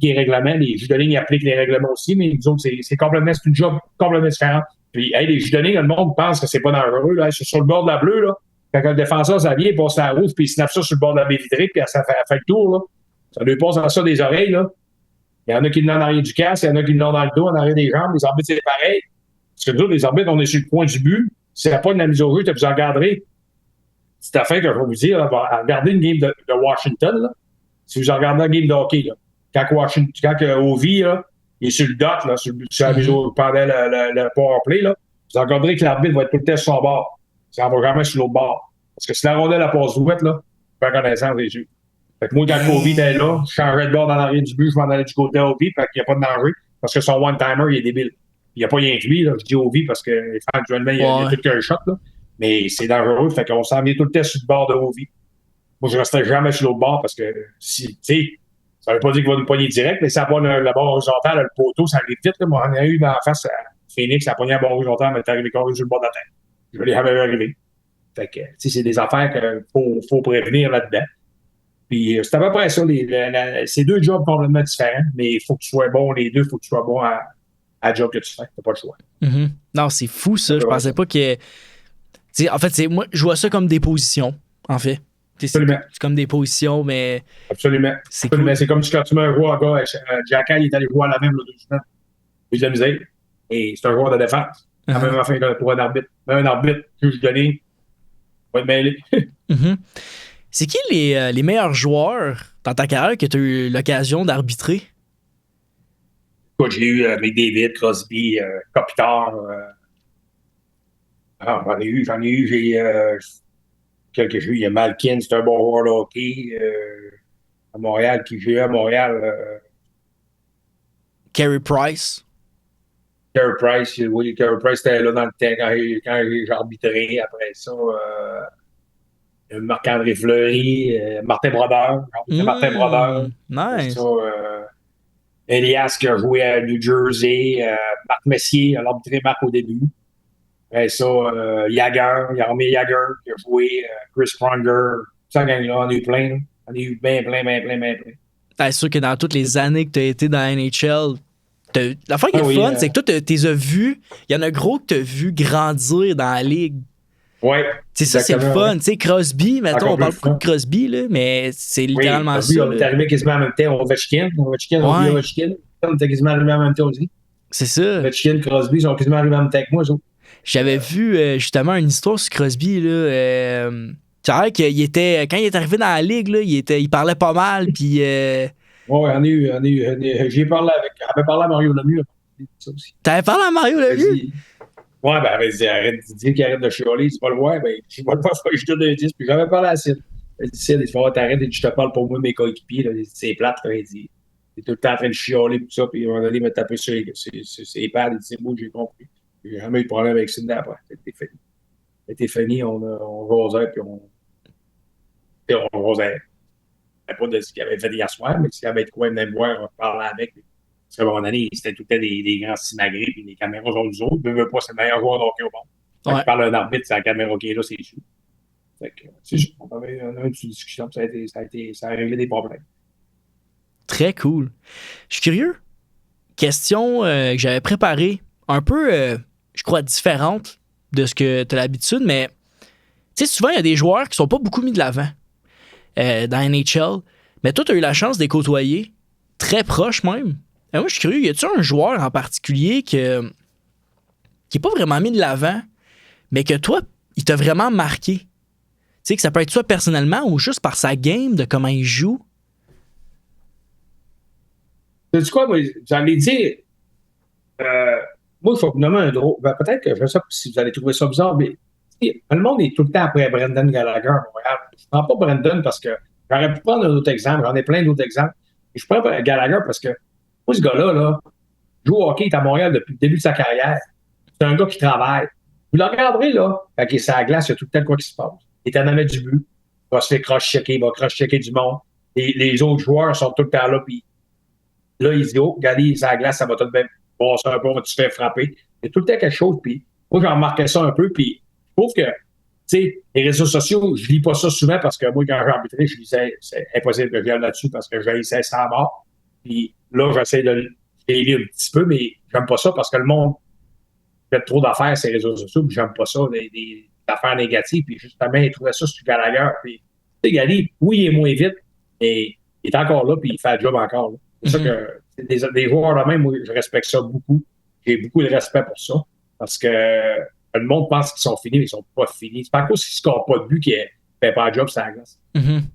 Speaker 1: les règlements, les jus de ligne appliquent les règlements aussi, mais nous autres, c'est une job complètement différente. Puis, les jus de ligne, le monde pense que c'est pas dangereux, là. C'est sur le bord de la bleue, là. Quand le défenseur, ça vient, il passe la route, puis il snap ça sur le bord de la baie vitrée, puis ça fait le tour, là. Ça lui passe dans ça des oreilles, là. Il y en a qui l'ont en arrière du casque, il y en a qui l'ont dans le dos, en arrière des jambes. Les arbitres, c'est pareil. Parce que nous autres, les arbitres, on est sur le point du but. Si ça n'a pas de la mise au jeu, vous en regarderez. C'est affaire que je vais vous dire, là, regardez une game de Washington, là. Si vous regardez la game de hockey, là. Quand Ovi, là, il est sur le dot, là, sur la mise au pendant le powerplay, là, vous regarderez que l'arbitre va être tout le temps sur son bord. Ça ne va jamais sur l'autre bord. Parce que si la rondelle passe droite, là, je fais connaissance des yeux. Fait que moi, quand Ovi était là, je changeais de bord dans l'arrière du but, je m'en allais du côté Ovi, fait qu'il n'y a pas de danger. Parce que son one-timer, il est débile. Il n'y a pas rien que lui, là. Je dis Ovi parce que, actuellement, il y a tout qu'un shot, là. Mais c'est dangereux, fait qu'on s'en vient tout le temps sur le bord de Ovi. Moi, je ne resterai jamais sur l'autre bord parce que, si, tu sais, ça ne veut pas dire qu'il va nous pogner direct, mais ça pogne le bord horizontal, le poteau, ça arrive vite. Là. Moi, on a eu dans la face à Phoenix, ça a pogné un bord horizontal, mais t'es arrivé carré sur le bord de la tête. Je ne l'ai jamais arrivé. Fait que, tu sais, c'est des affaires qu'il faut prévenir là-dedans. Puis, c'est à peu près ça. C'est deux jobs complètement différents, mais il faut que tu sois bon, les deux, il faut que tu sois bon à la job que tu fais. T'as pas le choix.
Speaker 2: Mm-hmm. Non, c'est fou, ça. Je pensais pas que. T'sais, en fait, moi, je vois ça comme des positions, en fait.
Speaker 1: Absolument.
Speaker 2: C'est comme des positions, mais.
Speaker 1: Absolument.
Speaker 2: C'est
Speaker 1: Absolument.
Speaker 2: cool.
Speaker 1: C'est comme quand tu mets un joueur, gars, Jackal, il est allé jouer à la même, là, 2 semaines. Il a de la misère. Et c'est un joueur de défense. Quand même, enfin, pour un arbitre. Même un arbitre, juge de ligne, va être mêlé.
Speaker 2: Mm-hmm. C'est qui les meilleurs joueurs dans ta carrière que tu as eu l'occasion d'arbitrer?
Speaker 1: Écoute, j'ai eu McDavid, Crosby, Kopitar. J'en ai eu, j'ai quelques jeux. Il y a Malkin, c'est un bon joueur de hockey. À Montréal, qui j'ai eu à Montréal.
Speaker 2: Carey Price.
Speaker 1: Carey Price, oui, Carey Price était là dans le temps quand j'ai arbitré. Après ça, Marc-André Fleury, Martin Brodeur. Martin Brodeur.
Speaker 2: Nice.
Speaker 1: Ça, Elias qui a joué à New Jersey. Marc Messier, a arbitré Marc au début. Après ça, Jagger, Jaromir Jagger qui a joué. Chris Pronger. Ça, on a eu plein. On a eu plein.
Speaker 2: C'est sûr que dans toutes les années que tu as été dans la NHL, l'affaire qui est fun, c'est que toi, tu les as vus. Il y en a gros que tu as vu grandir dans la ligue.
Speaker 1: Ouais.
Speaker 2: Ça, c'est le fun. Ouais. Crosby, mettons, on parle beaucoup de Crosby, là, mais c'est littéralement
Speaker 1: Crosby,
Speaker 2: ça.
Speaker 1: On est arrivé quasiment en même temps. Ovechkin. On était quasiment arrivé en même temps aussi.
Speaker 2: C'est ça.
Speaker 1: Ovechkin, Crosby, ils sont quasiment arrivés en même temps que moi, eux autres.
Speaker 2: J'avais vu justement une histoire sur Crosby, là. C'est vrai qu'il était, quand il est arrivé dans la ligue, là, il parlait pas mal, puis.
Speaker 1: Oui, j'ai parlé j'avais parlé à Mario Lemieux.
Speaker 2: T'avais parlé à Mario Lemieux?
Speaker 1: Ouais, ben, elle dit, arrête de dire qu'il arrête de chialer, tu vas le voir, ben, je vais le voir, je te donne 10, puis j'avais parlé à Sid. Elle dit, Sid, il faut t'arrêter, je te parle pour moi, mes coéquipiers, là, c'est plate, là, il dit, t'es tout le temps en train de chialer, tout ça, puis à un moment donné, il m'a tapé sur ses pads, il dit, c'est beau, j'ai compris. J'ai jamais eu de problème avec Sid après, c'était fini, on rosait, puis on rosait. Pas de ce qu'il avait fait hier soir, mais s'il y avait de quoi venir me voir, on parlait avec. Parce qu'à un moment donné, c'était tout le temps des grands simagrés puis des caméras sur nous autres. Ne veut pas, c'est le meilleur joueur de hockey au monde. Quand il parle d'un arbitre, c'est la caméra qui est là, c'est sûr. C'est juste, on avait une discussion, ça a réglé des problèmes.
Speaker 2: Très cool. Je suis curieux. Question que j'avais préparée, un peu, je crois, différente de ce que tu as l'habitude, mais tu sais, souvent, il y a des joueurs qui sont pas beaucoup mis de l'avant. Dans NHL. Mais toi, tu as eu la chance de les côtoyer, très proche même. Et moi, je suis curieux, y a-tu un joueur en particulier qui est pas vraiment mis de l'avant, mais que toi, il t'a vraiment marqué? Tu sais, que ça peut être soit personnellement ou juste par sa game, de comment il joue?
Speaker 1: Tu sais quoi, moi, j'allais dire, moi, il faut vous nommer un drôle. Ben, peut-être que je ne sais pas si vous allez trouver ça bizarre, mais le monde est tout le temps après Brendan Gallagher à Montréal. Je ne prends pas Brendan parce que j'aurais pu prendre un autre exemple. J'en ai plein d'autres exemples. Et je prends Gallagher parce que moi, ce gars-là, joue au hockey, il est à Montréal depuis le début de sa carrière. C'est un gars qui travaille. Vous le regarderez, là, quand il est sur la glace, il y a tout le temps quoi qui se passe. Il est en mettre du but. Il va se faire cross-checker, il va cross-checker du monde. Les autres joueurs sont tout le temps là, puis là, il dit, oh, regardez, sur la glace, ça va tout de même passer un peu, on va te faire frapper. Il y a tout le temps quelque chose, puis moi, j'en remarquais ça un peu, puis je trouve que, tu sais, les réseaux sociaux, je lis pas ça souvent parce que moi, quand j'ai arbitré, je lisais, c'est impossible que je vienne là-dessus parce que je lisais ça à mort. Puis là, j'essaie de les lire un petit peu, mais j'aime pas ça parce que le monde fait trop d'affaires sur les réseaux sociaux, puis j'aime pas ça, des affaires négatives, puis justement, il trouvait ça sur Gallagher, puis, tu sais, Gali, oui, il est moins vite, mais il est encore là, puis il fait le job encore, là. C'est ça que des joueurs là même, moi, je respecte ça beaucoup. J'ai beaucoup de respect pour ça. Parce que le monde pense qu'ils sont finis, mais ils sont pas finis. C'est pas à cause qu'ils ne scorent pas de but qu'il fait pas le job sur la glace.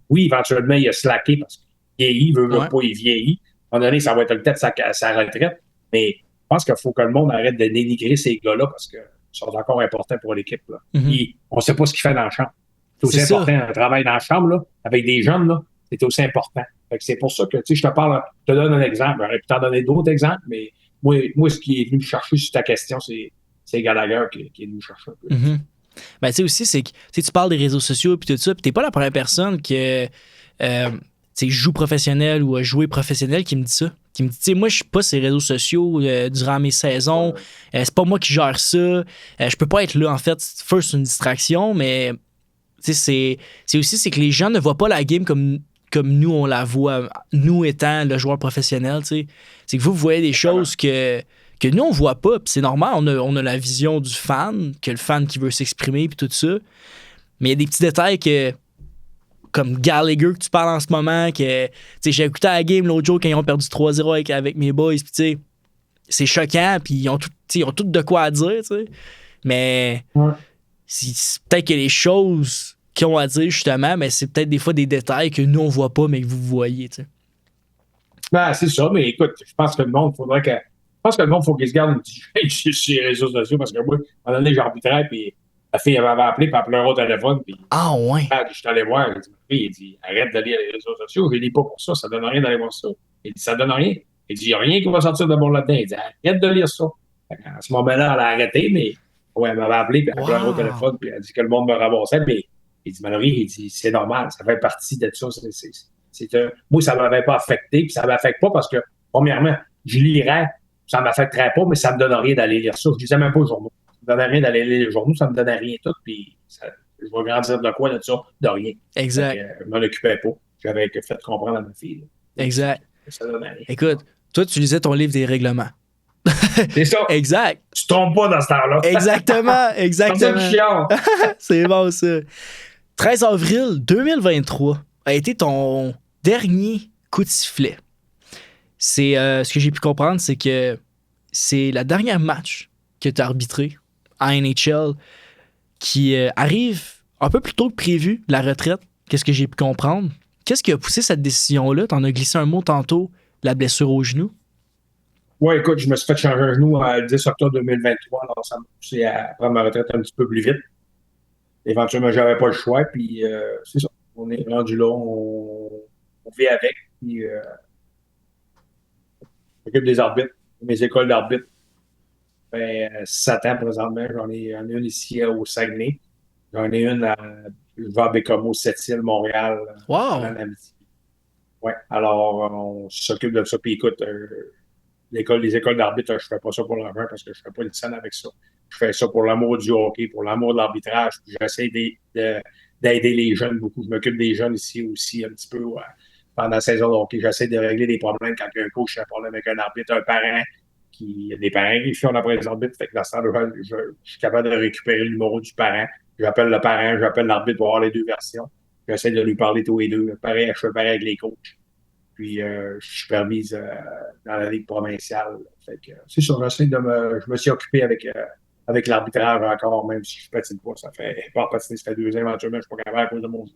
Speaker 1: Oui, éventuellement, il a slacké parce qu'il vieillit, il veut pas, il vieillit. À un moment donné, ça va être le temps de sa retraite. Mais je pense qu'il faut que le monde arrête de dénigrer ces gars-là parce qu'ils sont encore importants pour l'équipe. Là. Puis, on ne sait pas ce qu'il fait dans la chambre. C'est aussi important, un travail dans la chambre, là, avec des jeunes, là, c'est aussi important. Fait que c'est pour ça que, tu sais, je te donne un exemple. J'aurais pu t'en donner d'autres exemples, mais moi, ce qui est venu me chercher sur ta question, c'est Gallagher qui est venu me chercher un peu.
Speaker 2: Ben, tu sais aussi, c'est que tu parles des réseaux sociaux et tout ça, puis t'es pas la première personne que joue professionnel ou a joué professionnel qui me dit ça. Qui me dit, tu sais, moi, je suis pas sur les réseaux sociaux durant mes saisons. C'est pas moi qui gère ça. Je peux pas être là, en fait. First, c'est une distraction, mais c'est aussi c'est que les gens ne voient pas la game comme nous, on la voit, nous étant le joueur professionnel, tu sais. C'est que vous voyez des choses que nous, on voit pas, puis c'est normal, on a la vision du fan, que le fan qui veut s'exprimer, puis tout ça. Mais il y a des petits détails comme Gallagher que tu parles en ce moment, que, tu sais, j'ai écouté la game l'autre jour quand ils ont perdu 3-0 avec mes boys, puis tu sais, c'est choquant, puis ils ont tout de quoi à dire, tu sais. Mais c'est peut-être que les choses qu'ils ont à dire, justement, mais c'est peut-être des fois des détails que nous, on voit pas, mais que vous voyez, tu sais.
Speaker 1: Ben, c'est ça, mais écoute, je pense que le monde, faut qu'il se garde une petite chaîne sur les réseaux sociaux, parce que moi, à un moment donné, j'arbitrais, puis la fille, elle m'avait appelé, puis elle pleurait au téléphone, puis
Speaker 2: ouais.
Speaker 1: Je suis allé voir, il dit, arrête de lire les réseaux sociaux, je ne lis pas pour ça, ça donne rien d'aller voir ça. Il dit, ça donne rien. Il dit, il n'y a rien qui va sortir de bon là-dedans. Il dit, arrête de lire ça. À ce moment-là, elle a arrêté, mais ouais, elle m'avait appelé, puis elle pleurait au téléphone, puis elle dit que le monde me ramassait, mais il dit, Mallory, il dit, c'est normal, ça fait partie de ça. Moi, ça ne m'avait pas affecté, puis ça ne m'affecte pas parce que, premièrement, je lirais, ça ne m'affecterait pas, mais ça ne me donne rien d'aller lire ça. Je ne lisais même pas les journaux. Ça ne me donnait rien d'aller lire les journaux, ça ne me donnait rien tout, puis je vais grandir de quoi de ça? De rien.
Speaker 2: Exact.
Speaker 1: Je ne m'en occupais pas. J'avais fait comprendre à ma fille. Là.
Speaker 2: Exact.
Speaker 1: Ça donnait rien.
Speaker 2: Écoute, toi, tu lisais ton livre des règlements.
Speaker 1: C'est ça.
Speaker 2: Exact.
Speaker 1: Tu ne tombes pas dans ce temps-là.
Speaker 2: Exactement. C'est bon, ça. 13 avril 2023 a été ton dernier coup de sifflet. C'est ce que j'ai pu comprendre, c'est que c'est la dernière match que tu as arbitré en NHL qui arrive un peu plus tôt que prévu, la retraite. Qu'est-ce que j'ai pu comprendre? Qu'est-ce qui a poussé cette décision-là? T'en as glissé un mot tantôt, la blessure au genou.
Speaker 1: Oui, écoute, je me suis fait changer un genou le 10 octobre 2023, alors ça m'a poussé à prendre ma retraite un petit peu plus vite. Éventuellement, j'avais pas le choix, puis c'est ça. On est rendu là, on vit avec, puis on s'occupe des arbitres, mes écoles d'arbitres. Ben, 7 ans présentement, j'en ai une ici au Saguenay. J'en ai une je vais à Bécomo, Sept-Îles, Montréal, en Abitibi. Ouais, alors on s'occupe de ça. Puis écoute, les écoles d'arbitre, je fais pas ça pour l'argent parce que je fais pas une scène avec ça. Je fais ça pour l'amour du hockey, pour l'amour de l'arbitrage. Puis j'essaie d'aider les jeunes beaucoup. Je m'occupe des jeunes ici aussi un petit peu pendant la saison de hockey. J'essaie de régler des problèmes quand il y a un coach a un problème avec un arbitre, un parent. Il y a des parents qui font après les arbitres. Fait que dans ce temps-là, je suis capable de récupérer le numéro du parent. J'appelle le parent, j'appelle l'arbitre pour avoir les deux versions. J'essaie de lui parler tous les deux. Pareil, je fais pareil avec les coachs. Puis, je suis permise dans la Ligue provinciale. Fait que, c'est sûr, je me suis occupé avec l'arbitrage encore, même si je patine pas. Ça fait 2 ans éventuellement, je suis pas capable à cause de mon jeu.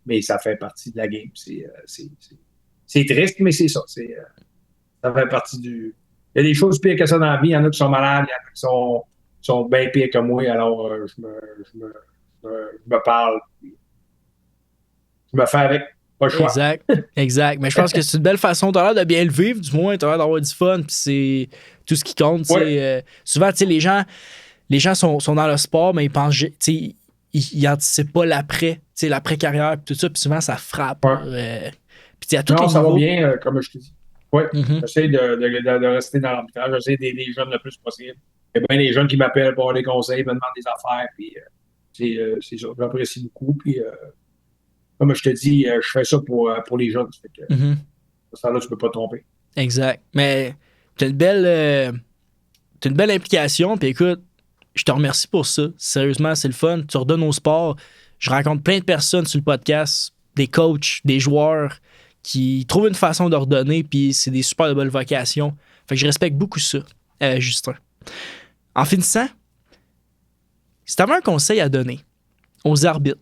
Speaker 1: Mais ça fait partie de la game. C'est triste, mais c'est ça. Ça fait partie y a des choses pires que ça dans la vie. Il y en a qui sont malades, il y en a qui sont bien pires que moi. Alors, je me parle. Je me fais avec. Pas le choix.
Speaker 2: Exact. Mais je pense que c'est une belle façon. T'as l'air de bien le vivre, du moins. T'as l'air d'avoir du fun, puis c'est tout ce qui compte. Ouais. Souvent, tu sais, les gens sont dans le sport, mais ils pensent, tu sais, ils anticipent pas l'après-carrière, puis tout ça, puis souvent, ça frappe.
Speaker 1: Ouais.
Speaker 2: Puis à tous les
Speaker 1: ça
Speaker 2: niveaux.
Speaker 1: va bien, comme je te dis. Oui, j'essaie de rester dans l'arbitrage. J'essaie d'aider les jeunes le plus possible. Il y a bien des jeunes qui m'appellent pour avoir des conseils, me demandent des affaires, puis c'est ça. J'apprécie beaucoup, puis comme je te dis, je fais ça pour les jeunes. Fait que, ça là, tu peux pas te tromper.
Speaker 2: Exact. Mais t'as une belle implication, puis écoute, je te remercie pour ça. Sérieusement, c'est le fun. Tu redonnes au sport. Je rencontre plein de personnes sur le podcast, des coachs, des joueurs qui trouvent une façon de redonner, puis c'est des super de belles vocations. Fait que je respecte beaucoup ça, Justin. En finissant, si tu avais un conseil à donner aux arbitres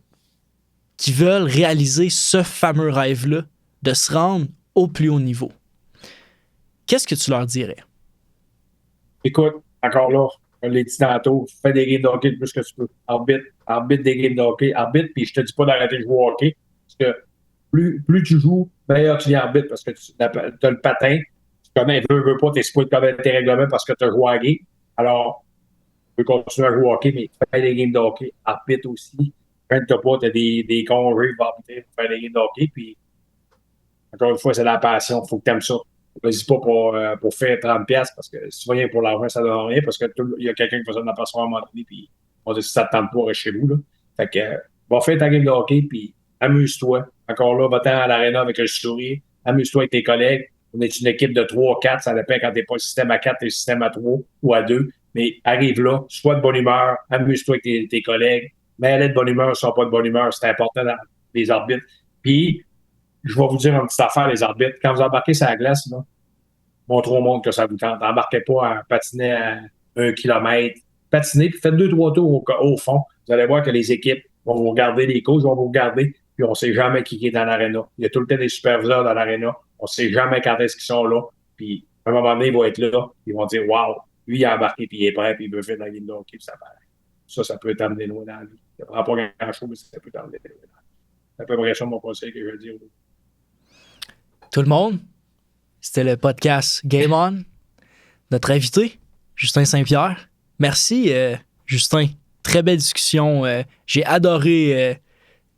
Speaker 2: qui veulent réaliser ce fameux rêve-là de se rendre au plus haut niveau, qu'est-ce que tu leur dirais?
Speaker 1: Écoute, encore là, je l'ai dit tantôt, fais des games de hockey le plus que tu peux. Arbitre des games de hockey, arbitre, puis je te dis pas d'arrêter de jouer au hockey, parce que plus tu joues, meilleur tu viens arbitre, parce que tu as le patin, tu connais, veux pas, t'es supposé de connaître tes règlements parce que tu as joué à game. Alors, tu peux continuer à jouer au hockey, mais fais des games de hockey, arbitre aussi. Quand tu n'as pas, tu as des congés pour arbitrer, faire des games de hockey, puis encore une fois, c'est la passion, il faut que tu aimes ça. Vas-y pas pour faire 30$ parce que si tu vas rien pour l'argent, ça ne donne rien parce qu'il y a quelqu'un qui fait ça dans la passoire à un moment donné, puis on dit si ça ne te tente pas, reste chez vous. Là. Fait que va faire ta game de hockey, puis amuse-toi. Encore là, va-t'en à l'aréna avec un sourire, amuse-toi avec tes collègues. On est une équipe de 3-4, ça dépend quand tu n'es pas le système à 4, tu es le système à 3 ou à 2. Mais arrive là, sois de bonne humeur, amuse-toi avec tes collègues, mais allez de bonne humeur, sois pas de bonne humeur, c'est important dans les arbitres. Puis, je vais vous dire une petite affaire, les arbitres. Quand vous embarquez sur la glace, là, montrez au monde que ça vous tente. Embarquez pas à patiner à 1 kilomètre. Patinez, puis faites 2-3 tours au fond. Vous allez voir que les équipes vont vous regarder, les coachs vont vous regarder, puis on ne sait jamais qui est dans l'aréna. Il y a tout le temps des superviseurs dans l'aréna. On ne sait jamais quand est-ce qu'ils sont là. Puis, à un moment donné, ils vont être là. Ils vont dire, waouh, lui, il a embarqué, puis il est prêt, puis il veut faire de la game de hockey, puis ça paraît. Ça peut t'amener loin dans la vie. Ça ne prend pas grand-chose, mais ça peut t'amener loin. C'est à peu près ça mon conseil que je veux dire.
Speaker 2: Tout le monde, c'était le podcast Game On. Notre invité, Justin Saint-Pierre. Merci, Justin. Très belle discussion. J'ai adoré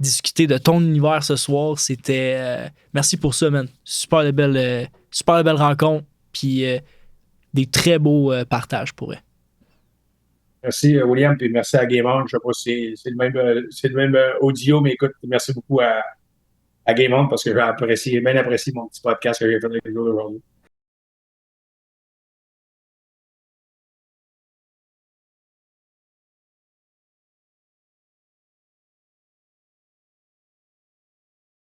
Speaker 2: discuter de ton univers ce soir. C'était... merci pour ça, man. Super de belle rencontre. Puis des très beaux partages pour eux.
Speaker 1: Merci, William, puis merci à Game On. Je ne sais pas si c'est le même audio, mais écoute, merci beaucoup à Game On parce que j'ai bien apprécié mon petit podcast que j'ai fait avec vous aujourd'hui.